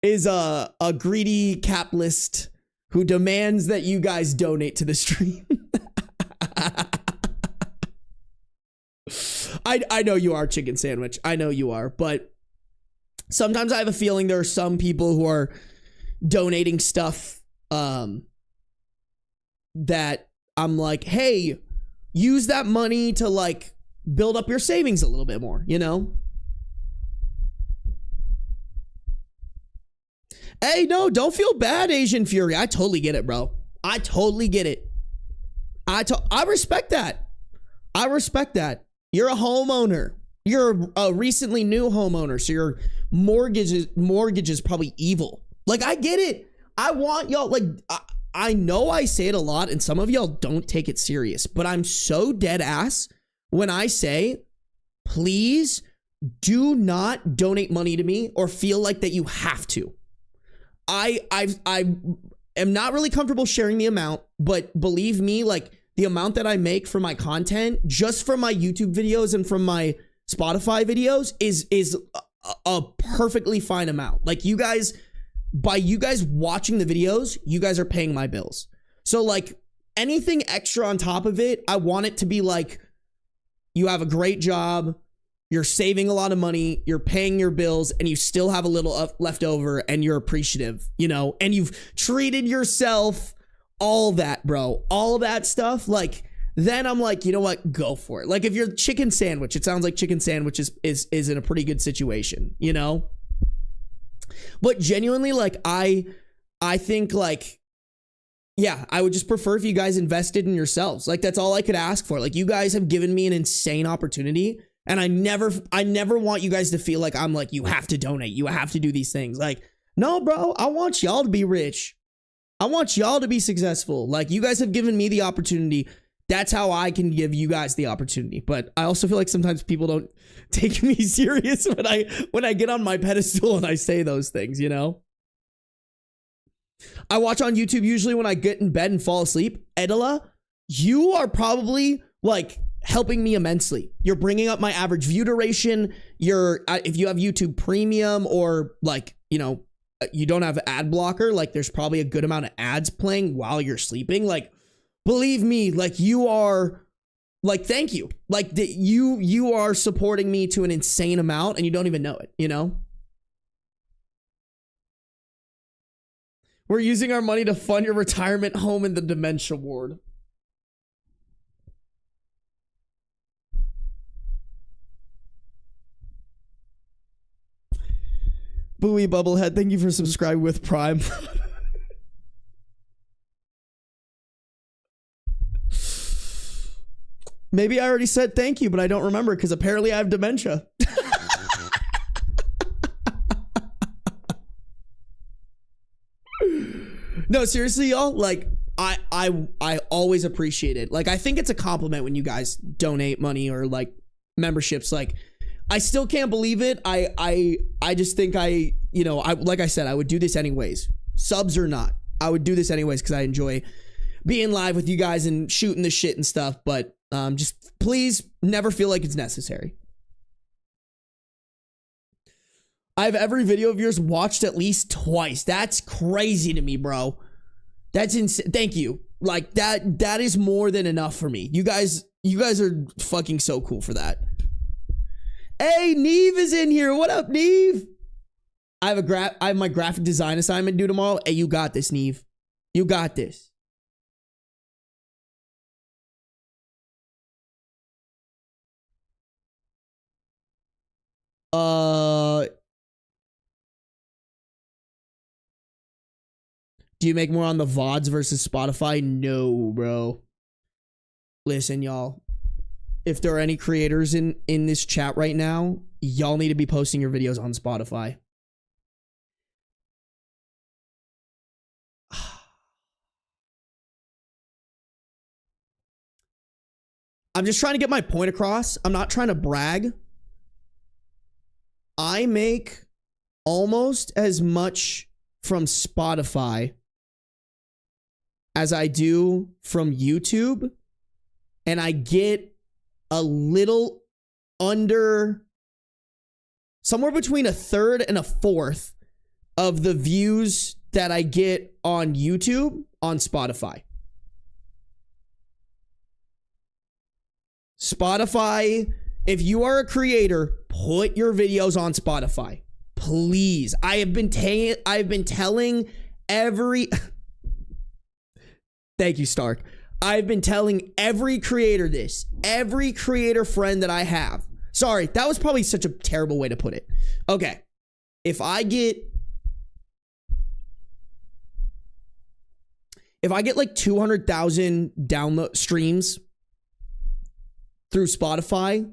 S1: is a greedy capitalist who demands that you guys donate to the stream. I know you are, Chicken Sandwich. I know you are, but sometimes I have a feeling there are some people who are donating stuff that I'm like, hey, use that money to like build up your savings a little bit more, you know? Hey, no, don't feel bad, Asian Fury. I totally get it, bro. I totally get it. I respect that. I respect that. You're a homeowner. You're a recently new homeowner, so your mortgage is probably evil. Like, I get it. I want y'all, like, I know I say it a lot, and some of y'all don't take it serious, but I'm so dead ass when I say, please do not donate money to me or feel like that you have to. I am not really comfortable sharing the amount, but believe me, like, the amount that I make for my content, just from my YouTube videos and from my Spotify videos, is a perfectly fine amount. Like, you guys, by you guys watching the videos, you guys are paying my bills. So like anything extra on top of it, I want it to be like, you have a great job, you're saving a lot of money, you're paying your bills, and you still have a little left over, and you're appreciative, you know, and you've treated yourself, all that, bro, all that stuff. Like, then I'm like, you know what, go for it. Like, if you're Chicken Sandwich, it sounds like Chicken Sandwich is in a pretty good situation, you know? But genuinely, like, I think, like, yeah, I would just prefer if you guys invested in yourselves. Like, that's all I could ask for. Like, you guys have given me an insane opportunity, and I never want you guys to feel like I'm like, you have to donate, you have to do these things. Like, no, bro, I want y'all to be rich. I want y'all to be successful. Like, you guys have given me the opportunity. That's how I can give you guys the opportunity. But I also feel like sometimes people don't take me serious when I get on my pedestal and I say those things, you know? I watch on YouTube usually when I get in bed and fall asleep. Edela, you are probably like helping me immensely. You're bringing up my average view duration. If you have YouTube Premium, or like, you know, you don't have ad blocker, like there's probably a good amount of ads playing while you're sleeping. Like, believe me, like, you are, like, thank you. Like, you are supporting me to an insane amount, and you don't even know it, you know? We're using our money to fund your retirement home in the dementia ward. Booey Bubblehead, thank you for subscribing with Prime. Maybe I already said thank you, but I don't remember because apparently I have dementia. No, seriously, y'all, like, I always appreciate it. Like, I think it's a compliment when you guys donate money or like memberships. Like, I still can't believe it. I just think like I said, I would do this anyways, subs or not. I would do this anyways because I enjoy being live with you guys and shooting the shit and stuff. But just please never feel like it's necessary. I have every video of yours watched at least twice. That's crazy to me, bro. That's insane. Thank you. Like that is more than enough for me. You guys are fucking so cool for that. Hey, Neve is in here. What up, Neve? I have my graphic design assignment due tomorrow. Hey, you got this, Neve. You got this. Do you make more on the VODs versus Spotify? No, bro. Listen, y'all. If there are any creators in this chat right now, y'all need to be posting your videos on Spotify. I'm just trying to get my point across. I'm not trying to brag. I make almost as much from Spotify as I do from YouTube, and I get a little under, somewhere between a third and a fourth of the views that I get on YouTube on Spotify. Spotify, if you are a creator, put your videos on Spotify. Please. I have been telling every Thank you, Stark. I've been telling every creator this. Every creator friend that I have. Sorry, that was probably such a terrible way to put it. Okay. If I get like 200,000 download streams through Spotify,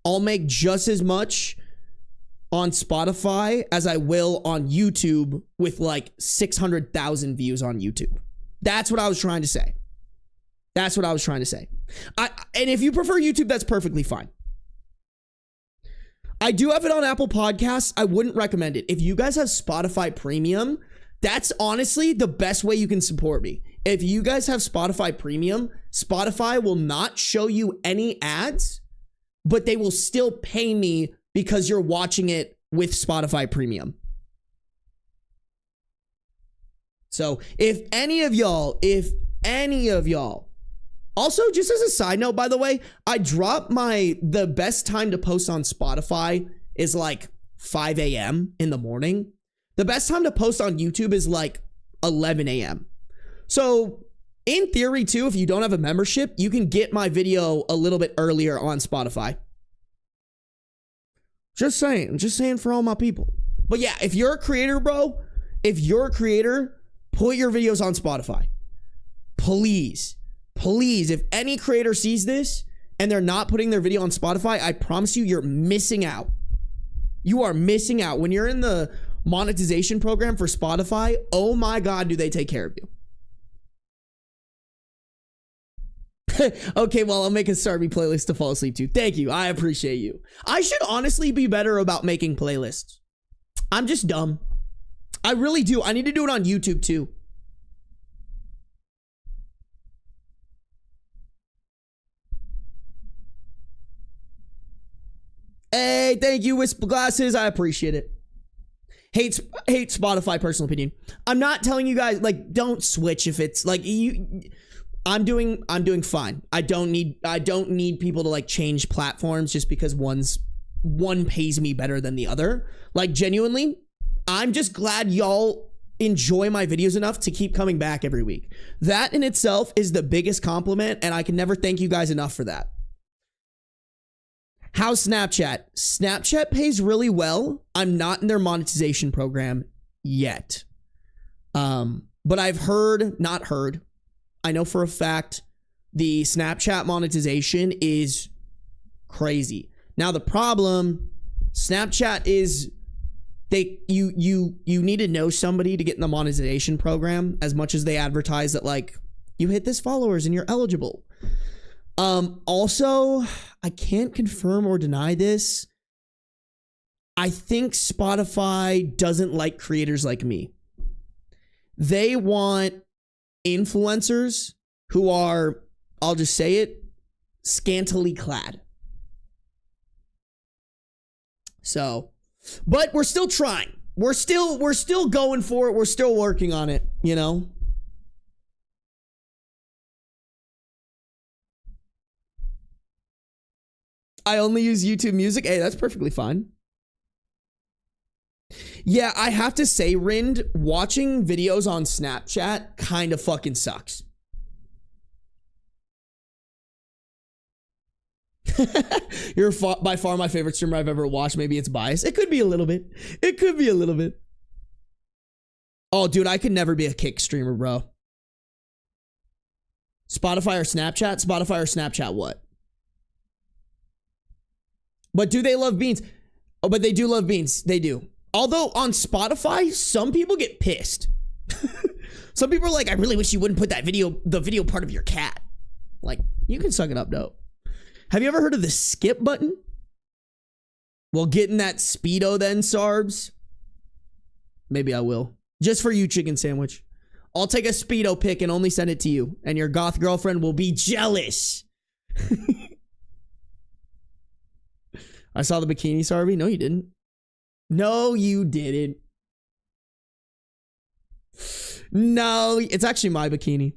S1: I'll make just as much on Spotify as I will on YouTube with like 600,000 views on YouTube. That's what I was trying to say. That's what I was trying to say. And if you prefer YouTube, that's perfectly fine. I do have it on Apple Podcasts. I wouldn't recommend it. If you guys have Spotify Premium, that's honestly the best way you can support me. If you guys have Spotify Premium, Spotify will not show you any ads, but they will still pay me because you're watching it with Spotify Premium. So if any of y'all, also just as a side note, by the way, I dropped the best time to post on Spotify is like 5 a.m. in the morning. The best time to post on YouTube is like 11 a.m. So in theory too, if you don't have a membership, you can get my video a little bit earlier on Spotify. Just saying for all my people. But yeah, if you're a creator, bro, put your videos on Spotify. Please, if any creator sees this and they're not putting their video on Spotify, I promise you, you're missing out. You are missing out. When you're in the monetization program for Spotify, oh my God, do they take care of you. Okay, well, I'll make a Sarby playlist to fall asleep to. Thank you. I appreciate you. I should honestly be better about making playlists. I'm just dumb. I really do. I need to do it on YouTube too. Hey, thank you, Wisp Glasses. I appreciate it. Hate Spotify, personal opinion. I'm not telling you guys, like, don't switch if it's like I'm doing fine. I don't need people to like change platforms just because one pays me better than the other. Like, genuinely, I'm just glad y'all enjoy my videos enough to keep coming back every week. That in itself is the biggest compliment, and I can never thank you guys enough for that. How's Snapchat? Snapchat pays really well. I'm not in their monetization program yet. But I've not heard. I know for a fact the Snapchat monetization is crazy. Now the problem, Snapchat is you need to know somebody to get in the monetization program, as much as they advertise that like you hit this followers and you're eligible. Also, I can't confirm or deny this. I think Spotify doesn't like creators like me. They want influencers who are, I'll just say it, scantily clad. So, but we're still trying. We're still going for it. We're still working on it, you know? I only use YouTube Music. Hey, that's perfectly fine. Yeah, I have to say, Rind, watching videos on Snapchat kind of fucking sucks. You're by far my favorite streamer I've ever watched. Maybe it's biased. It could be a little bit. It could be a little bit. Oh, dude, I could never be a Kick streamer, bro. Spotify or Snapchat? Spotify or Snapchat what? But do they love beans? Oh, but they do love beans. They do. Although on Spotify, some people get pissed. Some people are like, I really wish you wouldn't put that the video part of your cat. Like, you can suck it up, though. Have you ever heard of the skip button? Well, getting that Speedo then, Sarbs. Maybe I will. Just for you, chicken sandwich. I'll take a Speedo pic and only send it to you. And your goth girlfriend will be jealous. I saw the bikini, Sarby. No, you didn't. No, you didn't. No, it's actually my bikini.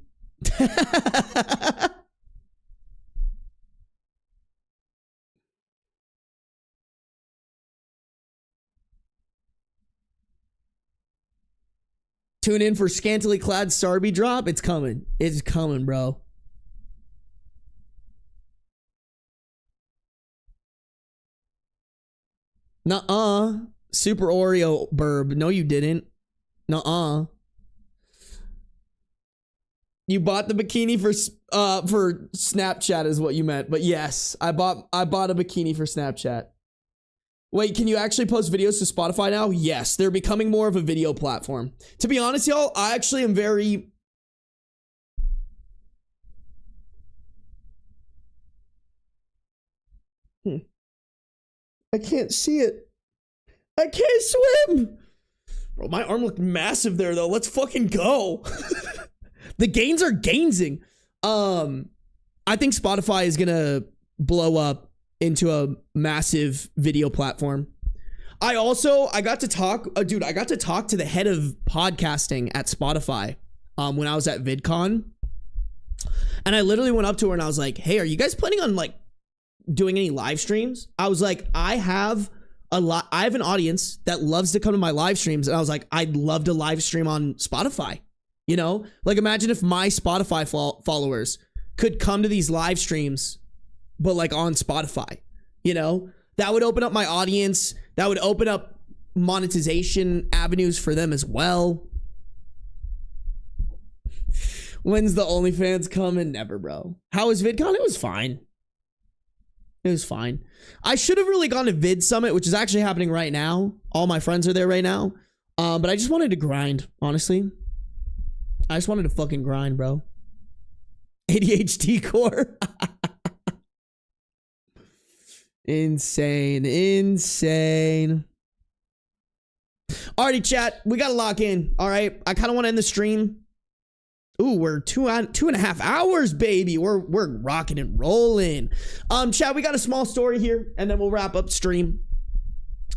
S1: Tune in for scantily clad Sarby drop. It's coming. It's coming, bro. Nuh-uh. Super Oreo burb. No, you didn't. Nuh-uh. You bought the bikini for Snapchat is what you meant. But yes, I bought a bikini for Snapchat. Wait, can you actually post videos to Spotify now? Yes, they're becoming more of a video platform. To be honest, y'all, I actually am very... I can't see it. I can't swim. Bro, my arm looked massive there, though. Let's fucking go. The gains are gainsing. I think Spotify is going to blow up into a massive video platform. I got to talk, dude, I got to talk to the head of podcasting at Spotify when I was at VidCon. And I literally went up to her and I was like, hey, are you guys planning on like doing any live streams? I was like, I have an audience that loves to come to my live streams. And I was like, I'd love to live stream on Spotify. You know, like imagine if my Spotify followers could come to these live streams, but like on Spotify, you know, that would open up my audience. That would open up monetization avenues for them as well. When's the OnlyFans coming? Never, bro. How was VidCon? It was fine. It was fine. I should have really gone to Vid Summit, which is actually happening right now. All my friends are there right now. But I just wanted to grind, honestly. I just wanted to fucking grind, bro. ADHD core. Insane. Insane. Alrighty, chat. We gotta lock in. All right. I kind of want to end the stream. Ooh, we're two and a half hours, baby. We're rocking and rolling. Chat, we got a small story here, and then we'll wrap up stream.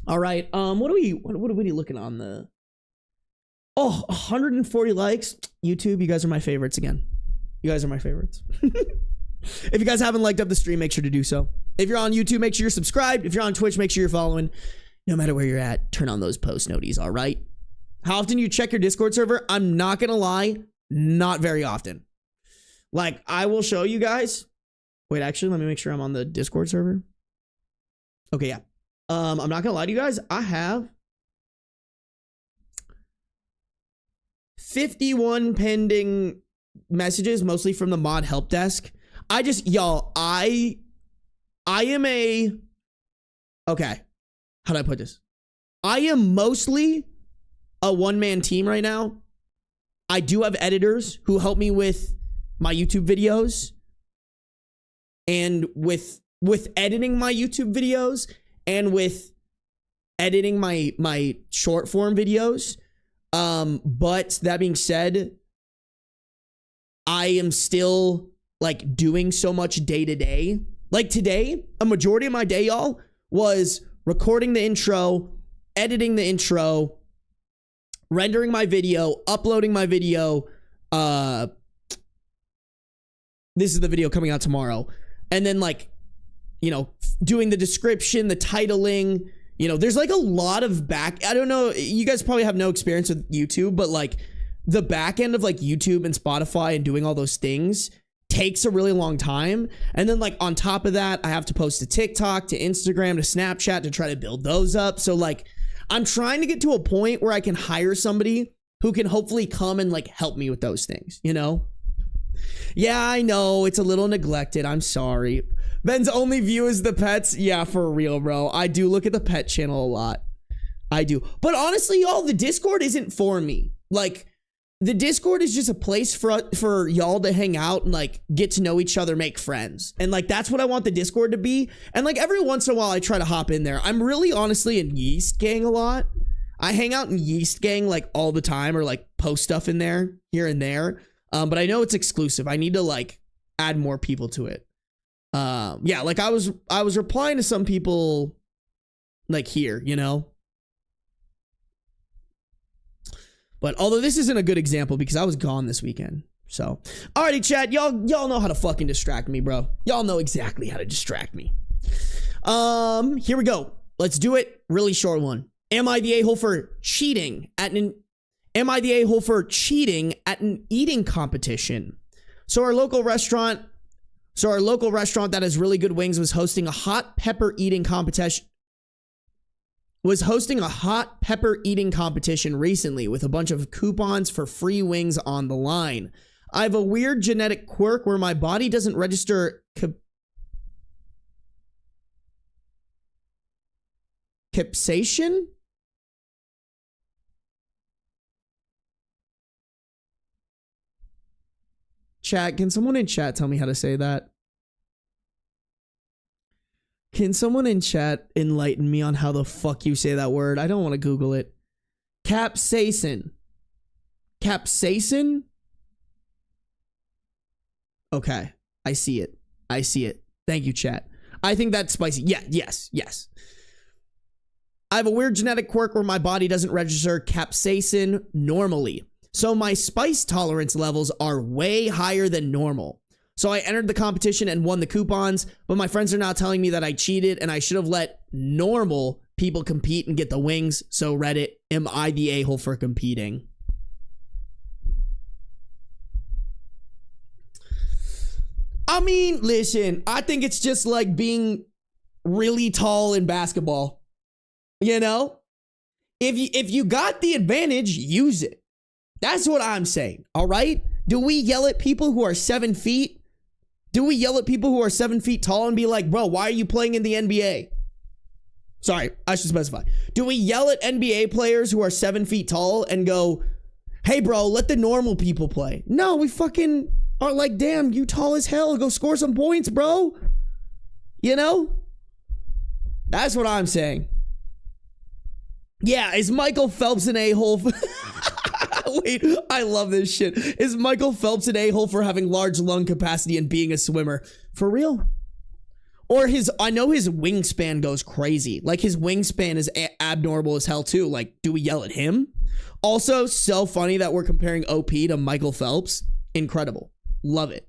S1: All right. What are we looking on the? Oh, 140 likes. YouTube, you guys are my favorites again. You guys are my favorites. If you guys haven't liked up the stream, make sure to do so. If you're on YouTube, make sure you're subscribed. If you're on Twitch, make sure you're following. No matter where you're at, turn on those post noties, all right? How often do you check your Discord server? I'm not going to lie, not very often. Like, I will show you guys. Wait, actually, let me make sure I'm on the Discord server. Okay, yeah. I'm not going to lie to you guys. I have 51 pending messages, mostly from the mod help desk. I am a, okay, how do I put this? I am mostly a one-man team right now. I do have editors who help me with my YouTube videos and with editing my YouTube videos and with editing my short form videos. But that being said, I am still like doing so much day to day. Like today, a majority of my day, y'all, was recording the intro, editing the intro, rendering my video, uploading my video. This is the video coming out tomorrow. And then like, you know, doing the description, the titling, you know, there's like a lot of I don't know, you guys probably have no experience with YouTube, but like the back end of like YouTube and Spotify and doing all those things takes a really long time. And then like on top of that, I have to post to TikTok, to Instagram, to Snapchat to try to build those up. So like I'm trying to get to a point where I can hire somebody who can hopefully come and like help me with those things, you know? Yeah, I know it's a little neglected. I'm sorry. Ben's only view is the pets. Yeah, for real, bro. I do look at the pet channel a lot. I do. But honestly, y'all, the Discord isn't for me. Like, the Discord is just a place for y'all to hang out and like get to know each other, make friends. And like, that's what I want the Discord to be. And like every once in a while I try to hop in there. I'm really honestly in Yeast Gang a lot. I hang out in Yeast Gang like all the time or like post stuff in there here and there. But I know it's exclusive. I need to like add more people to it. Yeah, like I was replying to some people like here, you know? But although this isn't a good example because I was gone this weekend. So, alrighty, chat. Y'all know how to fucking distract me, bro. Y'all know exactly how to distract me. Here we go. Let's do it. Really short one. Am I the a-hole for cheating at an eating competition? So our local restaurant that has really good wings was hosting a hot pepper eating competition. Recently with a bunch of coupons for free wings on the line. I have a weird genetic quirk where my body doesn't register capsaicin? Chat, can someone in chat tell me how to say that? Can someone in chat enlighten me on how the fuck you say that word? I don't want to Google it. Capsaicin. Capsaicin? Okay. I see it. Thank you, chat. I think that's spicy. Yeah, yes. I have a weird genetic quirk where my body doesn't register capsaicin normally. So my spice tolerance levels are way higher than normal. So I entered the competition and won the coupons, but my friends are now telling me that I cheated and I should have let normal people compete and get the wings. So Reddit, am I the a-hole for competing? I mean, listen, I think it's just like being really tall in basketball. You know? If you got the advantage, use it. That's what I'm saying, all right? Do we yell at people who are 7 feet? Do we yell at people who are 7 feet tall and be like, bro, why are you playing in the NBA? Sorry, I should specify. Do we yell at NBA players who are 7 feet tall and go, hey, bro, let the normal people play? No, we fucking are like, damn, you tall as hell. Go score some points, bro. You know? That's what I'm saying. Yeah, is Michael Phelps an a-hole? Wait, I love this shit. Is Michael Phelps an a-hole for having large lung capacity and being a swimmer? For real? Or I know his wingspan goes crazy. Like his wingspan is abnormal as hell too. Like, do we yell at him? Also, so funny that we're comparing OP to Michael Phelps. Incredible. Love it.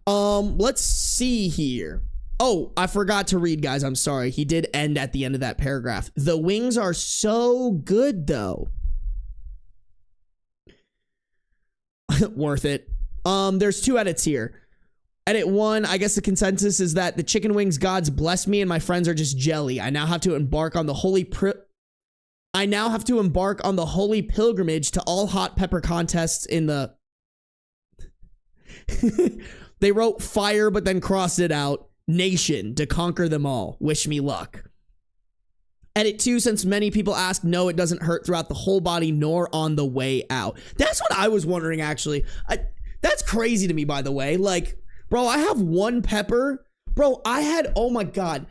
S1: Let's see here. Oh, I forgot to read, guys. I'm sorry. He did end at the end of that paragraph. The wings are so good, though. Worth it. There's 2 edits here. Edit 1, I guess the consensus is that the chicken wings gods bless me and my friends are just jelly. I now have to embark on the holy pilgrimage to all hot pepper contests in the... They wrote fire but then crossed it out. Nation to conquer them all. Wish me luck. Edit 2, since many people ask, no, it doesn't hurt throughout the whole body nor on the way out. That's what I was wondering, actually. That's crazy to me, by the way. Like, Bro, I have one pepper. Bro, oh my God.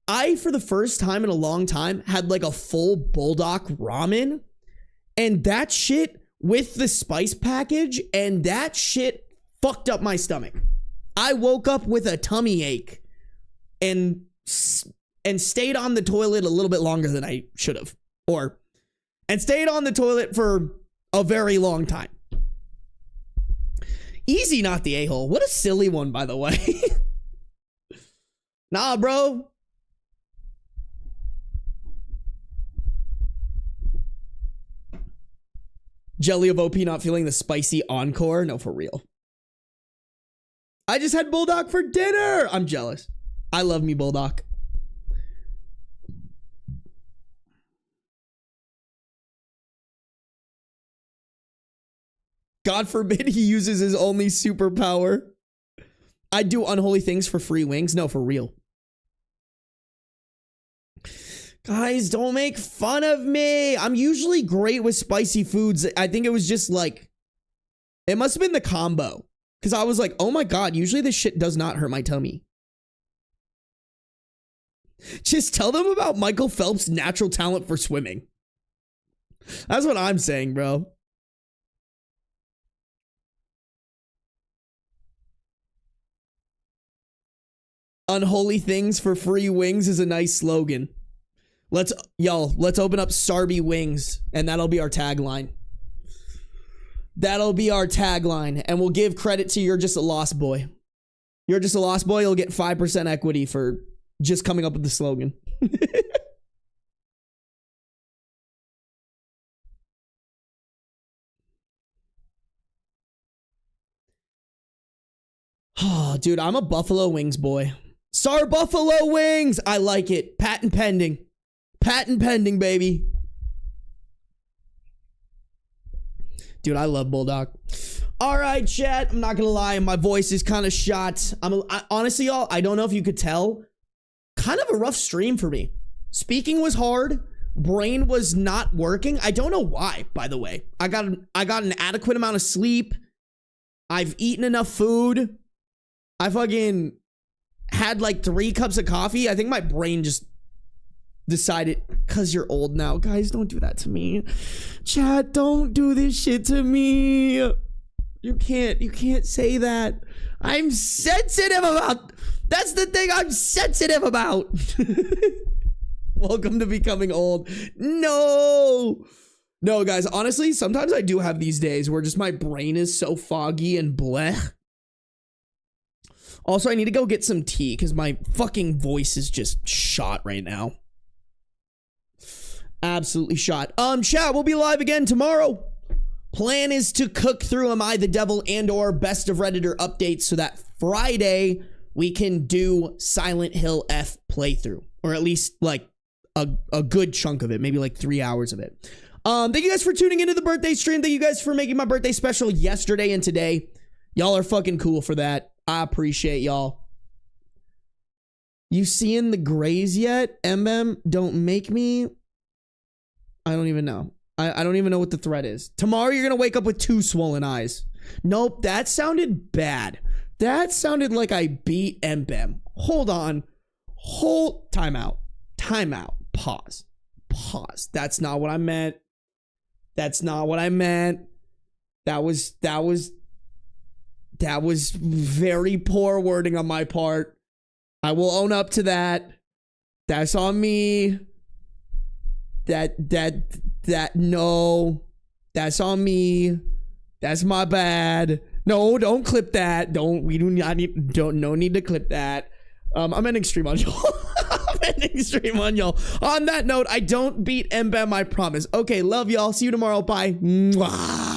S1: I, for the first time in a long time, had like a full bulldog ramen. And that shit with the spice package, and that shit fucked up my stomach. I woke up with a tummy ache and stayed on the toilet a little bit longer than I should have. And stayed on the toilet for a very long time. Easy, not the a-hole. What a silly one, by the way. Nah, bro. Jelly of OP not feeling the spicy encore? No, for real. I just had bulldog for dinner. I'm jealous. I love me bulldog. God forbid he uses his only superpower. I do unholy things for free wings. No, for real. Guys, don't make fun of me. I'm usually great with spicy foods. I think it was just like, it must have been the combo. Because I was like, oh my God, usually this shit does not hurt my tummy. Just tell them about Michael Phelps' natural talent for swimming. That's what I'm saying, bro. Unholy things for free wings is a nice slogan. Let's open up Sarby wings, and that'll be our tagline. That'll be our tagline, and we'll give credit to You're Just a Lost Boy. You're Just a Lost Boy, you'll get 5% equity for just coming up with the slogan. Oh, dude, I'm a Buffalo Wings boy. Sar Buffalo Wings! I like it. Patent pending. Patent pending, baby. Dude, I love bulldog. All right, chat. I'm not gonna lie, my voice is kind of shot. Honestly, y'all, I don't know if you could tell. Kind of a rough stream for me. Speaking was hard. Brain was not working. I don't know why, by the way. I got an adequate amount of sleep. I've eaten enough food. I fucking had like 3 cups of coffee. I think my brain just decided, because you're old now. Guys, don't do that to me. Chat, don't do this shit to me. You can't say that. I'm sensitive about, that's the thing I'm sensitive about. Welcome to becoming old. No, guys, honestly, sometimes I do have these days where just my brain is so foggy and bleh. Also, I need to go get some tea because my fucking voice is just shot right now. Absolutely shot. Chat, we'll be live again tomorrow. Plan is to cook through Am I the Devil and or Best of Redditor updates so that Friday we can do Silent Hill F playthrough. Or at least like a good chunk of it. Maybe like 3 hours of it. Thank you guys for tuning into the birthday stream. Thank you guys for making my birthday special yesterday and today. Y'all are fucking cool for that. I appreciate y'all. You seeing the grays yet? Don't make me. I don't even know. I don't even know what the threat is. Tomorrow you're gonna wake up with 2 swollen eyes. Nope, that sounded bad. That sounded like I beat Mbem. Hold on. Time out. Pause. That's not what I meant. That was very poor wording on my part. I will own up to that. That's on me. No. That's on me. That's my bad. No, don't clip that. No need to clip that. I'm ending stream on y'all. On that note, I don't beat Mbem, I promise. Okay, love y'all. See you tomorrow. Bye. Mwah.